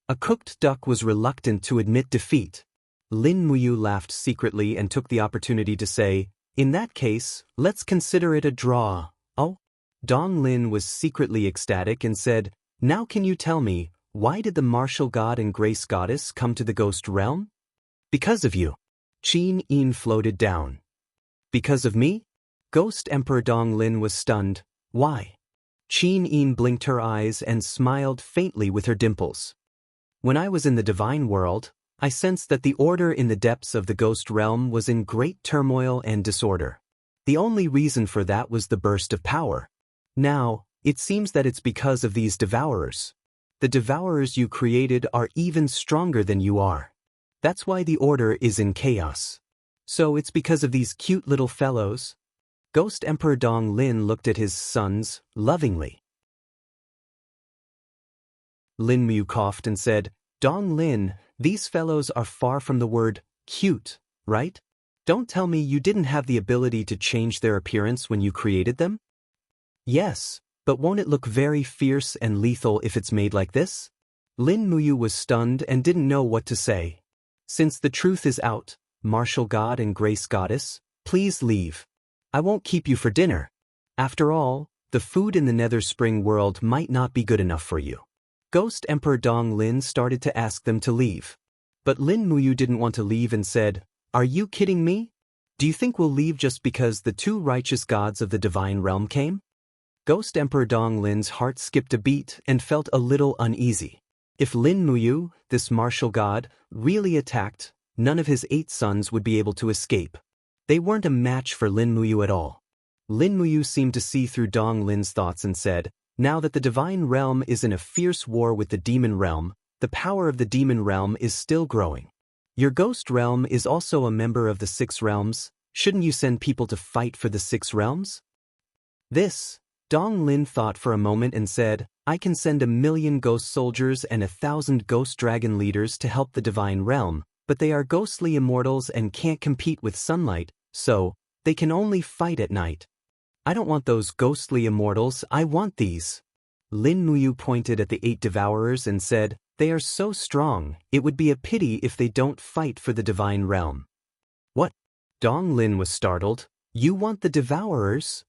A cooked duck was reluctant to admit defeat. Lin Muyu laughed secretly and took the opportunity to say, "In that case, let's consider it a draw." Oh? Dong Lin was secretly ecstatic and said, "Now can you tell me, why did the martial god and grace goddess come to the ghost realm?" "Because of you." Qin Yin floated down. "Because of me?" Ghost Emperor Dong Lin was stunned. "Why?" Qin Yin blinked her eyes and smiled faintly with her dimples. "When I was in the divine world, I sensed that the order in the depths of the ghost realm was in great turmoil and disorder. The only reason for that was the burst of power. Now, it seems that it's because of these devourers. The devourers you created are even stronger than you are. That's why the order is in chaos. So it's because of these cute little fellows?" Ghost Emperor Dong Lin looked at his sons lovingly. Lin Mu coughed and said, "Dong Lin, these fellows are far from the word cute, right? Don't tell me you didn't have the ability to change their appearance when you created them?" "Yes, but won't it look very fierce and lethal if it's made like this?" Lin Muyu was stunned and didn't know what to say. "Since the truth is out, martial god and grace goddess, please leave. I won't keep you for dinner. After all, the food in the Nether Spring world might not be good enough for you." Ghost Emperor Dong Lin started to ask them to leave. But Lin Muyu didn't want to leave and said, "Are you kidding me? Do you think we'll leave just because the two righteous gods of the divine realm came?" Ghost Emperor Dong Lin's heart skipped a beat and felt a little uneasy. If Lin Muyu, this martial god, really attacked, none of his 8 sons would be able to escape. They weren't a match for Lin Muyu at all. Lin Muyu seemed to see through Dong Lin's thoughts and said, "Now that the divine realm is in a fierce war with the demon realm, the power of the demon realm is still growing. Your ghost realm is also a member of the 6 realms. Shouldn't you send people to fight for the 6 realms?" This, Dong Lin thought for a moment and said, "I can send 1,000,000 ghost soldiers and 1,000 ghost dragon leaders to help the divine realm, but they are ghostly immortals and can't compete with sunlight, so they can only fight at night. I don't want those ghostly immortals, I want these." Lin Muyu pointed at the 8 devourers and said, "They are so strong, it would be a pity if they don't fight for the divine realm." "What?" Dong Lin was startled. "You want the devourers?"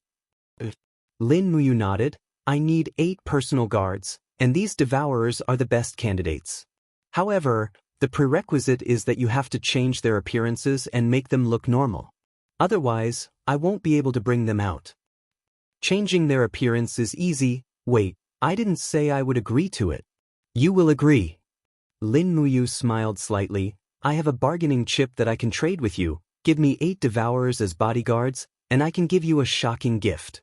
Lin Muyu nodded. "I need 8 personal guards, and these devourers are the best candidates. However, the prerequisite is that you have to change their appearances and make them look normal. Otherwise, I won't be able to bring them out." "Changing their appearance is easy." "Wait, I didn't say I would agree to it." "You will agree." Lin Muyu smiled slightly. "I have a bargaining chip that I can trade with you. Give me 8 devourers as bodyguards, and I can give you a shocking gift."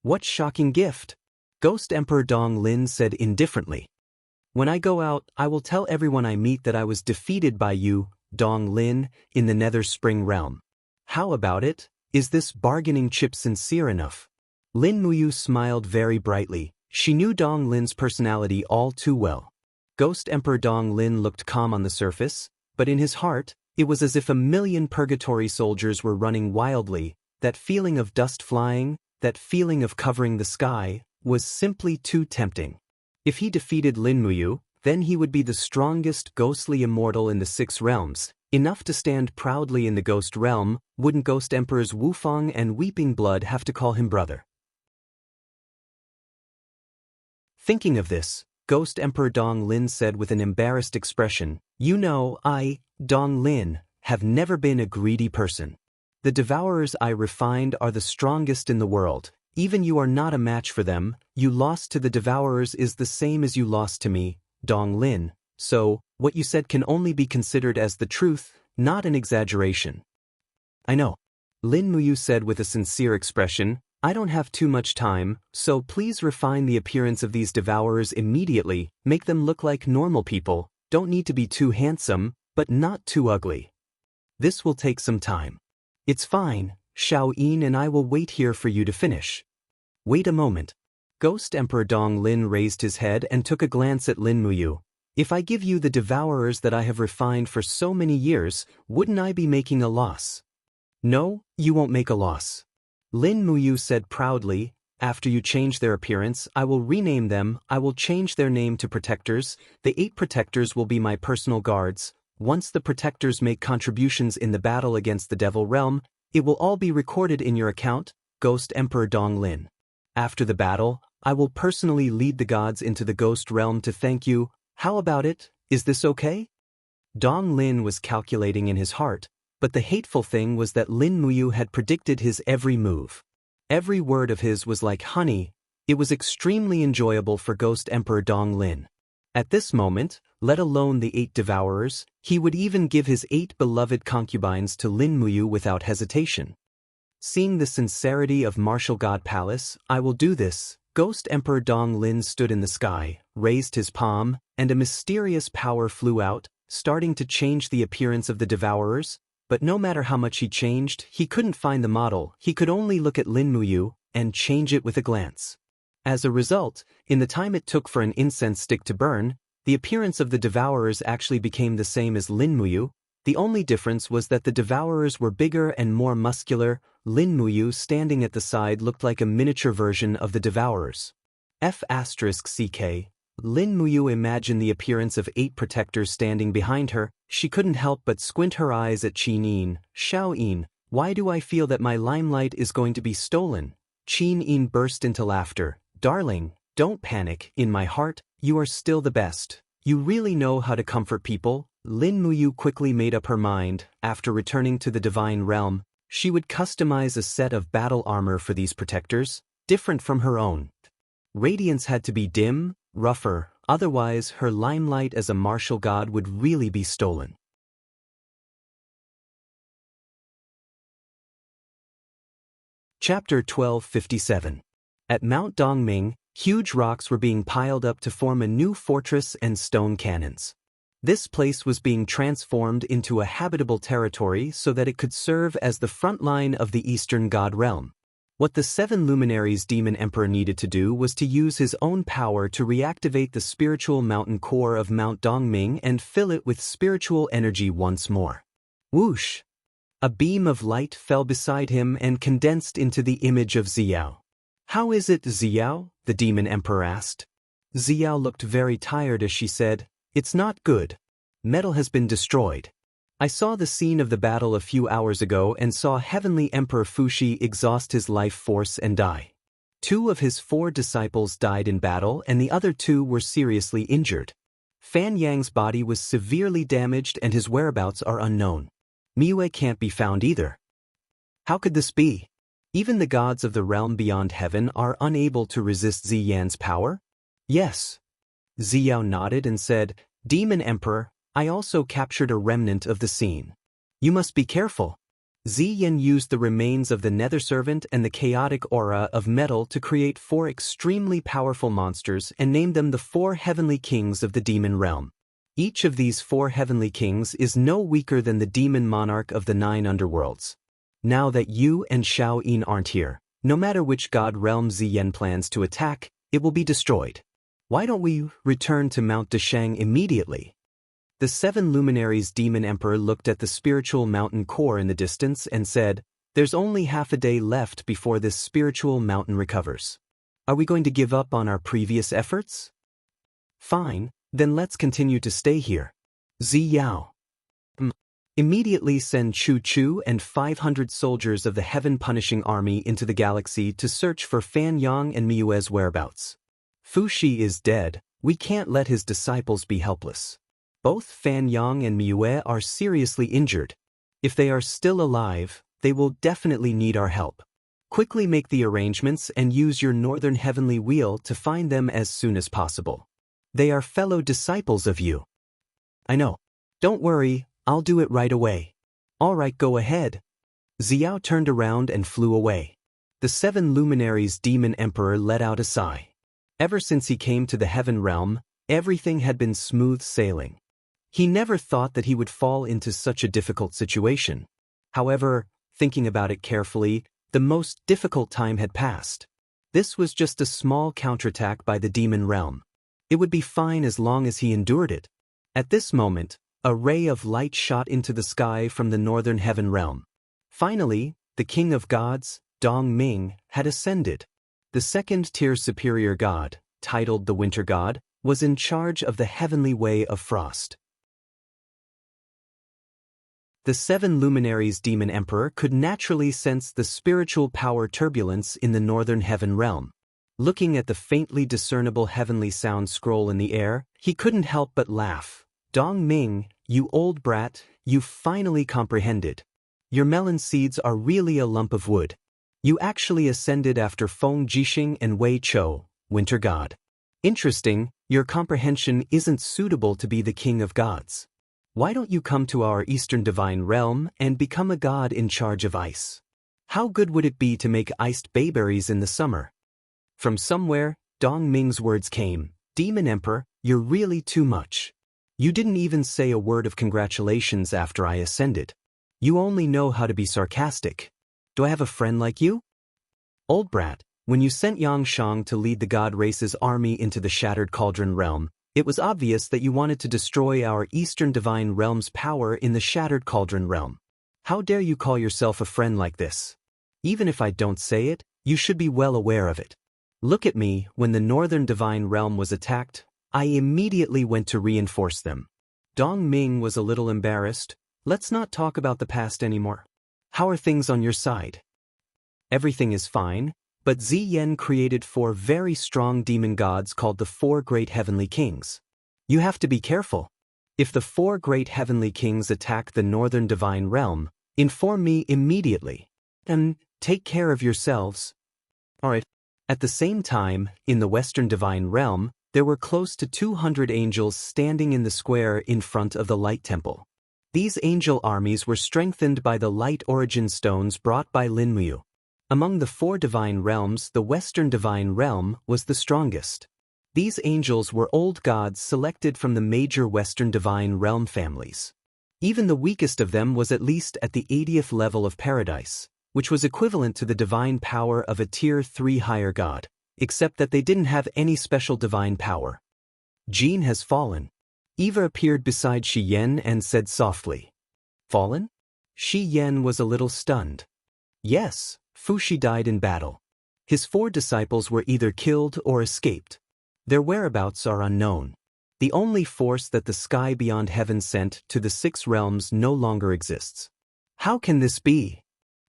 "What shocking gift?" Ghost Emperor Dong Lin said indifferently. "When I go out, I will tell everyone I meet that I was defeated by you, Dong Lin, in the Nether Spring realm. How about it? Is this bargaining chip sincere enough?" Lin Muyu smiled very brightly. She knew Dong Lin's personality all too well. Ghost Emperor Dong Lin looked calm on the surface, but in his heart, it was as if 1,000,000 purgatory soldiers were running wildly. That feeling of dust flying, that feeling of covering the sky, was simply too tempting. If he defeated Lin Muyu, then he would be the strongest ghostly immortal in the 6 realms, enough to stand proudly in the ghost realm. Wouldn't Ghost Emperors Wufang and Weeping Blood have to call him brother? Thinking of this, Ghost Emperor Dong Lin said with an embarrassed expression, "You know, I, Dong Lin, have never been a greedy person. The devourers I refined are the strongest in the world. Even you are not a match for them. You lost to the devourers is the same as you lost to me, Dong Lin. So, what you said can only be considered as the truth, not an exaggeration." "I know." Lin Muyu said with a sincere expression. "I don't have too much time, so please refine the appearance of these devourers immediately. Make them look like normal people. Don't need to be too handsome, but not too ugly. This will take some time." "It's fine, Xiao Yin and I will wait here for you to finish." "Wait a moment." Ghost Emperor Dong Lin raised his head and took a glance at Lin Muyu. "If I give you the devourers that I have refined for so many years, wouldn't I be making a loss?" "No, you won't make a loss." Lin Muyu said proudly. After you change their appearance, I will rename them. I will change their name to protectors. The 8 protectors will be my personal guards. Once the protectors make contributions in the battle against the Devil Realm, it will all be recorded in your account, Ghost Emperor Dong Lin. After the battle, I will personally lead the gods into the Ghost Realm to thank you. How about it? Is this okay? Dong Lin was calculating in his heart, but the hateful thing was that Lin Muyu had predicted his every move. Every word of his was like honey. It was extremely enjoyable for Ghost Emperor Dong Lin. At this moment, let alone the 8 devourers, he would even give his 8 beloved concubines to Lin Muyu without hesitation. Seeing the sincerity of Martial God Palace, I will do this. Ghost Emperor Dong Lin stood in the sky, raised his palm, and a mysterious power flew out, starting to change the appearance of the devourers. But no matter how much he changed, he couldn't find the model. He could only look at Lin Muyu and change it with a glance. As a result, in the time it took for an incense stick to burn, the appearance of the devourers actually became the same as Lin Muyu. The only difference was that the devourers were bigger and more muscular. Lin Muyu standing at the side looked like a miniature version of the devourers. F***ck. Lin Muyu imagined the appearance of 8 protectors standing behind her. She couldn't help but squint her eyes at Qin Yin. Xiao Yin, why do I feel that my limelight is going to be stolen? Qin Yin burst into laughter. Darling, don't panic. In my heart, you are still the best. You really know how to comfort people. Lin Muyu quickly made up her mind. After returning to the divine realm, she would customize a set of battle armor for these protectors, different from her own. Radiance had to be dim, rougher, otherwise her limelight as a martial god would really be stolen. Chapter 1257. At Mount Dongming, huge rocks were being piled up to form a new fortress and stone cannons. This place was being transformed into a habitable territory so that it could serve as the front line of the Eastern God realm. What the 7 luminaries Demon Emperor needed to do was to use his own power to reactivate the spiritual mountain core of Mount Dongming and fill it with spiritual energy once more. Whoosh! A beam of light fell beside him and condensed into the image of Xiao. How is it, Xiao? The Demon Emperor asked. Xiao looked very tired as she said, It's not good. Metal has been destroyed. I saw the scene of the battle a few hours ago and saw Heavenly Emperor Fuxi exhaust his life force and die. 2 of his 4 disciples died in battle and the other 2 were seriously injured. Fan Yang's body was severely damaged and his whereabouts are unknown. Miue can't be found either. How could this be? Even the gods of the realm beyond heaven are unable to resist Ziyan's power? Yes. Ziyao nodded and said, Demon Emperor, I also captured a remnant of the scene. You must be careful. Ziyan used the remains of the Nether Servant and the chaotic aura of metal to create 4 extremely powerful monsters and named them the 4 heavenly kings of the demon realm. Each of these 4 heavenly kings is no weaker than the demon monarch of the 9 underworlds. Now that you and Xiao Yin aren't here, no matter which god realm Ziyan plans to attack, it will be destroyed. Why don't we return to Mount Deshang immediately? The 7 luminaries Demon Emperor looked at the spiritual mountain core in the distance and said, There's only half a day left before this spiritual mountain recovers. Are we going to give up on our previous efforts? Fine, then let's continue to stay here. Ziyao. Immediately send Chu Chu and 500 soldiers of the Heaven Punishing Army into the galaxy to search for Fan Yang and Miue's whereabouts. Fuxi is dead, we can't let his disciples be helpless. Both Fan Yang and Miue are seriously injured. If they are still alive, they will definitely need our help. Quickly make the arrangements and use your Northern Heavenly Wheel to find them as soon as possible. They are fellow disciples of you. I know. Don't worry, I'll do it right away. All right, go ahead. Xiao turned around and flew away. The 7 luminaries Demon Emperor let out a sigh. Ever since he came to the Heaven Realm, everything had been smooth sailing. He never thought that he would fall into such a difficult situation. However, thinking about it carefully, the most difficult time had passed. This was just a small counterattack by the demon realm. It would be fine as long as he endured it. At this moment, a ray of light shot into the sky from the northern heaven realm. Finally, the king of gods, Dong Ming, had ascended. The second-tier superior god, titled the Winter God, was in charge of the heavenly way of frost. The 7 luminaries demon emperor could naturally sense the spiritual power turbulence in the northern heaven realm. Looking at the faintly discernible heavenly sound scroll in the air, he couldn't help but laugh. Dong Ming, you old brat, you finally comprehended. Your melon seeds are really a lump of wood. You actually ascended after Feng Jixing and Wei Chou, Winter God. Interesting, your comprehension isn't suitable to be the king of gods. Why don't you come to our Eastern Divine Realm and become a god in charge of ice? How good would it be to make iced bayberries in the summer? From somewhere, Dong Ming's words came. Demon Emperor, you're really too much. You didn't even say a word of congratulations after I ascended. You only know how to be sarcastic. Do I have a friend like you? Old brat, when you sent Yang Shang to lead the god race's army into the Shattered Cauldron Realm, it was obvious that you wanted to destroy our Eastern Divine Realm's power in the Shattered Cauldron Realm. How dare you call yourself a friend like this? Even if I don't say it, you should be well aware of it. Look at me, when the Northern Divine Realm was attacked, I immediately went to reinforce them. Dong Ming was a little embarrassed. Let's not talk about the past anymore. How are things on your side? Everything is fine. But Ziyan created 4 very strong demon gods called the 4 Great Heavenly Kings. You have to be careful. If the 4 Great Heavenly Kings attack the Northern Divine Realm, inform me immediately. And take care of yourselves. Alright. At the same time, in the Western Divine Realm, there were close to 200 angels standing in the square in front of the Light Temple. These angel armies were strengthened by the Light Origin Stones brought by Lin Muyu. Among the 4 divine realms, the Western Divine Realm was the strongest. These angels were old gods selected from the major Western Divine Realm families. Even the weakest of them was at least at the 80th level of Paradise, which was equivalent to the divine power of a Tier 3 higher god, except that they didn't have any special divine power. Jean has fallen. Eva appeared beside Shi Yan and said softly. Fallen? Shi Yan was a little stunned. Yes. Fuxi died in battle. His 4 disciples were either killed or escaped. Their whereabouts are unknown. The only force that the sky beyond heaven sent to the 6 realms no longer exists. How can this be?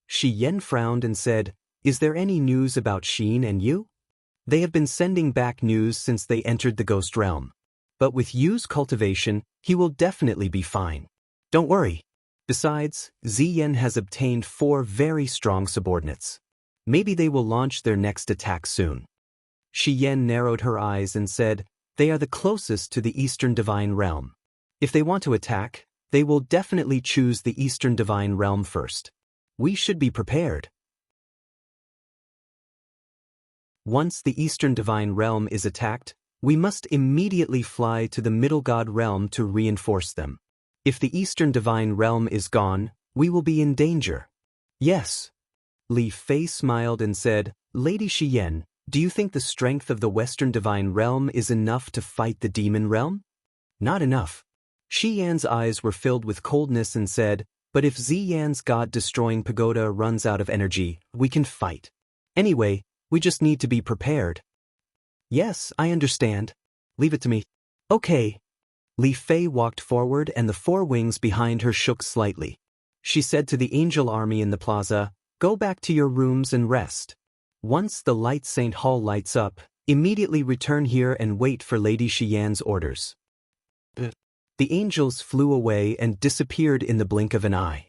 Shi Yan frowned and said, Is there any news about Xin and Yu? They have been sending back news since they entered the Ghost Realm. But with Yu's cultivation, he will definitely be fine. Don't worry. Besides, Ziyan has obtained 4 very strong subordinates. Maybe they will launch their next attack soon. Shi Yan narrowed her eyes and said, They are the closest to the Eastern Divine Realm. If they want to attack, they will definitely choose the Eastern Divine Realm first. We should be prepared. Once the Eastern Divine Realm is attacked, we must immediately fly to the Middle God Realm to reinforce them. If the Eastern Divine Realm is gone, we will be in danger. Yes. Li Fei smiled and said, Lady Shi Yan, do you think the strength of the Western Divine Realm is enough to fight the Demon Realm? Not enough. Shi Yan's eyes were filled with coldness and said, But if Ziyan's god-destroying pagoda runs out of energy, we can fight. Anyway, we just need to be prepared. Yes, I understand. Leave it to me. Okay. Li Fei walked forward and the 4 wings behind her shook slightly. She said to the angel army in the plaza, Go back to your rooms and rest. Once the Light Saint Hall lights up, immediately return here and wait for Lady Shi Yan's orders. The angels flew away and disappeared in the blink of an eye.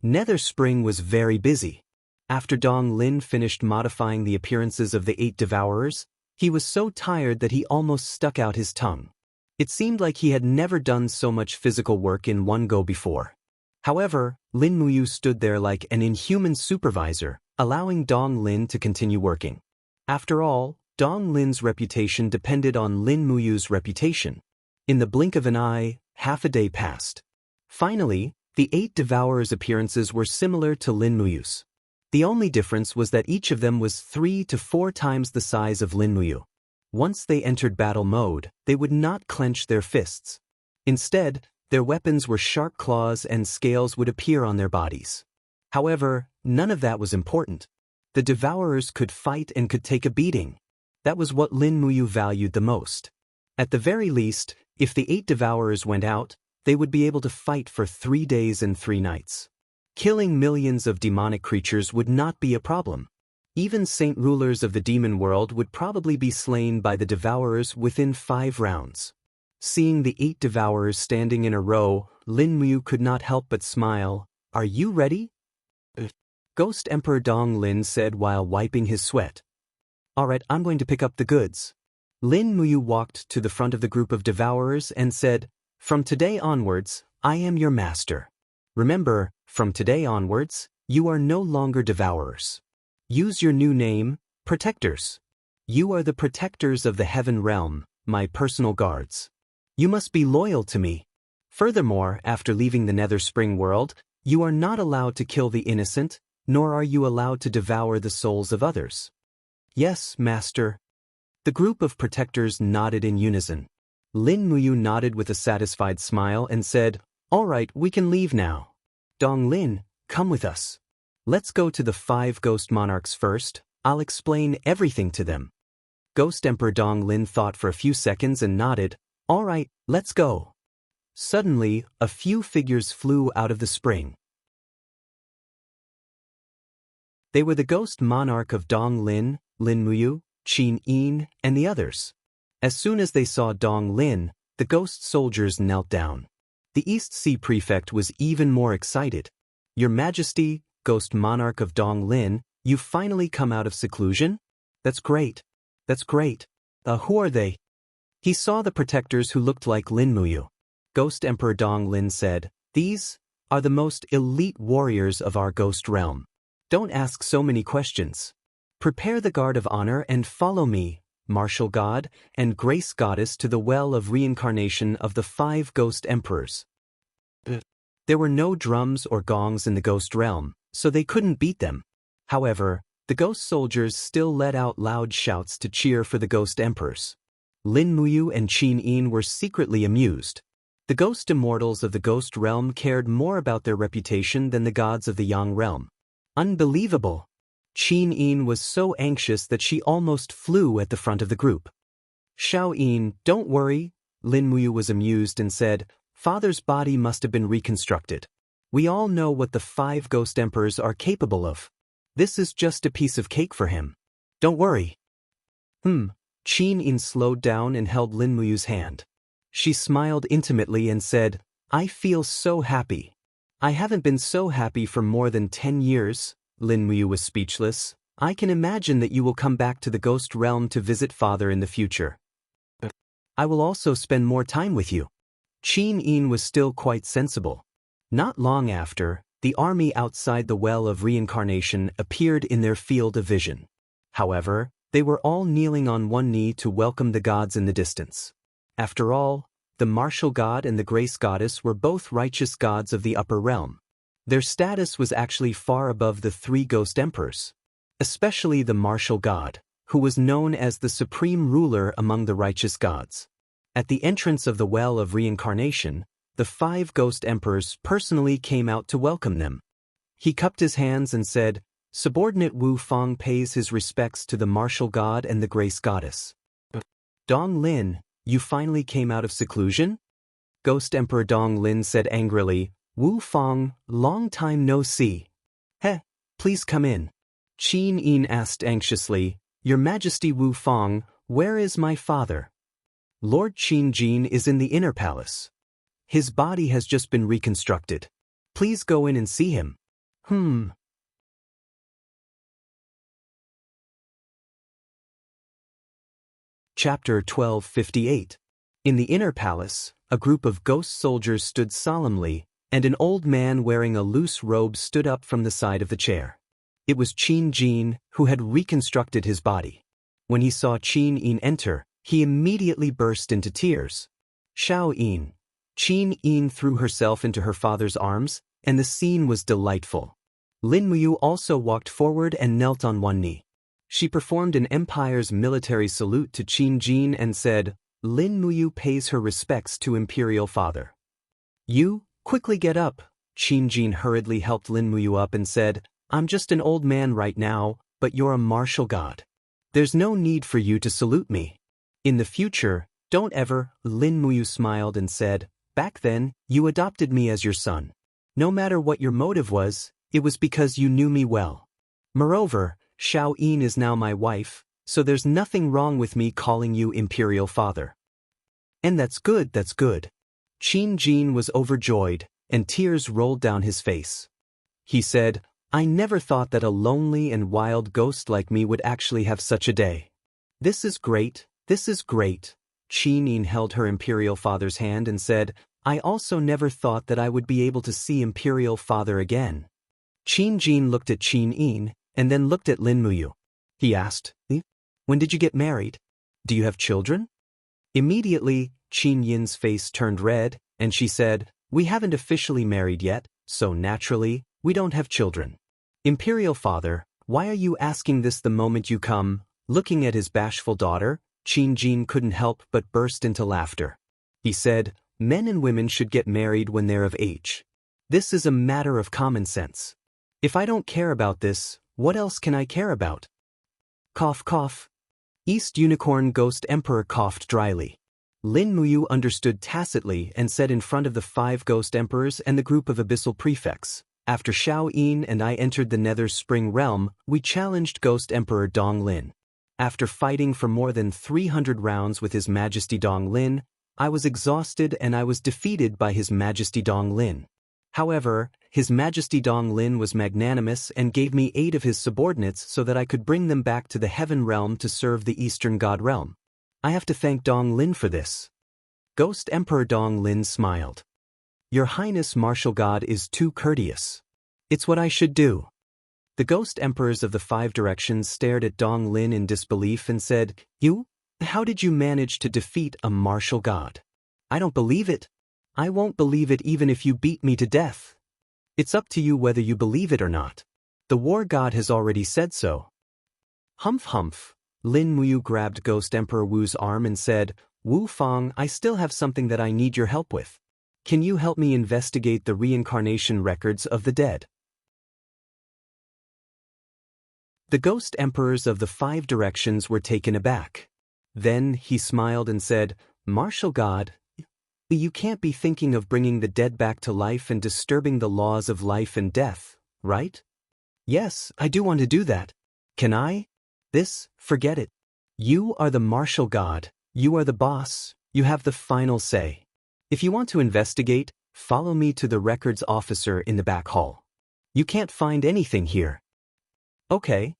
Nether Spring was very busy. After Dong Lin finished modifying the appearances of the 8 devourers, he was so tired that he almost stuck out his tongue. It seemed like he had never done so much physical work in one go before. However, Lin Muyu stood there like an inhuman supervisor, allowing Dong Lin to continue working. After all, Dong Lin's reputation depended on Lin Muyu's reputation. In the blink of an eye, half a day passed. Finally, the 8 devourers' appearances were similar to Lin Muyu's. The only difference was that each of them was 3 to 4 times the size of Lin Muyu. Once they entered battle mode, they would not clench their fists. Instead, their weapons were sharp claws and scales would appear on their bodies. However, none of that was important. The devourers could fight and could take a beating. That was what Lin Muyu valued the most. At the very least, if the 8 devourers went out, they would be able to fight for 3 days and 3 nights. Killing millions of demonic creatures would not be a problem. Even saint rulers of the demon world would probably be slain by the devourers within 5 rounds. Seeing the 8 devourers standing in a row, Lin Muyu could not help but smile. "Are you ready?" Ghost Emperor Dong Lin said while wiping his sweat. "Alright, I'm going to pick up the goods." Lin Muyu walked to the front of the group of devourers and said, "From today onwards, I am your master. Remember, from today onwards, you are no longer devourers. Use your new name, Protectors. You are the protectors of the heaven realm, my personal guards. You must be loyal to me. Furthermore, after leaving the Nether Spring world, you are not allowed to kill the innocent, nor are you allowed to devour the souls of others." "Yes, master." The group of protectors nodded in unison. Lin Muyu nodded with a satisfied smile and said, "All right, we can leave now. Dong Lin, come with us. Let's go to the 5 ghost monarchs first. I'll explain everything to them." Ghost Emperor Dong Lin thought for a few seconds and nodded. "All right, let's go." Suddenly, a few figures flew out of the spring. They were the ghost monarch of Dong Lin, Lin Muyu, Qin Yin, and the others. As soon as they saw Dong Lin, the ghost soldiers knelt down. The East Sea Prefect was even more excited. "Your Majesty, ghost monarch of Dong Lin, you've finally come out of seclusion? That's great. That's great. Who are they?" He saw the protectors who looked like Lin Muyu. Ghost Emperor Dong Lin said, "These are the most elite warriors of our ghost realm. Don't ask so many questions. Prepare the guard of honor and follow me, martial god and grace goddess, to the well of reincarnation of the 5 ghost emperors." There were no drums or gongs in the ghost realm, so they couldn't beat them. However, the ghost soldiers still let out loud shouts to cheer for the ghost emperors. Lin Muyu and Qin Yin were secretly amused. The ghost immortals of the ghost realm cared more about their reputation than the gods of the Yang realm. Unbelievable! Qin Yin was so anxious that she almost flew at the front of the group. "Xiao Yin, don't worry," Lin Muyu was amused and said, "Father's body must have been reconstructed. We all know what the 5 ghost emperors are capable of. This is just a piece of cake for him. Don't worry." Qin Yin slowed down and held Lin Muyu's hand. She smiled intimately and said, "I feel so happy. I haven't been so happy for more than 10 years. Lin Muyu was speechless. "I can imagine that you will come back to the ghost realm to visit father in the future. I will also spend more time with you." Qin Yin was still quite sensible. Not long after, the army outside the well of reincarnation appeared in their field of vision. However, they were all kneeling on one knee to welcome the gods in the distance. After all, the martial god and the grace goddess were both righteous gods of the upper realm. Their status was actually far above the 3 ghost emperors, especially the martial god, who was known as the supreme ruler among the righteous gods. At the entrance of the well of reincarnation, the 5 ghost emperors personally came out to welcome them. He cupped his hands and said, "Subordinate Wu Fang pays his respects to the martial god and the grace goddess." "Dong Lin, you finally came out of seclusion?" Ghost Emperor Dong Lin said angrily, "Wu Fang, long time no see." Please come in." Qin Yin asked anxiously, "Your Majesty Wu Fang, where is my father?" "Lord Qin Jin is in the inner palace. His body has just been reconstructed. Please go in and see him." Chapter 1258. In the inner palace, a group of ghost soldiers stood solemnly, and an old man wearing a loose robe stood up from the side of the chair. It was Qin Jin, who had reconstructed his body. When he saw Qin Yin enter, he immediately burst into tears. "Xiao Yin." Qin Yin threw herself into her father's arms, and the scene was delightful. Lin Muyu also walked forward and knelt on one knee. She performed an empire's military salute to Qin Jin and said, "Lin Muyu pays her respects to imperial father." "You, quickly get up." Qin Jin hurriedly helped Lin Muyu up and said, "I'm just an old man right now, but you're a martial god. There's no need for you to salute me. In the future, don't ever. Lin Muyu smiled and said, back then, you adopted me as your son. No matter what your motive was, it was because you knew me well. Moreover, Xiao Yin is now my wife, so there's nothing wrong with me calling you Imperial Father. And that's good, that's good. Qin Jin was overjoyed, and tears rolled down his face. He said, I never thought that a lonely and wild ghost like me would actually have such a day. This is great, this is great. Qin Yin held her Imperial Father's hand and said, I also never thought that I would be able to see Imperial Father again. Qin Jin looked at Qin Yin, and then looked at Lin Muyu. He asked, when did you get married? Do you have children? Immediately, Qin Yin's face turned red, and she said, we haven't officially married yet, so naturally, we don't have children. Imperial Father, why are you asking this the moment you come? Looking at his bashful daughter, Qin Jin couldn't help but burst into laughter. He said, men and women should get married when they're of age. This is a matter of common sense. If I don't care about this, what else can I care about? Cough cough. East Unicorn Ghost Emperor coughed dryly. Lin Muyu understood tacitly and said in front of the 5 Ghost Emperors and the group of Abyssal Prefects, after Xiao Yin and I entered the Nether Spring Realm, we challenged Ghost Emperor Dong Lin. After fighting for more than 300 rounds with His Majesty Dong Lin, I was exhausted and I was defeated by His Majesty Dong Lin. However, His Majesty Dong Lin was magnanimous and gave me 8 of his subordinates so that I could bring them back to the Heaven Realm to serve the Eastern God Realm. I have to thank Dong Lin for this. Ghost Emperor Dong Lin smiled. Your Highness Martial God is too courteous. It's what I should do. The Ghost Emperors of the 5 directions stared at Dong Lin in disbelief and said, You? How did you manage to defeat a martial god? I don't believe it. I won't believe it even if you beat me to death. It's up to you whether you believe it or not. The war god has already said so. Humph humph. Lin Muyu grabbed Ghost Emperor Wu's arm and said, Wu Fang, I still have something that I need your help with. Can you help me investigate the reincarnation records of the dead? The Ghost Emperors of the 5 directions were taken aback. Then he smiled and said, Martial God, you can't be thinking of bringing the dead back to life and disturbing the laws of life and death, right? Yes, I do want to do that. Can I? Forget it. You are the martial god, you are the boss, you have the final say. If you want to investigate, follow me to the records officer in the back hall. You can't find anything here. Okay.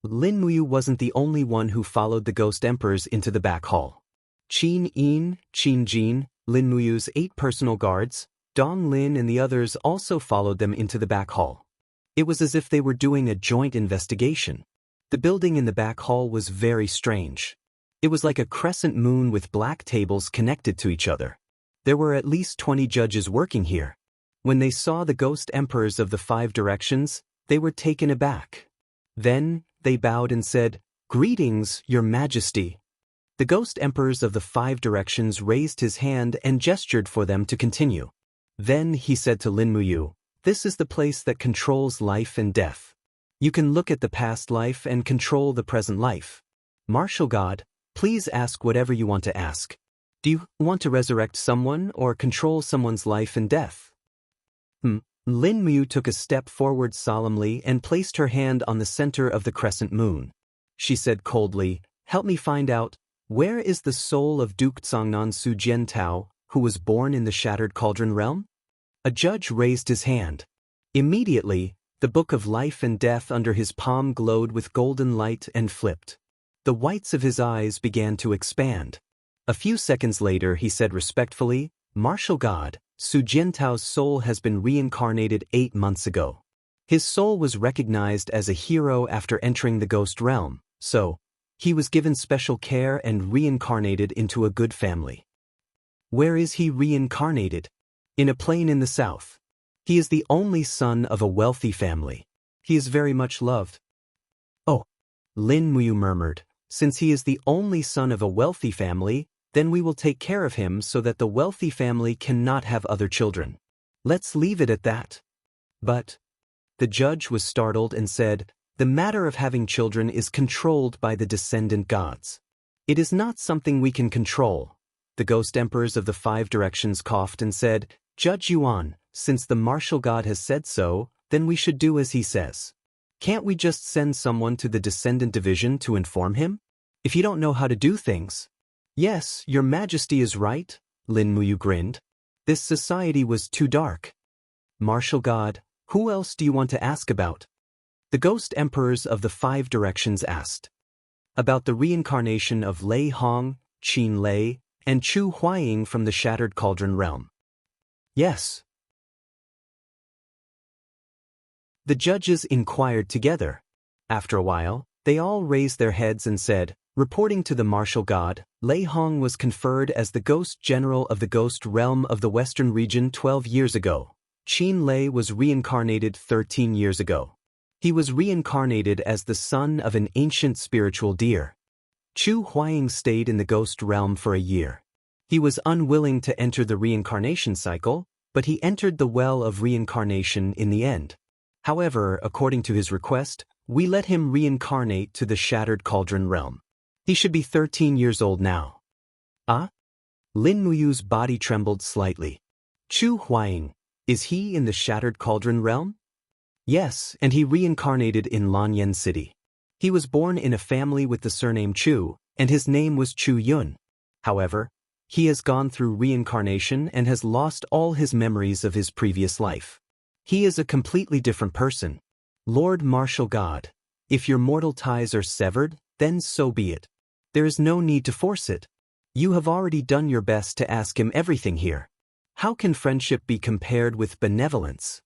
Lin Muyu wasn't the only one who followed the Ghost Emperors into the back hall. Qin Yin, Qin Jin, Lin Muyu's 8 personal guards, Dong Lin and the others also followed them into the back hall. It was as if they were doing a joint investigation. The building in the back hall was very strange. It was like a crescent moon with black tables connected to each other. There were at least 20 judges working here. When they saw the Ghost Emperors of the 5 directions, they were taken aback. Then, they bowed and said, Greetings, Your Majesty. The Ghost Emperors of the 5 directions raised his hand and gestured for them to continue. Then he said to Lin Muyu, This is the place that controls life and death. You can look at the past life and control the present life. Martial God, please ask whatever you want to ask. Do you want to resurrect someone or control someone's life and death? Lin Muyu took a step forward solemnly and placed her hand on the center of the crescent moon. She said coldly, Help me find out, where is the soul of Duke Zhongnan Su Jiantao, who was born in the Shattered Cauldron realm? A judge raised his hand. Immediately, the book of life and death under his palm glowed with golden light and flipped. The whites of his eyes began to expand. A few seconds later he said respectfully, Martial God, Su Jiantao's soul has been reincarnated 8 months ago. His soul was recognized as a hero after entering the ghost realm, so he was given special care and reincarnated into a good family. Where is he reincarnated? In a plain in the south. He is the only son of a wealthy family. He is very much loved. Oh, Lin Muyu murmured, since he is the only son of a wealthy family, then we will take care of him so that the wealthy family cannot have other children. Let's leave it at that. But the judge was startled and said, The matter of having children is controlled by the descendant gods. It is not something we can control. The ghost emperors of the 5 directions coughed and said, Judge Yuan, since the martial god has said so, then we should do as he says. Can't we just send someone to the descendant division to inform him? If you don't know how to do things. Yes, your majesty is right, Lin Muyu grinned. This society was too dark. Martial god, who else do you want to ask about? The ghost emperors of the 5 directions asked. About the reincarnation of Lei Hong, Qin Lei, and Chu Huaying from the Shattered Cauldron realm. Yes. The judges inquired together. After a while, they all raised their heads and said, reporting to the martial god, Lei Hong was conferred as the ghost general of the ghost realm of the western region 12 years ago. Qin Lei was reincarnated 13 years ago. He was reincarnated as the son of an ancient spiritual deer. Chu Huaying stayed in the ghost realm for a year. He was unwilling to enter the reincarnation cycle, but he entered the well of reincarnation in the end. However, according to his request, we let him reincarnate to the Shattered Cauldron realm. He should be 13 years old now. Ah? Lin Muyu's body trembled slightly. Chu Huaying, is he in the Shattered Cauldron realm? Yes, and he reincarnated in Lanyan City. He was born in a family with the surname Chu, and his name was Chu Yun. However, he has gone through reincarnation and has lost all his memories of his previous life. He is a completely different person. Lord Martial God, if your mortal ties are severed, then so be it. There is no need to force it. You have already done your best to ask him everything here. How can friendship be compared with benevolence?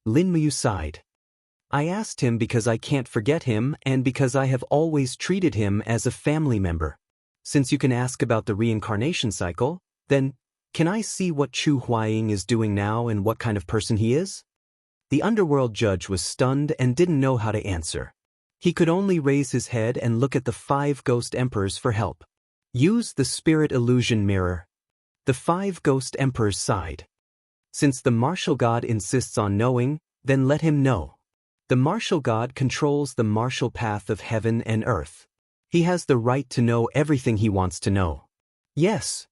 Lin Muyu sighed. I asked him because I can't forget him and because I have always treated him as a family member. Since you can ask about the reincarnation cycle, then, can I see what Chu Huaying is doing now and what kind of person he is? The underworld judge was stunned and didn't know how to answer. He could only raise his head and look at the 5 ghost emperors for help. Use the spirit illusion mirror. The 5 ghost emperors sighed. Since the martial god insists on knowing, then let him know. The martial god controls the martial path of heaven and earth. He has the right to know everything he wants to know. Yes.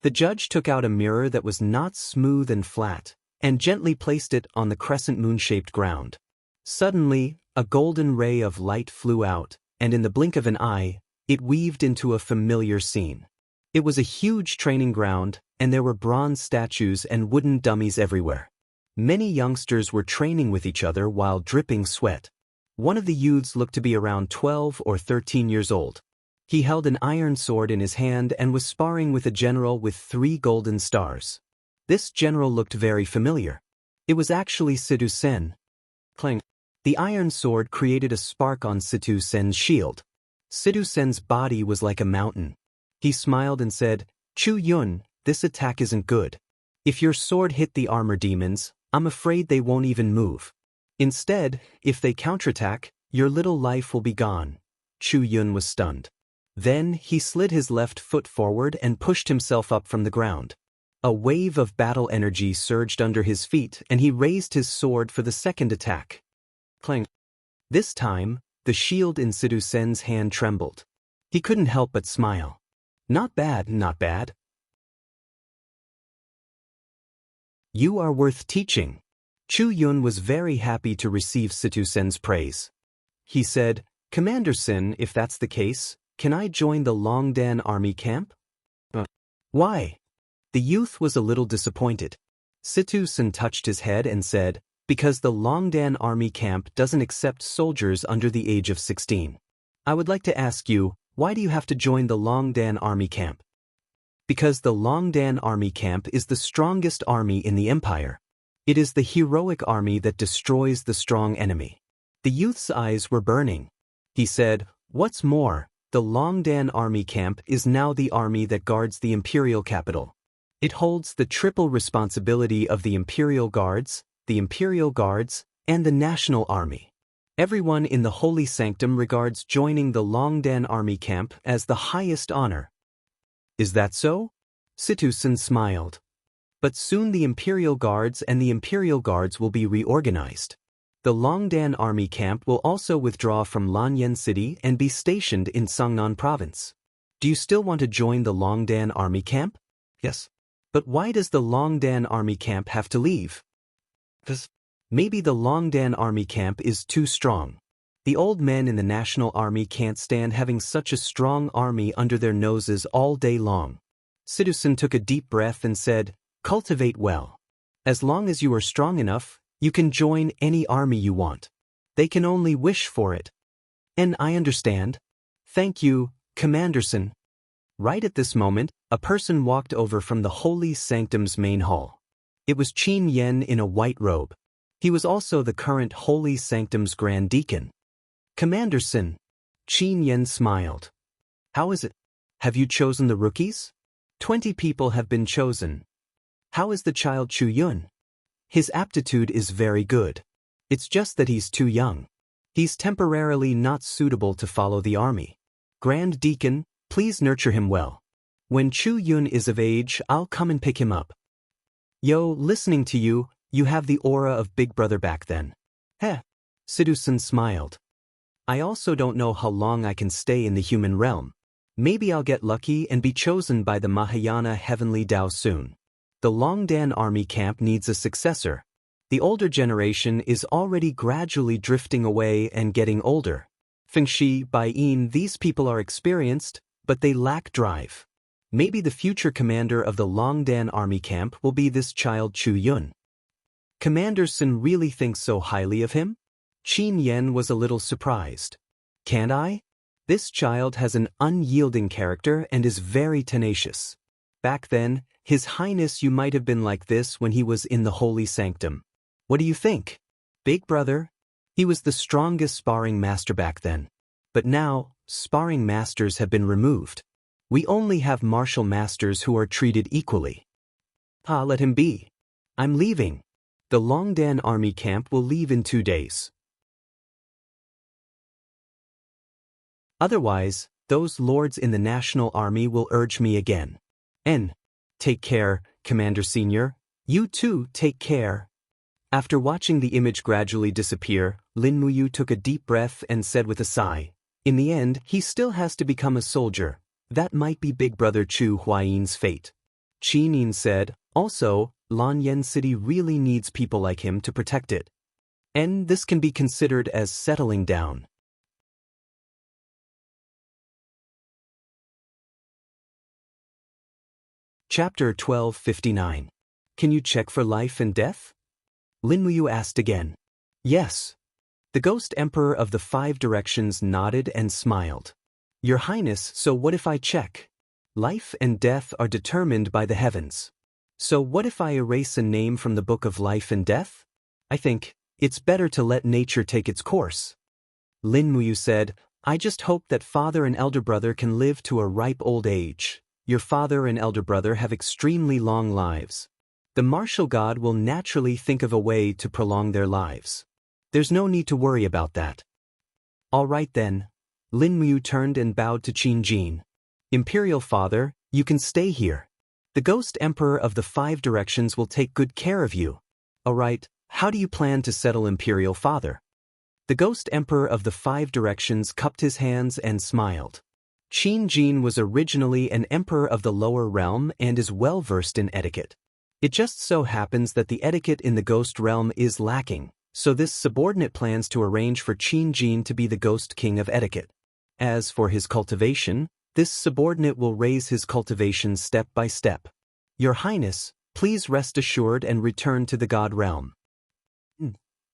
The judge took out a mirror that was not smooth and flat, and gently placed it on the crescent moon-shaped ground. Suddenly, a golden ray of light flew out, and in the blink of an eye, it weaved into a familiar scene. It was a huge training ground, and there were bronze statues and wooden dummies everywhere. Many youngsters were training with each other while dripping sweat. One of the youths looked to be around 12 or 13 years old. He held an iron sword in his hand and was sparring with a general with 3 golden stars. This general looked very familiar. It was actually Situ Sen. Clang. The iron sword created a spark on Situ Sen's shield. Situ Sen's body was like a mountain. He smiled and said, Chu Yun, this attack isn't good. If your sword hit the armor demons, I'm afraid they won't even move. Instead, if they counterattack, your little life will be gone. Chu Yun was stunned. Then he slid his left foot forward and pushed himself up from the ground. A wave of battle energy surged under his feet and he raised his sword for the second attack. Clang. This time, the shield in Situ Sen's hand trembled. He couldn't help but smile. Not bad, not bad. You are worth teaching. Chu Yun was very happy to receive Situ Sen's praise. He said, Commander Sin, if that's the case, can I join the Longdan army camp? Why? The youth was a little disappointed. Situ Sen touched his head and said, because the Longdan army camp doesn't accept soldiers under the age of 16. I would like to ask you, why do you have to join the Longdan army camp? Because the Longdan army camp is the strongest army in the empire. It is the heroic army that destroys the strong enemy. The youth's eyes were burning. He said, what's more, the Longdan army camp is now the army that guards the imperial capital. It holds the triple responsibility of the imperial guards, and the national army. Everyone in the holy sanctum regards joining the Longdan army camp as the highest honor. Is that so? Situ Sen smiled. But soon the Imperial Guards and the Imperial Guards will be reorganized. The Longdan army camp will also withdraw from Lanyan City and be stationed in Sangnan Province. Do you still want to join the Longdan army camp? Yes. But why does the Longdan army camp have to leave? Because maybe the Longdan army camp is too strong. The old men in the national army can't stand having such a strong army under their noses all day long. Sidusan took a deep breath and said, "Cultivate well. As long as you are strong enough, you can join any army you want. They can only wish for it." "And I understand. Thank you, Commanderson." Right at this moment, a person walked over from the Holy Sanctum's main hall. It was Qin Yen in a white robe. He was also the current Holy Sanctum's Grand Deacon. "Commanderson." Qin Yen smiled. "How is it? Have you chosen the rookies? 20 people have been chosen. How is the child Chu Yun? His aptitude is very good. It's just that he's too young. He's temporarily not suitable to follow the army. Grand Deacon, please nurture him well. When Chu Yun is of age, I'll come and pick him up." "Yo, listening to you, you have the aura of Big Brother back then." "Heh." Sidusan smiled. "I also don't know how long I can stay in the human realm. Maybe I'll get lucky and be chosen by the Mahayana Heavenly Tao soon. The Longdan army camp needs a successor. The older generation is already gradually drifting away and getting older. Fengshi, Bai Yin, these people are experienced, but they lack drive. Maybe the future commander of the Longdan army camp will be this child Chu Yun." "Commander Sun really thinks so highly of him?" Qin Yen was a little surprised. "Can't I? This child has an unyielding character and is very tenacious. Back then, His Highness, you might have been like this when he was in the Holy Sanctum. What do you think? Big Brother?" He was the strongest sparring master back then. But now, sparring masters have been removed. We only have martial masters who are treated equally. Let him be. I'm leaving. The Longdan army camp will leave in 2 days. Otherwise, those lords in the national army will urge me again. Take care, Commander Senior. You too, take care. After watching the image gradually disappear, Lin Muyu took a deep breath and said with a sigh, "In the end, he still has to become a soldier. That might be Big Brother Chu Huayin's fate." Qin Yin said, "Also, Lanyan City really needs people like him to protect it. And this can be considered as settling down." Chapter 1259. Can you check for life and death? Lin Muyu asked again. Yes. The Ghost Emperor of the 5 Directions nodded and smiled. Your Highness, so what if I check? Life and death are determined by the heavens. So what if I erase a name from the Book of Life and Death? I think it's better to let nature take its course. Lin Muyu said, I just hope that father and elder brother can live to a ripe old age. Your father and elder brother have extremely long lives. The martial god will naturally think of a way to prolong their lives. There's no need to worry about that. All right then. Lin Muyu turned and bowed to Qin Jin. Imperial Father, you can stay here. The Ghost Emperor of the 5 Directions will take good care of you. All right, how do you plan to settle Imperial Father? The Ghost Emperor of the 5 Directions cupped his hands and smiled. Qin Jin was originally an emperor of the lower realm and is well versed in etiquette. It just so happens that the etiquette in the ghost realm is lacking, so this subordinate plans to arrange for Qin Jin to be the Ghost King of Etiquette. As for his cultivation, this subordinate will raise his cultivation step by step. Your Highness, please rest assured and return to the God realm.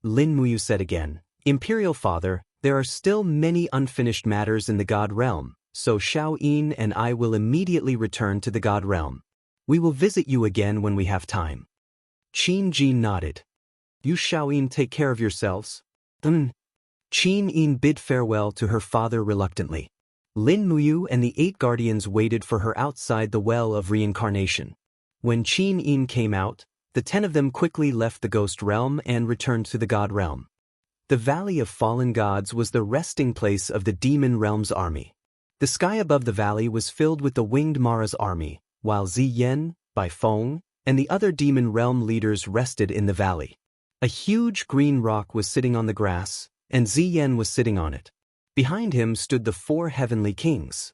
Lin Muyu said again, Imperial Father, there are still many unfinished matters in the God realm, so Xiao Yin and I will immediately return to the God realm. We will visit you again when we have time. Qin Jin nodded. You Xiao Yin take care of yourselves. Qin Yin bid farewell to her father reluctantly. Lin Muyu and the 8 guardians waited for her outside the well of reincarnation. When Qin Yin came out, the 10 of them quickly left the ghost realm and returned to the God realm. The Valley of Fallen Gods was the resting place of the Demon Realm's army. The sky above the valley was filled with the Winged Mara's army, while Zi Yen, Bai Feng, and the other Demon Realm leaders rested in the valley. A huge green rock was sitting on the grass, and Ziyan was sitting on it. Behind him stood the 4 heavenly kings.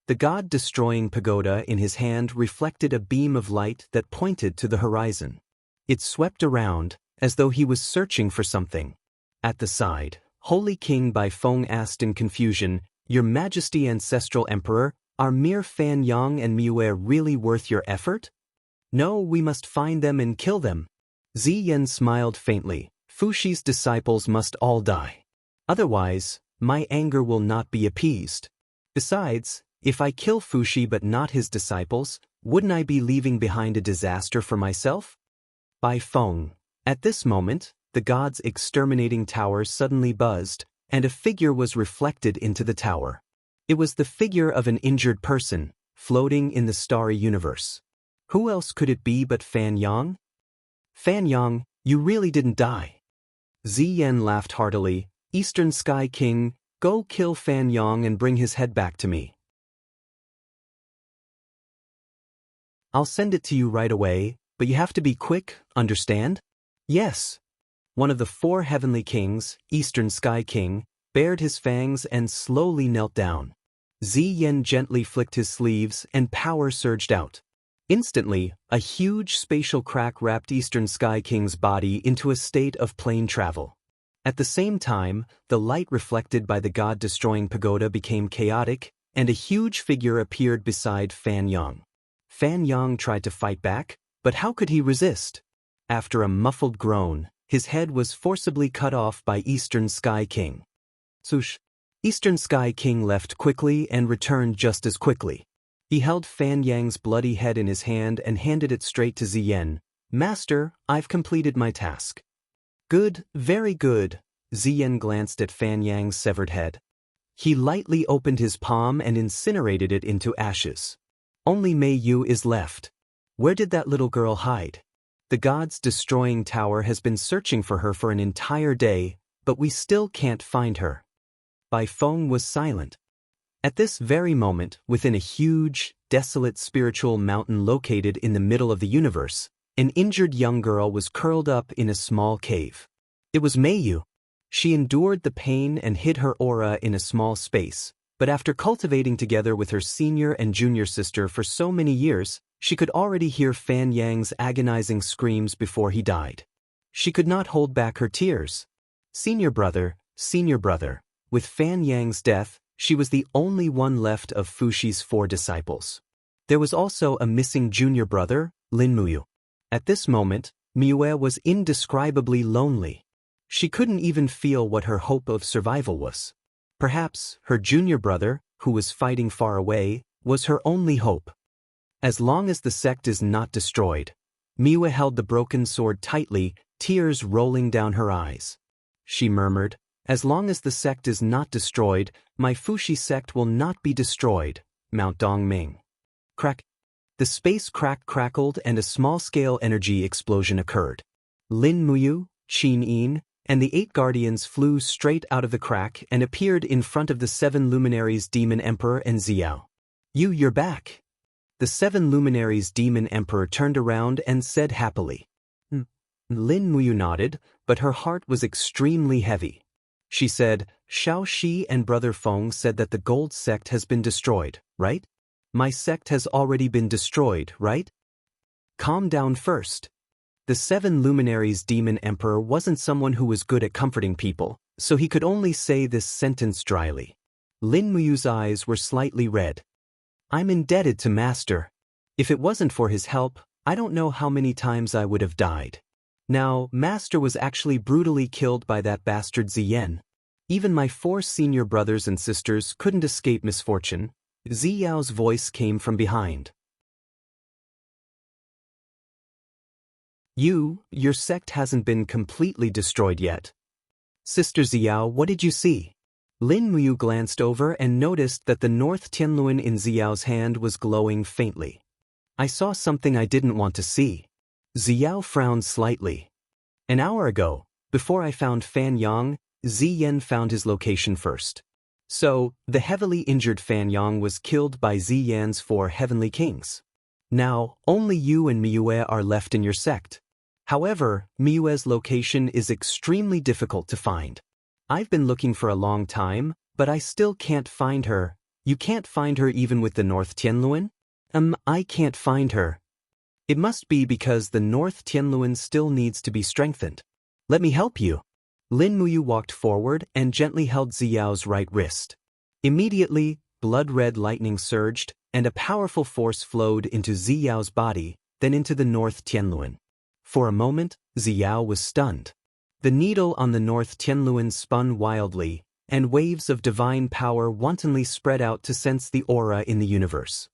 The god-destroying pagoda in his hand reflected a beam of light that pointed to the horizon. It swept around, as though he was searching for something. At the side, Holy King Baifeng asked in confusion, "Your Majesty Ancestral Emperor, are mere Fan Yang and Miue really worth your effort?" "No, we must find them and kill them." Ziyan smiled faintly. "Fushi's disciples must all die. Otherwise, my anger will not be appeased. Besides, if I kill Fushi but not his disciples, wouldn't I be leaving behind a disaster for myself?" Baifeng. At this moment, the god's exterminating tower suddenly buzzed, and a figure was reflected into the tower. It was the figure of an injured person, floating in the starry universe. Who else could it be but Fan Yang? "Fan Yang, you really didn't die." Ziyan laughed heartily. "Eastern Sky King, go kill Fan Yang and bring his head back to me. I'll send it to you right away, but you have to be quick, understand?" "Yes." One of the 4 heavenly kings, Eastern Sky King, bared his fangs and slowly knelt down. Ziyan gently flicked his sleeves and power surged out. Instantly, a huge spatial crack wrapped Eastern Sky King's body into a state of plane travel. At the same time, the light reflected by the god-destroying pagoda became chaotic, and a huge figure appeared beside Fan Yang. Fan Yang tried to fight back, but how could he resist? After a muffled groan, his head was forcibly cut off by Eastern Sky King. Swoosh! Eastern Sky King left quickly and returned just as quickly. He held Fan Yang's bloody head in his hand and handed it straight to Ziyan. "Master, I've completed my task." "Good, very good." Ziyan glanced at Fan Yang's severed head. He lightly opened his palm and incinerated it into ashes. "Only Mei Yu is left. Where did that little girl hide? The god's destroying tower has been searching for her for an entire day, but we still can't find her." Baifeng was silent. At this very moment, within a huge, desolate spiritual mountain located in the middle of the universe, an injured young girl was curled up in a small cave. It was Mei Yu. She endured the pain and hid her aura in a small space, but after cultivating together with her senior and junior sister for so many years, she could already hear Fan Yang's agonizing screams before he died. She could not hold back her tears. Senior brother, with Fan Yang's death, she was the only one left of Fushi's 4 disciples. There was also a missing junior brother, Lin Muyu. At this moment, Miue was indescribably lonely. She couldn't even feel what her hope of survival was. Perhaps her junior brother, who was fighting far away, was her only hope. As long as the sect is not destroyed, Miue held the broken sword tightly, tears rolling down her eyes. She murmured, "As long as the sect is not destroyed, my Fushi sect will not be destroyed." Mount Dongming. Crack. The space crackled and a small-scale energy explosion occurred. Lin Muyu, Qin Yin, and the 8 guardians flew straight out of the crack and appeared in front of the 7 luminaries Demon Emperor and Xiao. You're back." The 7 luminaries Demon Emperor turned around and said happily. Lin Muyu nodded, but her heart was extremely heavy. She said, "Shao Shi and Brother Feng said that the gold sect has been destroyed, right? My sect has already been destroyed, right?" "Calm down first." The 7 luminaries Demon Emperor wasn't someone who was good at comforting people, so he could only say this sentence dryly. Lin Muyu's eyes were slightly red. "I'm indebted to Master. If it wasn't for his help, I don't know how many times I would have died. Now, Master was actually brutally killed by that bastard Ziyan. Even my 4 senior brothers and sisters couldn't escape misfortune." Ziyao's voice came from behind. Your sect hasn't been completely destroyed yet." "Sister Xiao, what did you see?" Lin Muyu glanced over and noticed that the North Tianluan in Xiao's hand was glowing faintly. "I saw something I didn't want to see." Xiao frowned slightly. "An hour ago, before I found Fan Yang, Ziyan found his location first. So, the heavily injured Fan Yang was killed by Ziyan's 4 heavenly kings. Now, only you and Miue are left in your sect. However, Miyue's location is extremely difficult to find. I've been looking for a long time, but I still can't find her. You can't find her even with the North Tianluan? I can't find her. It must be because the North Tianluan still needs to be strengthened. Let me help you. Lin Muyu walked forward and gently held Ziyao's right wrist. Immediately, blood-red lightning surged, and a powerful force flowed into Ziyao's body, then into the North Tianluan. For a moment, Ziyao was stunned. The needle on the North Tianluan spun wildly, and waves of divine power wantonly spread out to sense the aura in the universe.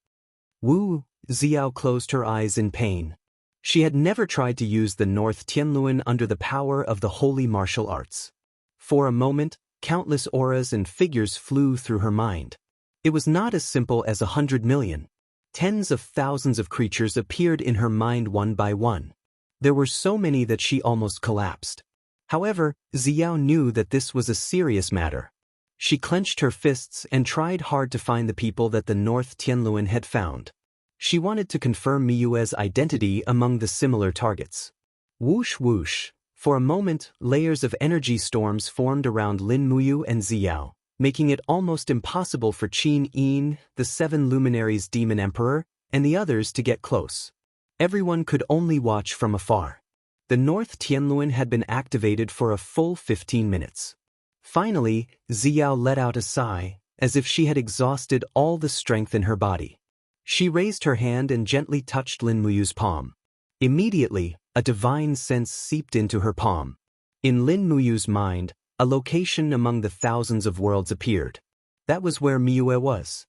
Wu, Ziyao closed her eyes in pain. She had never tried to use the North Tianluan under the power of the holy martial arts. For a moment, countless auras and figures flew through her mind. It was not as simple as 100 million. Tens of thousands of creatures appeared in her mind one by one. There were so many that she almost collapsed. However, Ziyao knew that this was a serious matter. She clenched her fists and tried hard to find the people that the North Tianluan had found. She wanted to confirm Miyue's identity among the similar targets. Whoosh whoosh. For a moment, layers of energy storms formed around Lin Muyu and Ziyao, making it almost impossible for Qin Yin, the 7 luminaries demon emperor, and the others to get close. Everyone could only watch from afar. The North Tianluan had been activated for a full 15 minutes. Finally, Ziyao let out a sigh, as if she had exhausted all the strength in her body. She raised her hand and gently touched Lin Muyu's palm. Immediately, a divine sense seeped into her palm. In Lin Muyu's mind, a location among the thousands of worlds appeared. That was where Miyue was.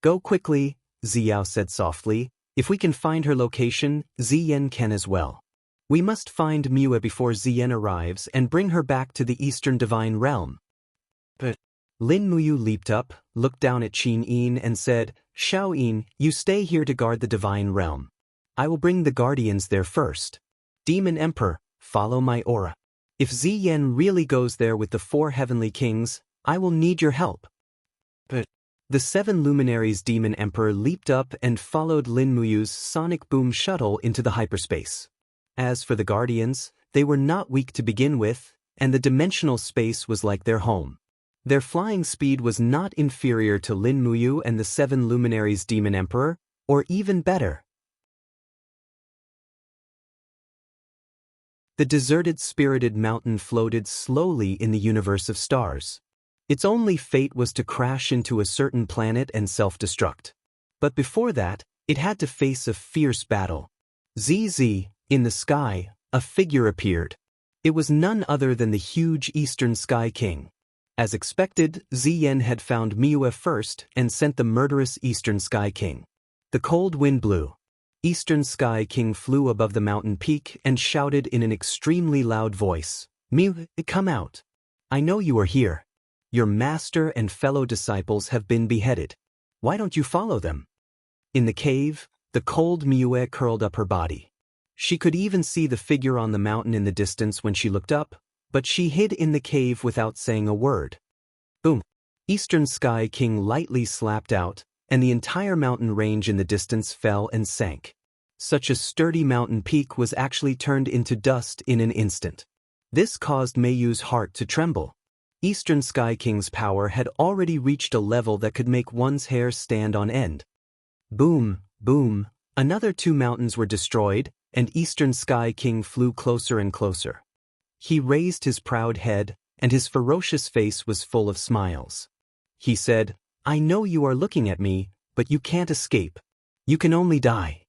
Go quickly, Ziyao said softly. If we can find her location, Ziyan can as well. We must find Miyue before Ziyan arrives and bring her back to the Eastern Divine Realm. But Lin Muyu leaped up, looked down at Qin Yin and said, Xiao Yin, you stay here to guard the Divine Realm. I will bring the Guardians there first. Demon Emperor, follow my aura. If Ziyan really goes there with the 4 heavenly kings, I will need your help. But the 7 luminaries Demon Emperor leaped up and followed Lin Muyu's sonic boom shuttle into the hyperspace. As for the Guardians, they were not weak to begin with, and the dimensional space was like their home. Their flying speed was not inferior to Lin Muyu and the 7 luminaries Demon Emperor, or even better. The deserted spirited mountain floated slowly in the universe of stars. Its only fate was to crash into a certain planet and self-destruct. But before that, it had to face a fierce battle. ZZ, in the sky, a figure appeared. It was none other than the huge Eastern Sky King. As expected, Ziyan had found Miyue first and sent the murderous Eastern Sky King. The cold wind blew. Eastern Sky King flew above the mountain peak and shouted in an extremely loud voice, Miyue, come out. I know you are here. Your master and fellow disciples have been beheaded. Why don't you follow them? In the cave, the cold Miyue curled up her body. She could even see the figure on the mountain in the distance when she looked up, but she hid in the cave without saying a word. Boom! Eastern Sky King lightly slapped out, and the entire mountain range in the distance fell and sank. Such a sturdy mountain peak was actually turned into dust in an instant. This caused Meiyu's heart to tremble. Eastern Sky King's power had already reached a level that could make one's hair stand on end. Boom, boom, another 2 mountains were destroyed, and Eastern Sky King flew closer and closer. He raised his proud head, and his ferocious face was full of smiles. He said, I know you are looking at me, but you can't escape. You can only die.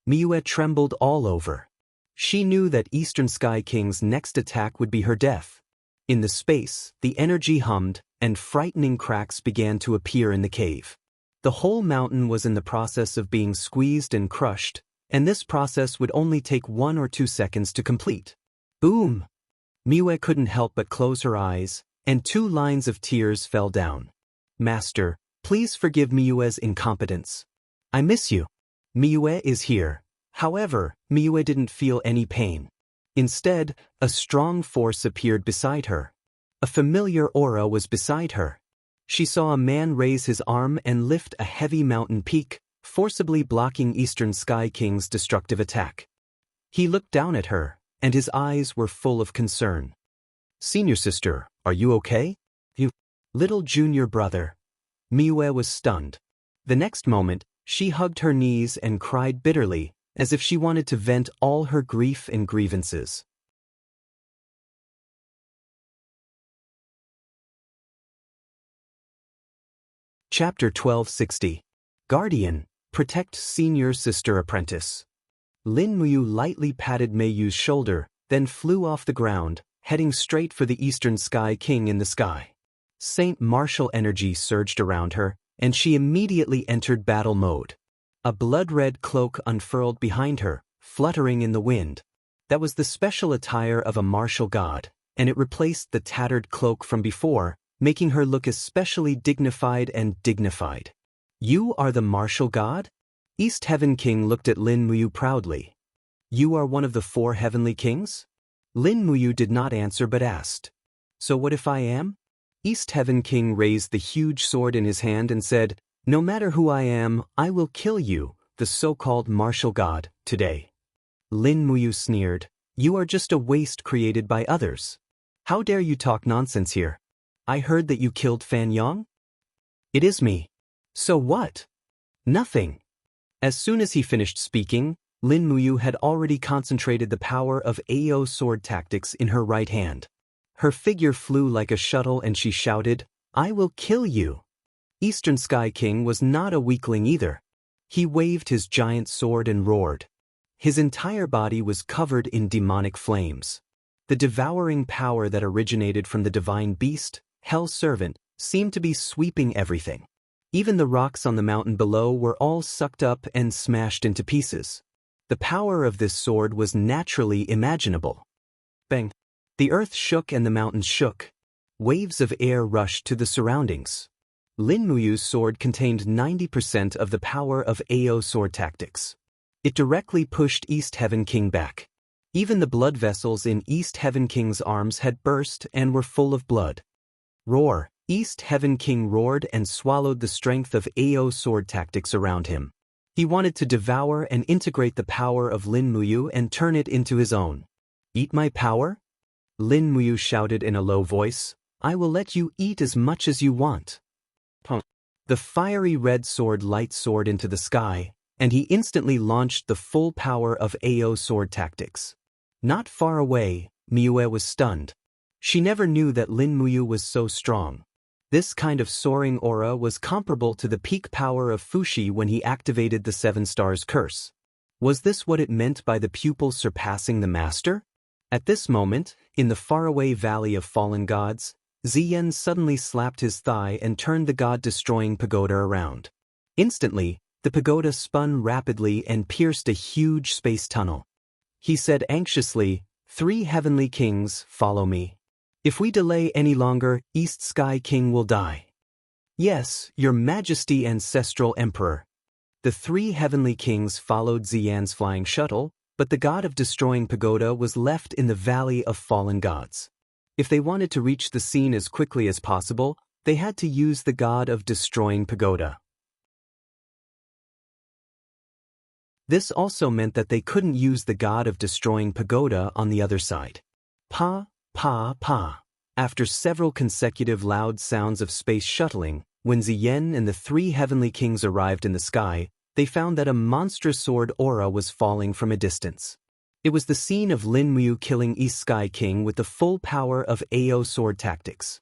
Miyue trembled all over. She knew that Eastern Sky King's next attack would be her death. In the space, the energy hummed, and frightening cracks began to appear in the cave. The whole mountain was in the process of being squeezed and crushed, and this process would only take 1 or 2 seconds to complete. Boom! Miyue couldn't help but close her eyes, and 2 lines of tears fell down. Master, please forgive Miyue's incompetence. I miss you. Miyue is here. However, Miyue didn't feel any pain. Instead, a strong force appeared beside her. A familiar aura was beside her. She saw a man raise his arm and lift a heavy mountain peak, forcibly blocking Eastern Sky King's destructive attack. He looked down at her, and his eyes were full of concern. "Senior sister, are you okay?" "You little junior brother." Miue was stunned. The next moment, she hugged her knees and cried bitterly, as if she wanted to vent all her grief and grievances. Chapter 1260. Guardian, protect senior sister apprentice. Lin Muyu lightly patted Meiyu's shoulder, then flew off the ground, heading straight for the Eastern Sky King in the sky. Saint martial energy surged around her, and she immediately entered battle mode. A blood-red cloak unfurled behind her, fluttering in the wind. That was the special attire of a martial god, and it replaced the tattered cloak from before, making her look especially dignified and dignified. "You are the martial god?" East Heaven King looked at Lin Muyu proudly. "You are one of the 4 heavenly kings?" Lin Muyu did not answer but asked. "So what if I am?" East Heaven King raised the huge sword in his hand and said, "No matter who I am, I will kill you, the so-called martial god, today." Lin Muyu sneered, "You are just a waste created by others. How dare you talk nonsense here? I heard that you killed Fan Yong?" "It is me." "So what?" "Nothing." As soon as he finished speaking, Lin Muyu had already concentrated the power of AO sword tactics in her right hand. Her figure flew like a shuttle and she shouted, "I will kill you." Eastern Sky King was not a weakling either. He waved his giant sword and roared. His entire body was covered in demonic flames. The devouring power that originated from the divine beast, Hell's servant, seemed to be sweeping everything. Even the rocks on the mountain below were all sucked up and smashed into pieces. The power of this sword was naturally imaginable. Bang! The earth shook and the mountains shook. Waves of air rushed to the surroundings. Lin Muyu's sword contained 90% of the power of AO sword tactics. It directly pushed East Heaven King back. Even the blood vessels in East Heaven King's arms had burst and were full of blood. Roar! East Heaven King roared and swallowed the strength of AO sword tactics around him. He wanted to devour and integrate the power of Lin Muyu and turn it into his own. "Eat my power?" Lin Muyu shouted in a low voice. "I will let you eat as much as you want." Punk. The fiery red sword light soared into the sky, and he instantly launched the full power of AO sword tactics. Not far away, Miue was stunned. She never knew that Lin Muyu was so strong. This kind of soaring aura was comparable to the peak power of Fushi when he activated the 7 Stars curse. Was this what it meant by the pupil surpassing the master? At this moment, in the faraway valley of fallen gods, Ziyan suddenly slapped his thigh and turned the god-destroying pagoda around. Instantly, the pagoda spun rapidly and pierced a huge space tunnel. He said anxiously, "3 heavenly kings, follow me. If we delay any longer, East Sky King will die." "Yes, your majesty, ancestral emperor." The 3 heavenly kings followed Ziyan's flying shuttle, but the god of destroying pagoda was left in the valley of fallen gods. If they wanted to reach the scene as quickly as possible, they had to use the god of destroying pagoda. This also meant that they couldn't use the god of destroying pagoda on the other side. Pa, pa, pa. After several consecutive loud sounds of space shuttling, when Ziyan and the 3 heavenly kings arrived in the sky, they found that a monstrous sword aura was falling from a distance. It was the scene of Lin Muyu killing East Sky King with the full power of AO sword tactics.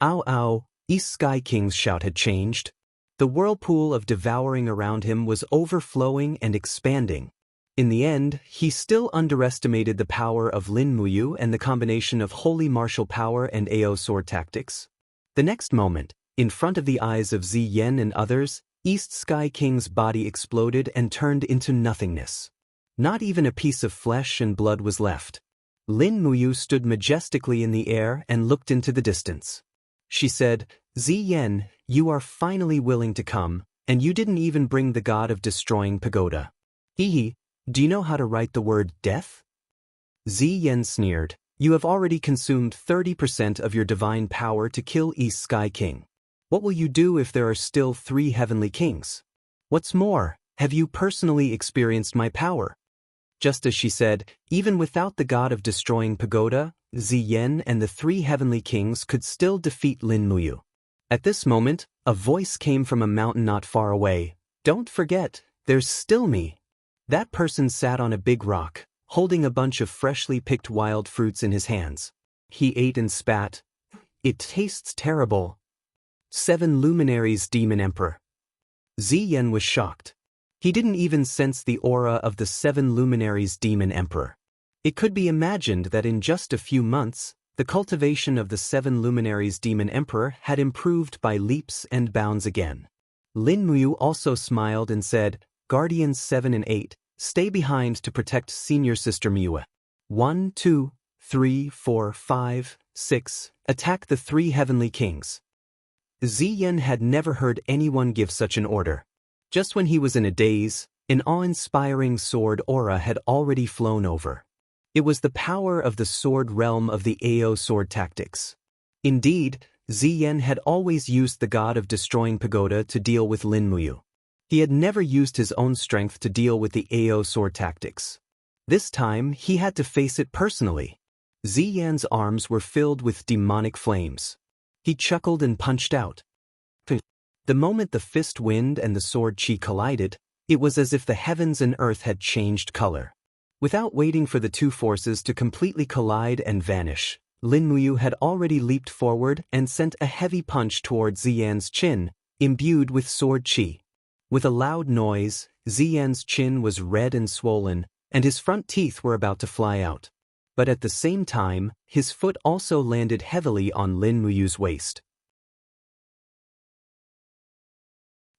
"Ow ow!" East Sky King's shout had changed. The whirlpool of devouring around him was overflowing and expanding. In the end, he still underestimated the power of Lin Muyu and the combination of holy martial power and AO sword tactics. The next moment, in front of the eyes of Ziyan and others, East Sky King's body exploded and turned into nothingness. Not even a piece of flesh and blood was left. Lin Muyu stood majestically in the air and looked into the distance. She said, "Ziyan, you are finally willing to come, and you didn't even bring the god of destroying pagoda. Hehe, do you know how to write the word death?" Ziyan sneered, "You have already consumed 30% of your divine power to kill East Sky King. What will you do if there are still 3 heavenly kings? What's more, have you personally experienced my power?" Just as she said, even without the god of destroying pagoda, Ziyan and the three heavenly kings could still defeat Lin Muyu. At this moment, a voice came from a mountain not far away. Don't forget, there's still me. That person sat on a big rock, holding a bunch of freshly picked wild fruits in his hands. He ate and spat. It tastes terrible. 7 luminaries, Demon Emperor. Ziyan was shocked. He didn't even sense the aura of the 7 luminaries Demon Emperor. It could be imagined that in just a few months, the cultivation of the 7 luminaries Demon Emperor had improved by leaps and bounds again. Lin Muyu also smiled and said, Guardians 7 and 8, stay behind to protect senior sister Miwa. 1, 2, 3, 4, 5, 6, attack the 3 heavenly kings. Ziyan had never heard anyone give such an order. Just when he was in a daze, an awe-inspiring sword aura had already flown over. It was the power of the sword realm of the AO sword tactics. Indeed, Ziyan had always used the god of destroying pagoda to deal with Lin Muyu. He had never used his own strength to deal with the AO sword tactics. This time, he had to face it personally. Ziyan's arms were filled with demonic flames. He chuckled and punched out. The moment the fist wind and the sword chi collided, it was as if the heavens and earth had changed color. Without waiting for the two forces to completely collide and vanish, Lin Muyu had already leaped forward and sent a heavy punch toward Ziyan's chin, imbued with sword chi. With a loud noise, Ziyan's chin was red and swollen, and his front teeth were about to fly out. But at the same time, his foot also landed heavily on Lin Muyu's waist.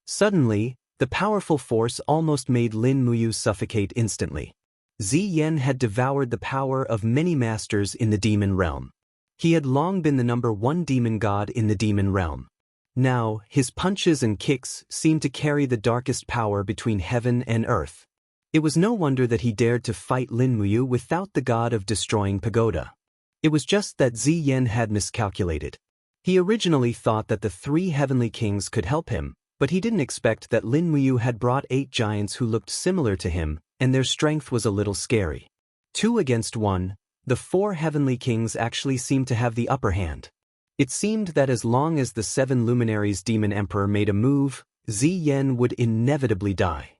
Suddenly, the powerful force almost made Lin Muyu suffocate instantly. Ziyan had devoured the power of many masters in the demon realm. He had long been the #1 demon god in the demon realm. Now, his punches and kicks seemed to carry the darkest power between heaven and earth. It was no wonder that he dared to fight Lin Muyu without the god of destroying pagoda. It was just that Ziyan had miscalculated. He originally thought that the 3 heavenly kings could help him, but he didn't expect that Lin Muyu had brought 8 giants who looked similar to him, and their strength was a little scary. 2 against 1, the 4 heavenly kings actually seemed to have the upper hand. It seemed that as long as the 7 luminaries Demon Emperor made a move, Ziyan would inevitably die.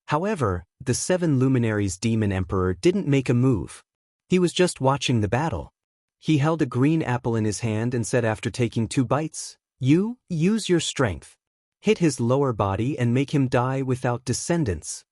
However, the 7 luminaries Demon Emperor didn't make a move. He was just watching the battle. He held a green apple in his hand and said after taking 2 bites, "You, use your strength. Hit his lower body and make him die without descendants."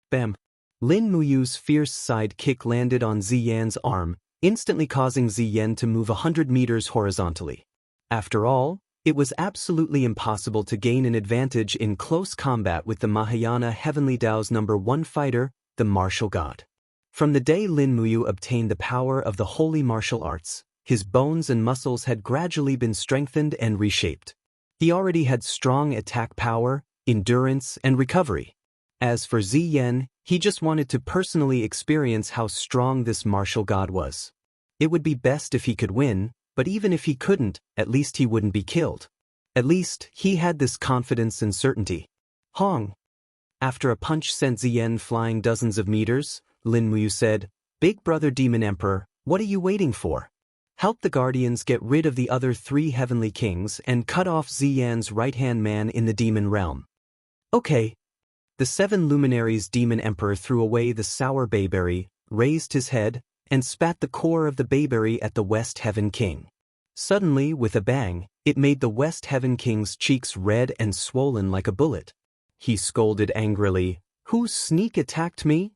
Bam! Lin Muyu's fierce side kick landed on Ziyan's arm, instantly causing Ziyan to move 100 meters horizontally. After all, it was absolutely impossible to gain an advantage in close combat with the Mahayana Heavenly Tao's #1 fighter, the martial god. From the day Lin Muyu obtained the power of the holy martial arts, his bones and muscles had gradually been strengthened and reshaped. He already had strong attack power, endurance, and recovery. As for Ziyan, he just wanted to personally experience how strong this martial god was. It would be best if he could win, but even if he couldn't, at least he wouldn't be killed. At least, he had this confidence and certainty. Hong! After a punch sent Ziyan flying dozens of meters, Lin Muyu said, "Big brother Demon Emperor, what are you waiting for? Help the Guardians get rid of the other 3 heavenly kings and cut off Ziyan's right-hand man in the demon realm." Okay. The 7 luminaries Demon Emperor threw away the sour bayberry, raised his head, and spat the core of the bayberry at the West Heaven King. Suddenly, with a bang, it made the West Heaven King's cheeks red and swollen like a bullet. He scolded angrily, "Who sneak attacked me?"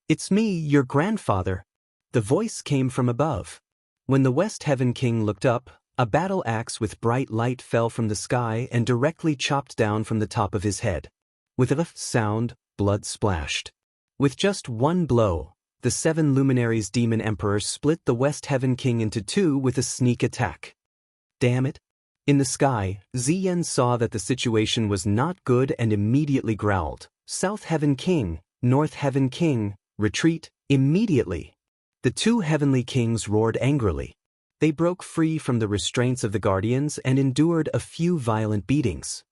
"It's me, your grandfather." The voice came from above. When the West Heaven King looked up, a battle axe with bright light fell from the sky and directly chopped down from the top of his head. With a sound, blood splashed. With just one blow, the 7 luminaries Demon Emperor split the West Heaven King into 2 with a sneak attack. Damn it! In the sky, Ziyan saw that the situation was not good and immediately growled, "South Heaven King, North Heaven King, retreat, immediately!" The 2 heavenly kings roared angrily. They broke free from the restraints of the Guardians and endured a few violent beatings.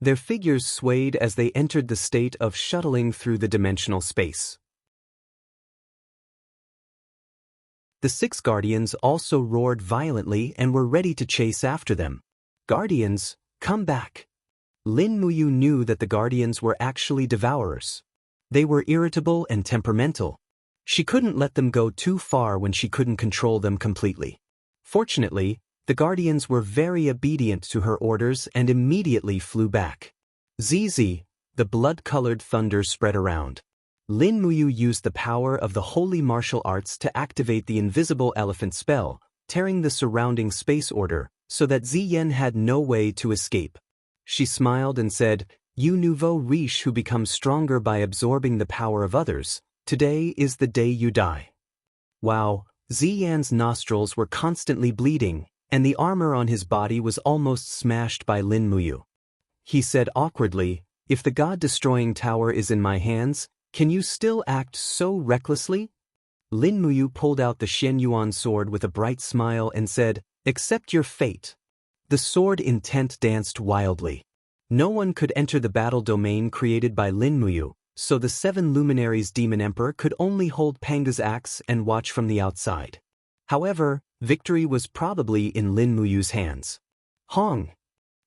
Their figures swayed as they entered the state of shuttling through the dimensional space. The 6 guardians also roared violently and were ready to chase after them. Guardians, come back. Lin Muyu knew that the guardians were actually devourers. They were irritable and temperamental. She couldn't let them go too far when she couldn't control them completely. Fortunately, the guardians were very obedient to her orders and immediately flew back. ZZ, the blood-colored thunder spread around. Lin Muyu used the power of the holy martial arts to activate the invisible elephant spell, tearing the surrounding space order, so that Ziyen had no way to escape. She smiled and said, "You nouveau riche who becomes stronger by absorbing the power of others, today is the day you die." Wow, Ziyan's nostrils were constantly bleeding, and the armor on his body was almost smashed by Lin Muyu. He said awkwardly, "If the god-destroying tower is in my hands, can you still act so recklessly?" Lin Muyu pulled out the Shenyuan sword with a bright smile and said, "Accept your fate." The sword intent danced wildly. No one could enter the battle domain created by Lin Muyu, so the 7 luminaries Demon Emperor could only hold Panga's axe and watch from the outside. However, victory was probably in Lin Muyu's hands. Hong!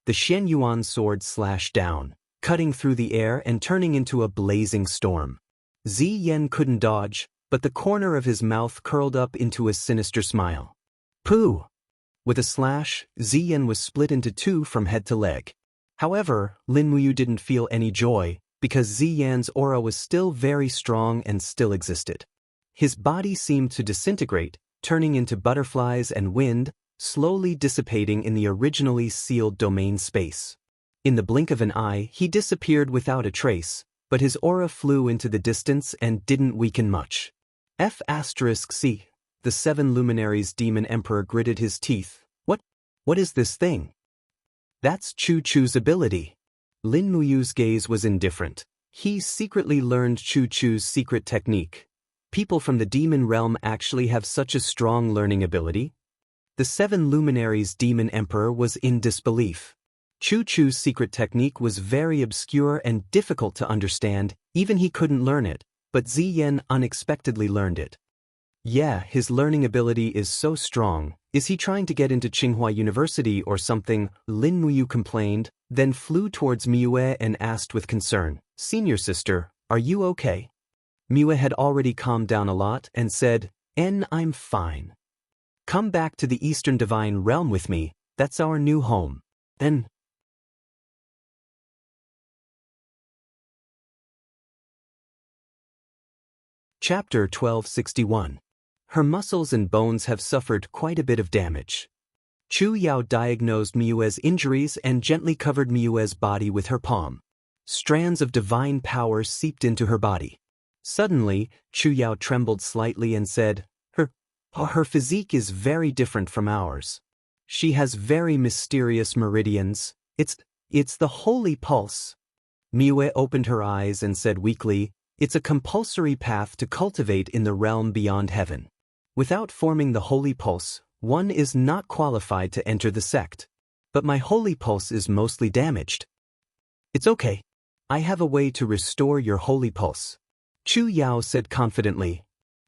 The Shenyuan sword slashed down, cutting through the air and turning into a blazing storm. Ziyen couldn't dodge, but the corner of his mouth curled up into a sinister smile. Pooh! With a slash, Ziyen was split into 2 from head to leg. However, Lin Muyu didn't feel any joy, because Ziyan's aura was still very strong and still existed. His body seemed to disintegrate, turning into butterflies and wind, slowly dissipating in the originally sealed domain space. In the blink of an eye, he disappeared without a trace, but his aura flew into the distance and didn't weaken much. F*C. The 7 luminaries Demon Emperor gritted his teeth. What is this thing? That's Chu Chu's ability. Lin Muyu's gaze was indifferent. He secretly learned Chu Chu's secret technique. People from the demon realm actually have such a strong learning ability? The 7 luminaries Demon Emperor was in disbelief. Chu Chu's secret technique was very obscure and difficult to understand, even he couldn't learn it, but Ziyen unexpectedly learned it. Yeah, his learning ability is so strong. Is he trying to get into Tsinghua University or something? Lin Muyu complained, then flew towards Miue and asked with concern, "Senior sister, are you okay?" Miue had already calmed down a lot and said, I'm fine. Come back to the Eastern Divine Realm with me, that's our new home. Then Chapter 1261. Her muscles and bones have suffered quite a bit of damage. Chu Yao diagnosed Miue's injuries and gently covered Miue's body with her palm. Strands of divine power seeped into her body. Suddenly, Chu Yao trembled slightly and said, Her physique is very different from ours. She has very mysterious meridians. It's the holy pulse. Miue opened her eyes and said weakly, "It's a compulsory path to cultivate in the realm beyond heaven. Without forming the holy pulse, one is not qualified to enter the sect. But my holy pulse is mostly damaged." "It's okay. I have a way to restore your holy pulse," Chu Yao said confidently.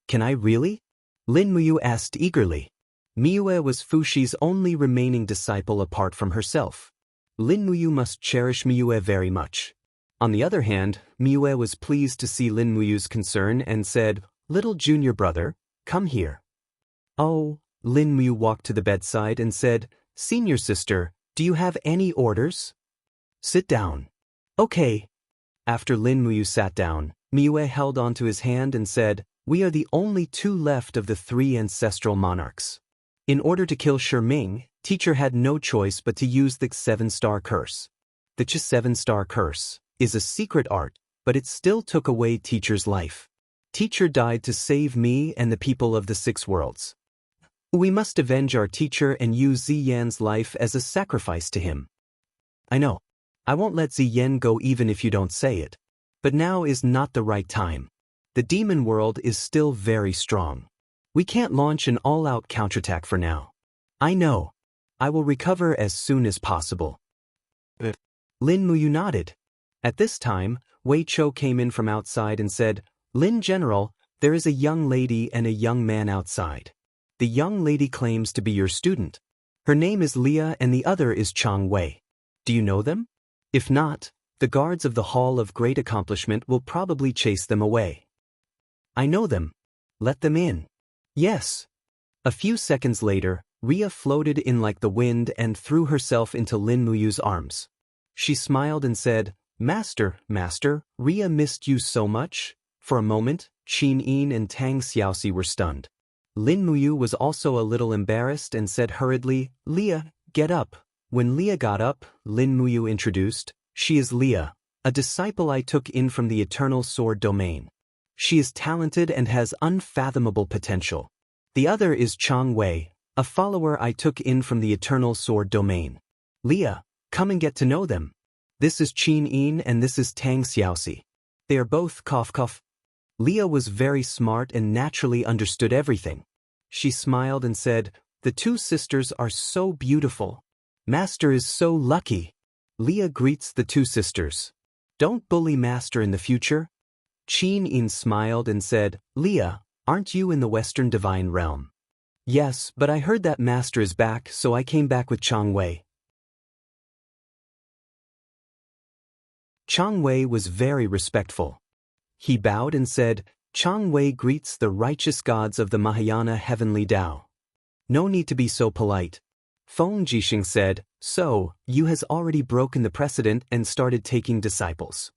"Can I really?" Lin Muyu asked eagerly. Miue was Fushi's only remaining disciple apart from herself. Lin Muyu must cherish Miue very much. On the other hand, Miue was pleased to see Lin Muyu's concern and said, "Little junior brother, come here." "Oh," Lin Muyu walked to the bedside and said, "Senior sister, do you have any orders?" "Sit down." "Okay." After Lin Muyu sat down, Miue held onto his hand and said, "We are the only 2 left of the 3 ancestral monarchs. In order to kill Shiming, teacher had no choice but to use the 7-star curse. The 7-star curse is a secret art, but it still took away teacher's life. Teacher died to save me and the people of the 6 worlds. We must avenge our teacher and use Ziyan's life as a sacrifice to him. I know. I won't let Ziyan go even if you don't say it. But now is not the right time. The demon world is still very strong. We can't launch an all-out counterattack for now. I know. I will recover as soon as possible." Lin Muyu nodded. At this time, Wei Chou came in from outside and said, "Lin General, there is a young lady and a young man outside." The young lady claims to be your student. Her name is Leah and the other is Chang Wei. Do you know them? If not, the guards of the Hall of Great Accomplishment will probably chase them away. I know them. Let them in. Yes. A few seconds later, Ria floated in like the wind and threw herself into Lin Muyu's arms. She smiled and said, Master, Ria missed you so much. For a moment, Qin Yin and Tang Xiaoxi were stunned. Lin Muyu was also a little embarrassed and said hurriedly, Leah, get up. When Leah got up, Lin Muyu introduced, she is Leah, a disciple I took in from the Eternal Sword domain. She is talented and has unfathomable potential. The other is Chang Wei, a follower I took in from the Eternal Sword domain. Leah, come and get to know them. This is Qin Yin and this is Tang Xiaoxi. They are both cough. Leah was very smart and naturally understood everything. She smiled and said, the two sisters are so beautiful. Master is so lucky. Leah greets the two sisters. Don't bully Master in the future. Qin Yin smiled and said, Leah, aren't you in the Western Divine Realm? Yes, but I heard that Master is back, so I came back with Chang Wei. Chang Wei was very respectful. He bowed and said, Chang Wei greets the righteous gods of the Mahayana heavenly Tao. No need to be so polite. Feng Jixing said, so, you has already broken the precedent and started taking disciples.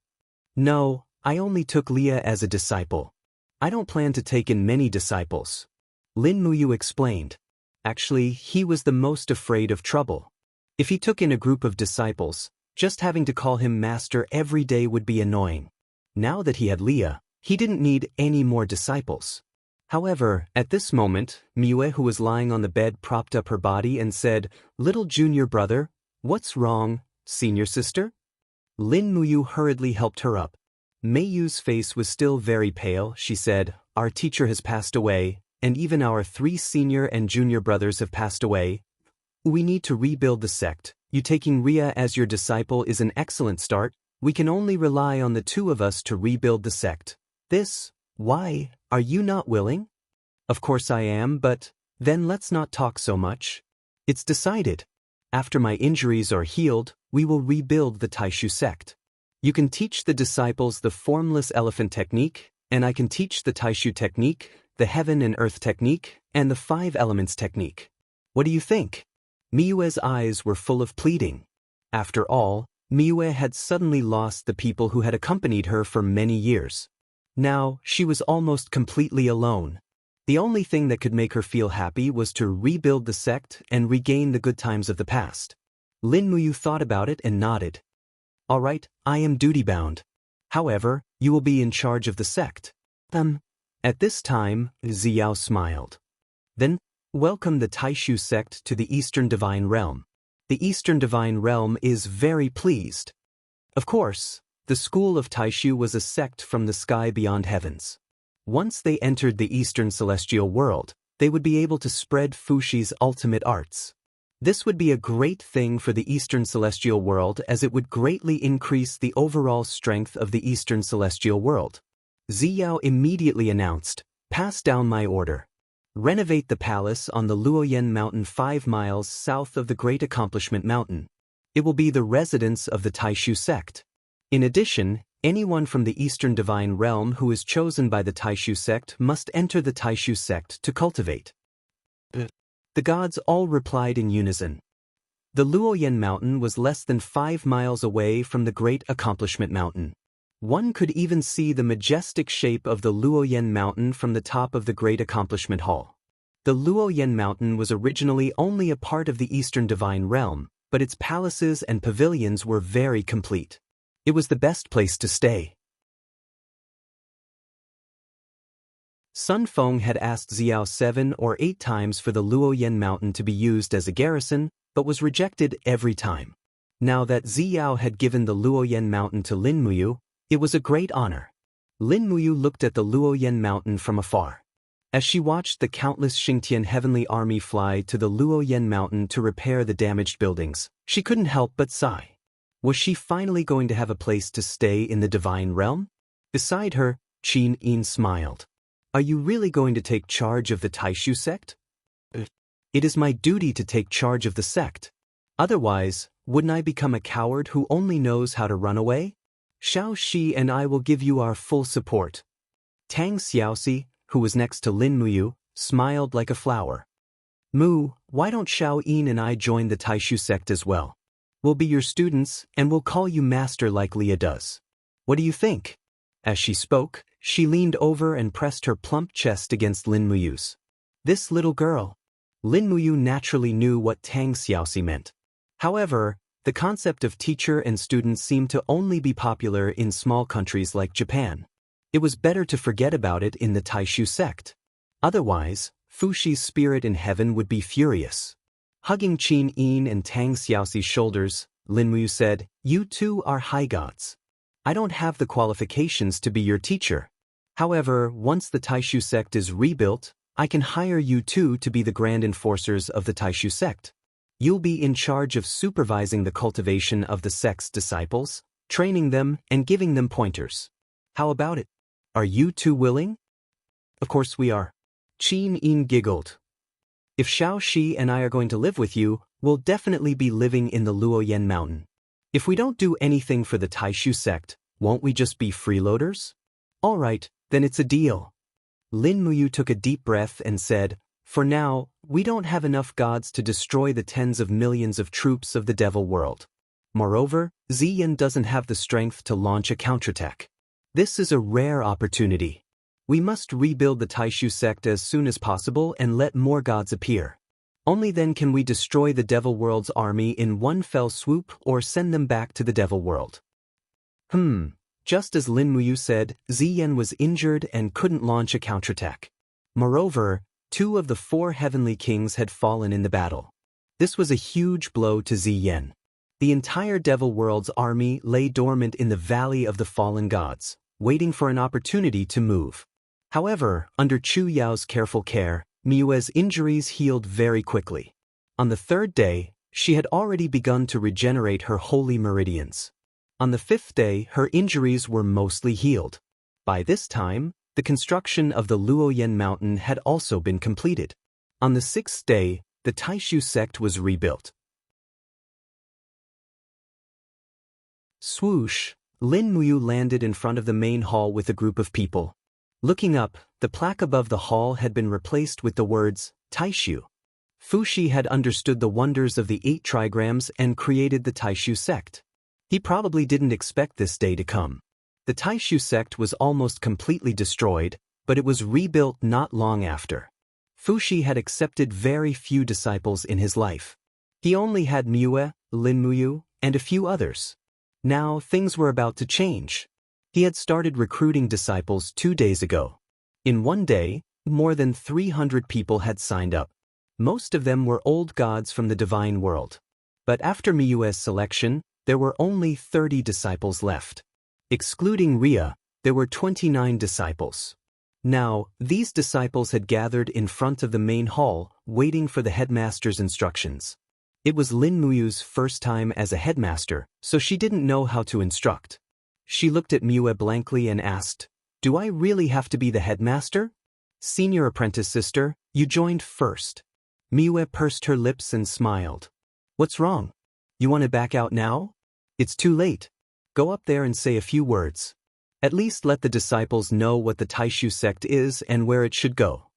No, I only took Leah as a disciple. I don't plan to take in many disciples. Lin Muyu explained. Actually, he was the most afraid of trouble. If he took in a group of disciples, just having to call him master every day would be annoying. Now that he had Leah, he didn't need any more disciples. However, at this moment, Miue, who was lying on the bed, propped up her body and said, Little junior brother, what's wrong, senior sister? Lin Muyu hurriedly helped her up. Meiyu's face was still very pale. She said, our teacher has passed away, and even our 3 senior and junior brothers have passed away. We need to rebuild the sect. You taking Ria as your disciple is an excellent start. We can only rely on the 2 of us to rebuild the sect. Why, are you not willing? Of course I am, but then let's not talk so much. It's decided. After my injuries are healed, we will rebuild the Taishu sect. You can teach the disciples the formless elephant technique, and I can teach the Taishu technique, the heaven and earth technique, and the 5 elements technique. What do you think? Miyue's eyes were full of pleading. After all, Miue had suddenly lost the people who had accompanied her for many years. Now, she was almost completely alone. The only thing that could make her feel happy was to rebuild the sect and regain the good times of the past. Lin Muyu thought about it and nodded. All right, I am duty-bound. However, you will be in charge of the sect. At this time, Ziyao smiled. Then, welcome the Taishu sect to the Eastern Divine Realm. The Eastern Divine Realm is very pleased. Of course, the school of Taishu was a sect from the sky beyond heavens. Once they entered the Eastern Celestial World, they would be able to spread Fushi's ultimate arts. This would be a great thing for the Eastern Celestial World as it would greatly increase the overall strength of the Eastern Celestial World. Ziyao immediately announced, pass down my order. Renovate the palace on the Luoyan Mountain 5 miles south of the Great Accomplishment Mountain. It will be the residence of the Taishu sect. In addition, anyone from the Eastern Divine Realm who is chosen by the Taishu sect must enter the Taishu sect to cultivate. The gods all replied in unison. The Luoyan Mountain was less than 5 miles away from the Great Accomplishment Mountain. One could even see the majestic shape of the Luoyan Mountain from the top of the Great Accomplishment Hall. The Luoyan Mountain was originally only a part of the Eastern Divine Realm, but its palaces and pavilions were very complete. It was the best place to stay. Sun Feng had asked Xiao 7 or 8 times for the Luoyan Mountain to be used as a garrison, but was rejected every time. Now that Ziyao had given the Luoyan Mountain to Lin Muyu, it was a great honor. Lin Muyu looked at the Luoyan Mountain from afar. As she watched the countless Xingtian heavenly army fly to the Luoyan Mountain to repair the damaged buildings, she couldn't help but sigh. Was she finally going to have a place to stay in the Divine Realm? Beside her, Qin Yin smiled. Are you really going to take charge of the Taishu sect? It is my duty to take charge of the sect. Otherwise, wouldn't I become a coward who only knows how to run away? Xiao Shi and I will give you our full support. Tang Xiaoxi, who was next to Lin Muyu, smiled like a flower. Mu, why don't Xiao Yin and I join the Taishu sect as well? We'll be your students, and we'll call you master like Leah does. What do you think? As she spoke, she leaned over and pressed her plump chest against Lin Muyu's. This little girl. Lin Muyu naturally knew what Tang Xiaoxi meant. However, the concept of teacher and student seemed to only be popular in small countries like Japan. It was better to forget about it in the Taishu sect. Otherwise, Fushi's spirit in heaven would be furious. Hugging Qin Yin and Tang Xiaoxi's shoulders, Lin Muyu said, "You two are high gods. I don't have the qualifications to be your teacher. However, once the Taishu sect is rebuilt, I can hire you two to be the grand enforcers of the Taishu sect. You'll be in charge of supervising the cultivation of the sect's disciples, training them, and giving them pointers. How about it? Are you two willing?" "Of course we are." Qin Yin giggled. "If Xiao Shi and I are going to live with you, we'll definitely be living in the Luoyan mountain. If we don't do anything for the Taishu sect, won't we just be freeloaders?" "All right, then it's a deal." Lin Muyu took a deep breath and said, "For now, we don't have enough gods to destroy the tens of millions of troops of the devil world. Moreover, Ziyan doesn't have the strength to launch a counterattack. This is a rare opportunity. We must rebuild the Taishu sect as soon as possible and let more gods appear. Only then can we destroy the devil world's army in one fell swoop or send them back to the devil world." Just as Lin Muyu said, Ziyan was injured and couldn't launch a counterattack. Moreover, 2 of the 4 heavenly kings had fallen in the battle. This was a huge blow to Ziyan. The entire devil world's army lay dormant in the valley of the fallen gods, waiting for an opportunity to move. However, under Chu Yao's careful care, Miyue's injuries healed very quickly. On the 3rd day, she had already begun to regenerate her holy meridians. On the 5th day, her injuries were mostly healed. By this time, the construction of the Luoyan mountain had also been completed. On the 6th day, the Taishu sect was rebuilt. Swoosh, Lin Muyu landed in front of the main hall with a group of people. Looking up, the plaque above the hall had been replaced with the words, Taishu. Fushi had understood the wonders of the 8 trigrams and created the Taishu sect. He probably didn't expect this day to come. The Taishu sect was almost completely destroyed, but it was rebuilt not long after. Fushi had accepted very few disciples in his life. He only had Miyue, Lin Muyu, and a few others. Now things were about to change. He had started recruiting disciples 2 days ago. In one day, more than 300 people had signed up. Most of them were old gods from the divine world. But after Miyue's selection, there were only 30 disciples left. Excluding Ria, there were 29 disciples. Now, these disciples had gathered in front of the main hall, waiting for the headmaster's instructions. It was Lin Muyu's first time as a headmaster, so she didn't know how to instruct. She looked at Miyue blankly and asked, "Do I really have to be the headmaster?" "Senior apprentice sister, you joined first." Miyue pursed her lips and smiled. "What's wrong? You want to back out now? It's too late. Go up there and say a few words. At least let the disciples know what the Taishu sect is and where it should go."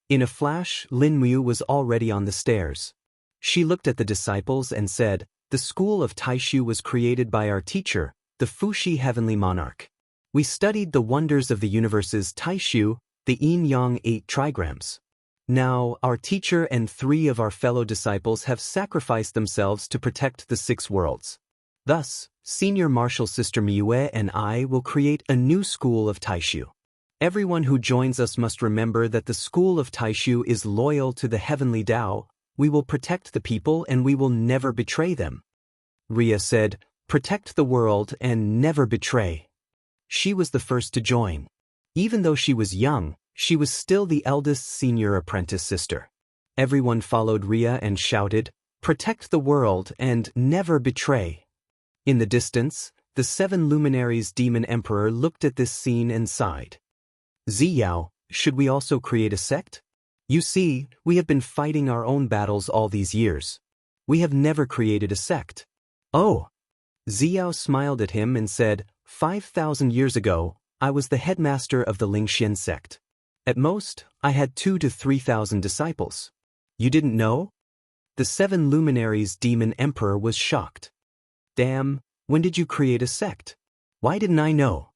In a flash, Lin Muyu was already on the stairs. She looked at the disciples and said, "The school of Taishu was created by our teacher, the Fushi heavenly monarch. We studied the wonders of the universe's Taishu, the yin-yang 8 trigrams. Now, our teacher and 3 of our fellow disciples have sacrificed themselves to protect the 6 worlds. Thus, Senior Martial Sister Miyue and I will create a new school of Taishu. Everyone who joins us must remember that the school of Taishu is loyal to the heavenly Tao. We will protect the people and we will never betray them." Ria said, "Protect the world and never betray." She was the first to join. Even though she was young, she was still the eldest senior apprentice sister. Everyone followed Ria and shouted, "Protect the world and never betray." In the distance, the 7 luminaries demon emperor looked at this scene and sighed. "Ziyao, should we also create a sect? You see, we have been fighting our own battles all these years. We have never created a sect. Oh. Xiao smiled at him and said, 5,000 years ago, I was the headmaster of the Lingxian sect. At most, I had 2,000 to 3,000 disciples. You didn't know? The 7 luminaries demon emperor was shocked. Damn, when did you create a sect? Why didn't I know?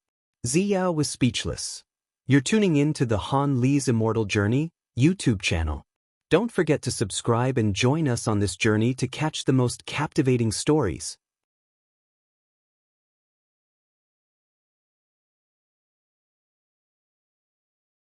Xiao was speechless. You're tuning in to the Han Li's Immortal Journey YouTube channel. Don't forget to subscribe and join us on this journey to catch the most captivating stories.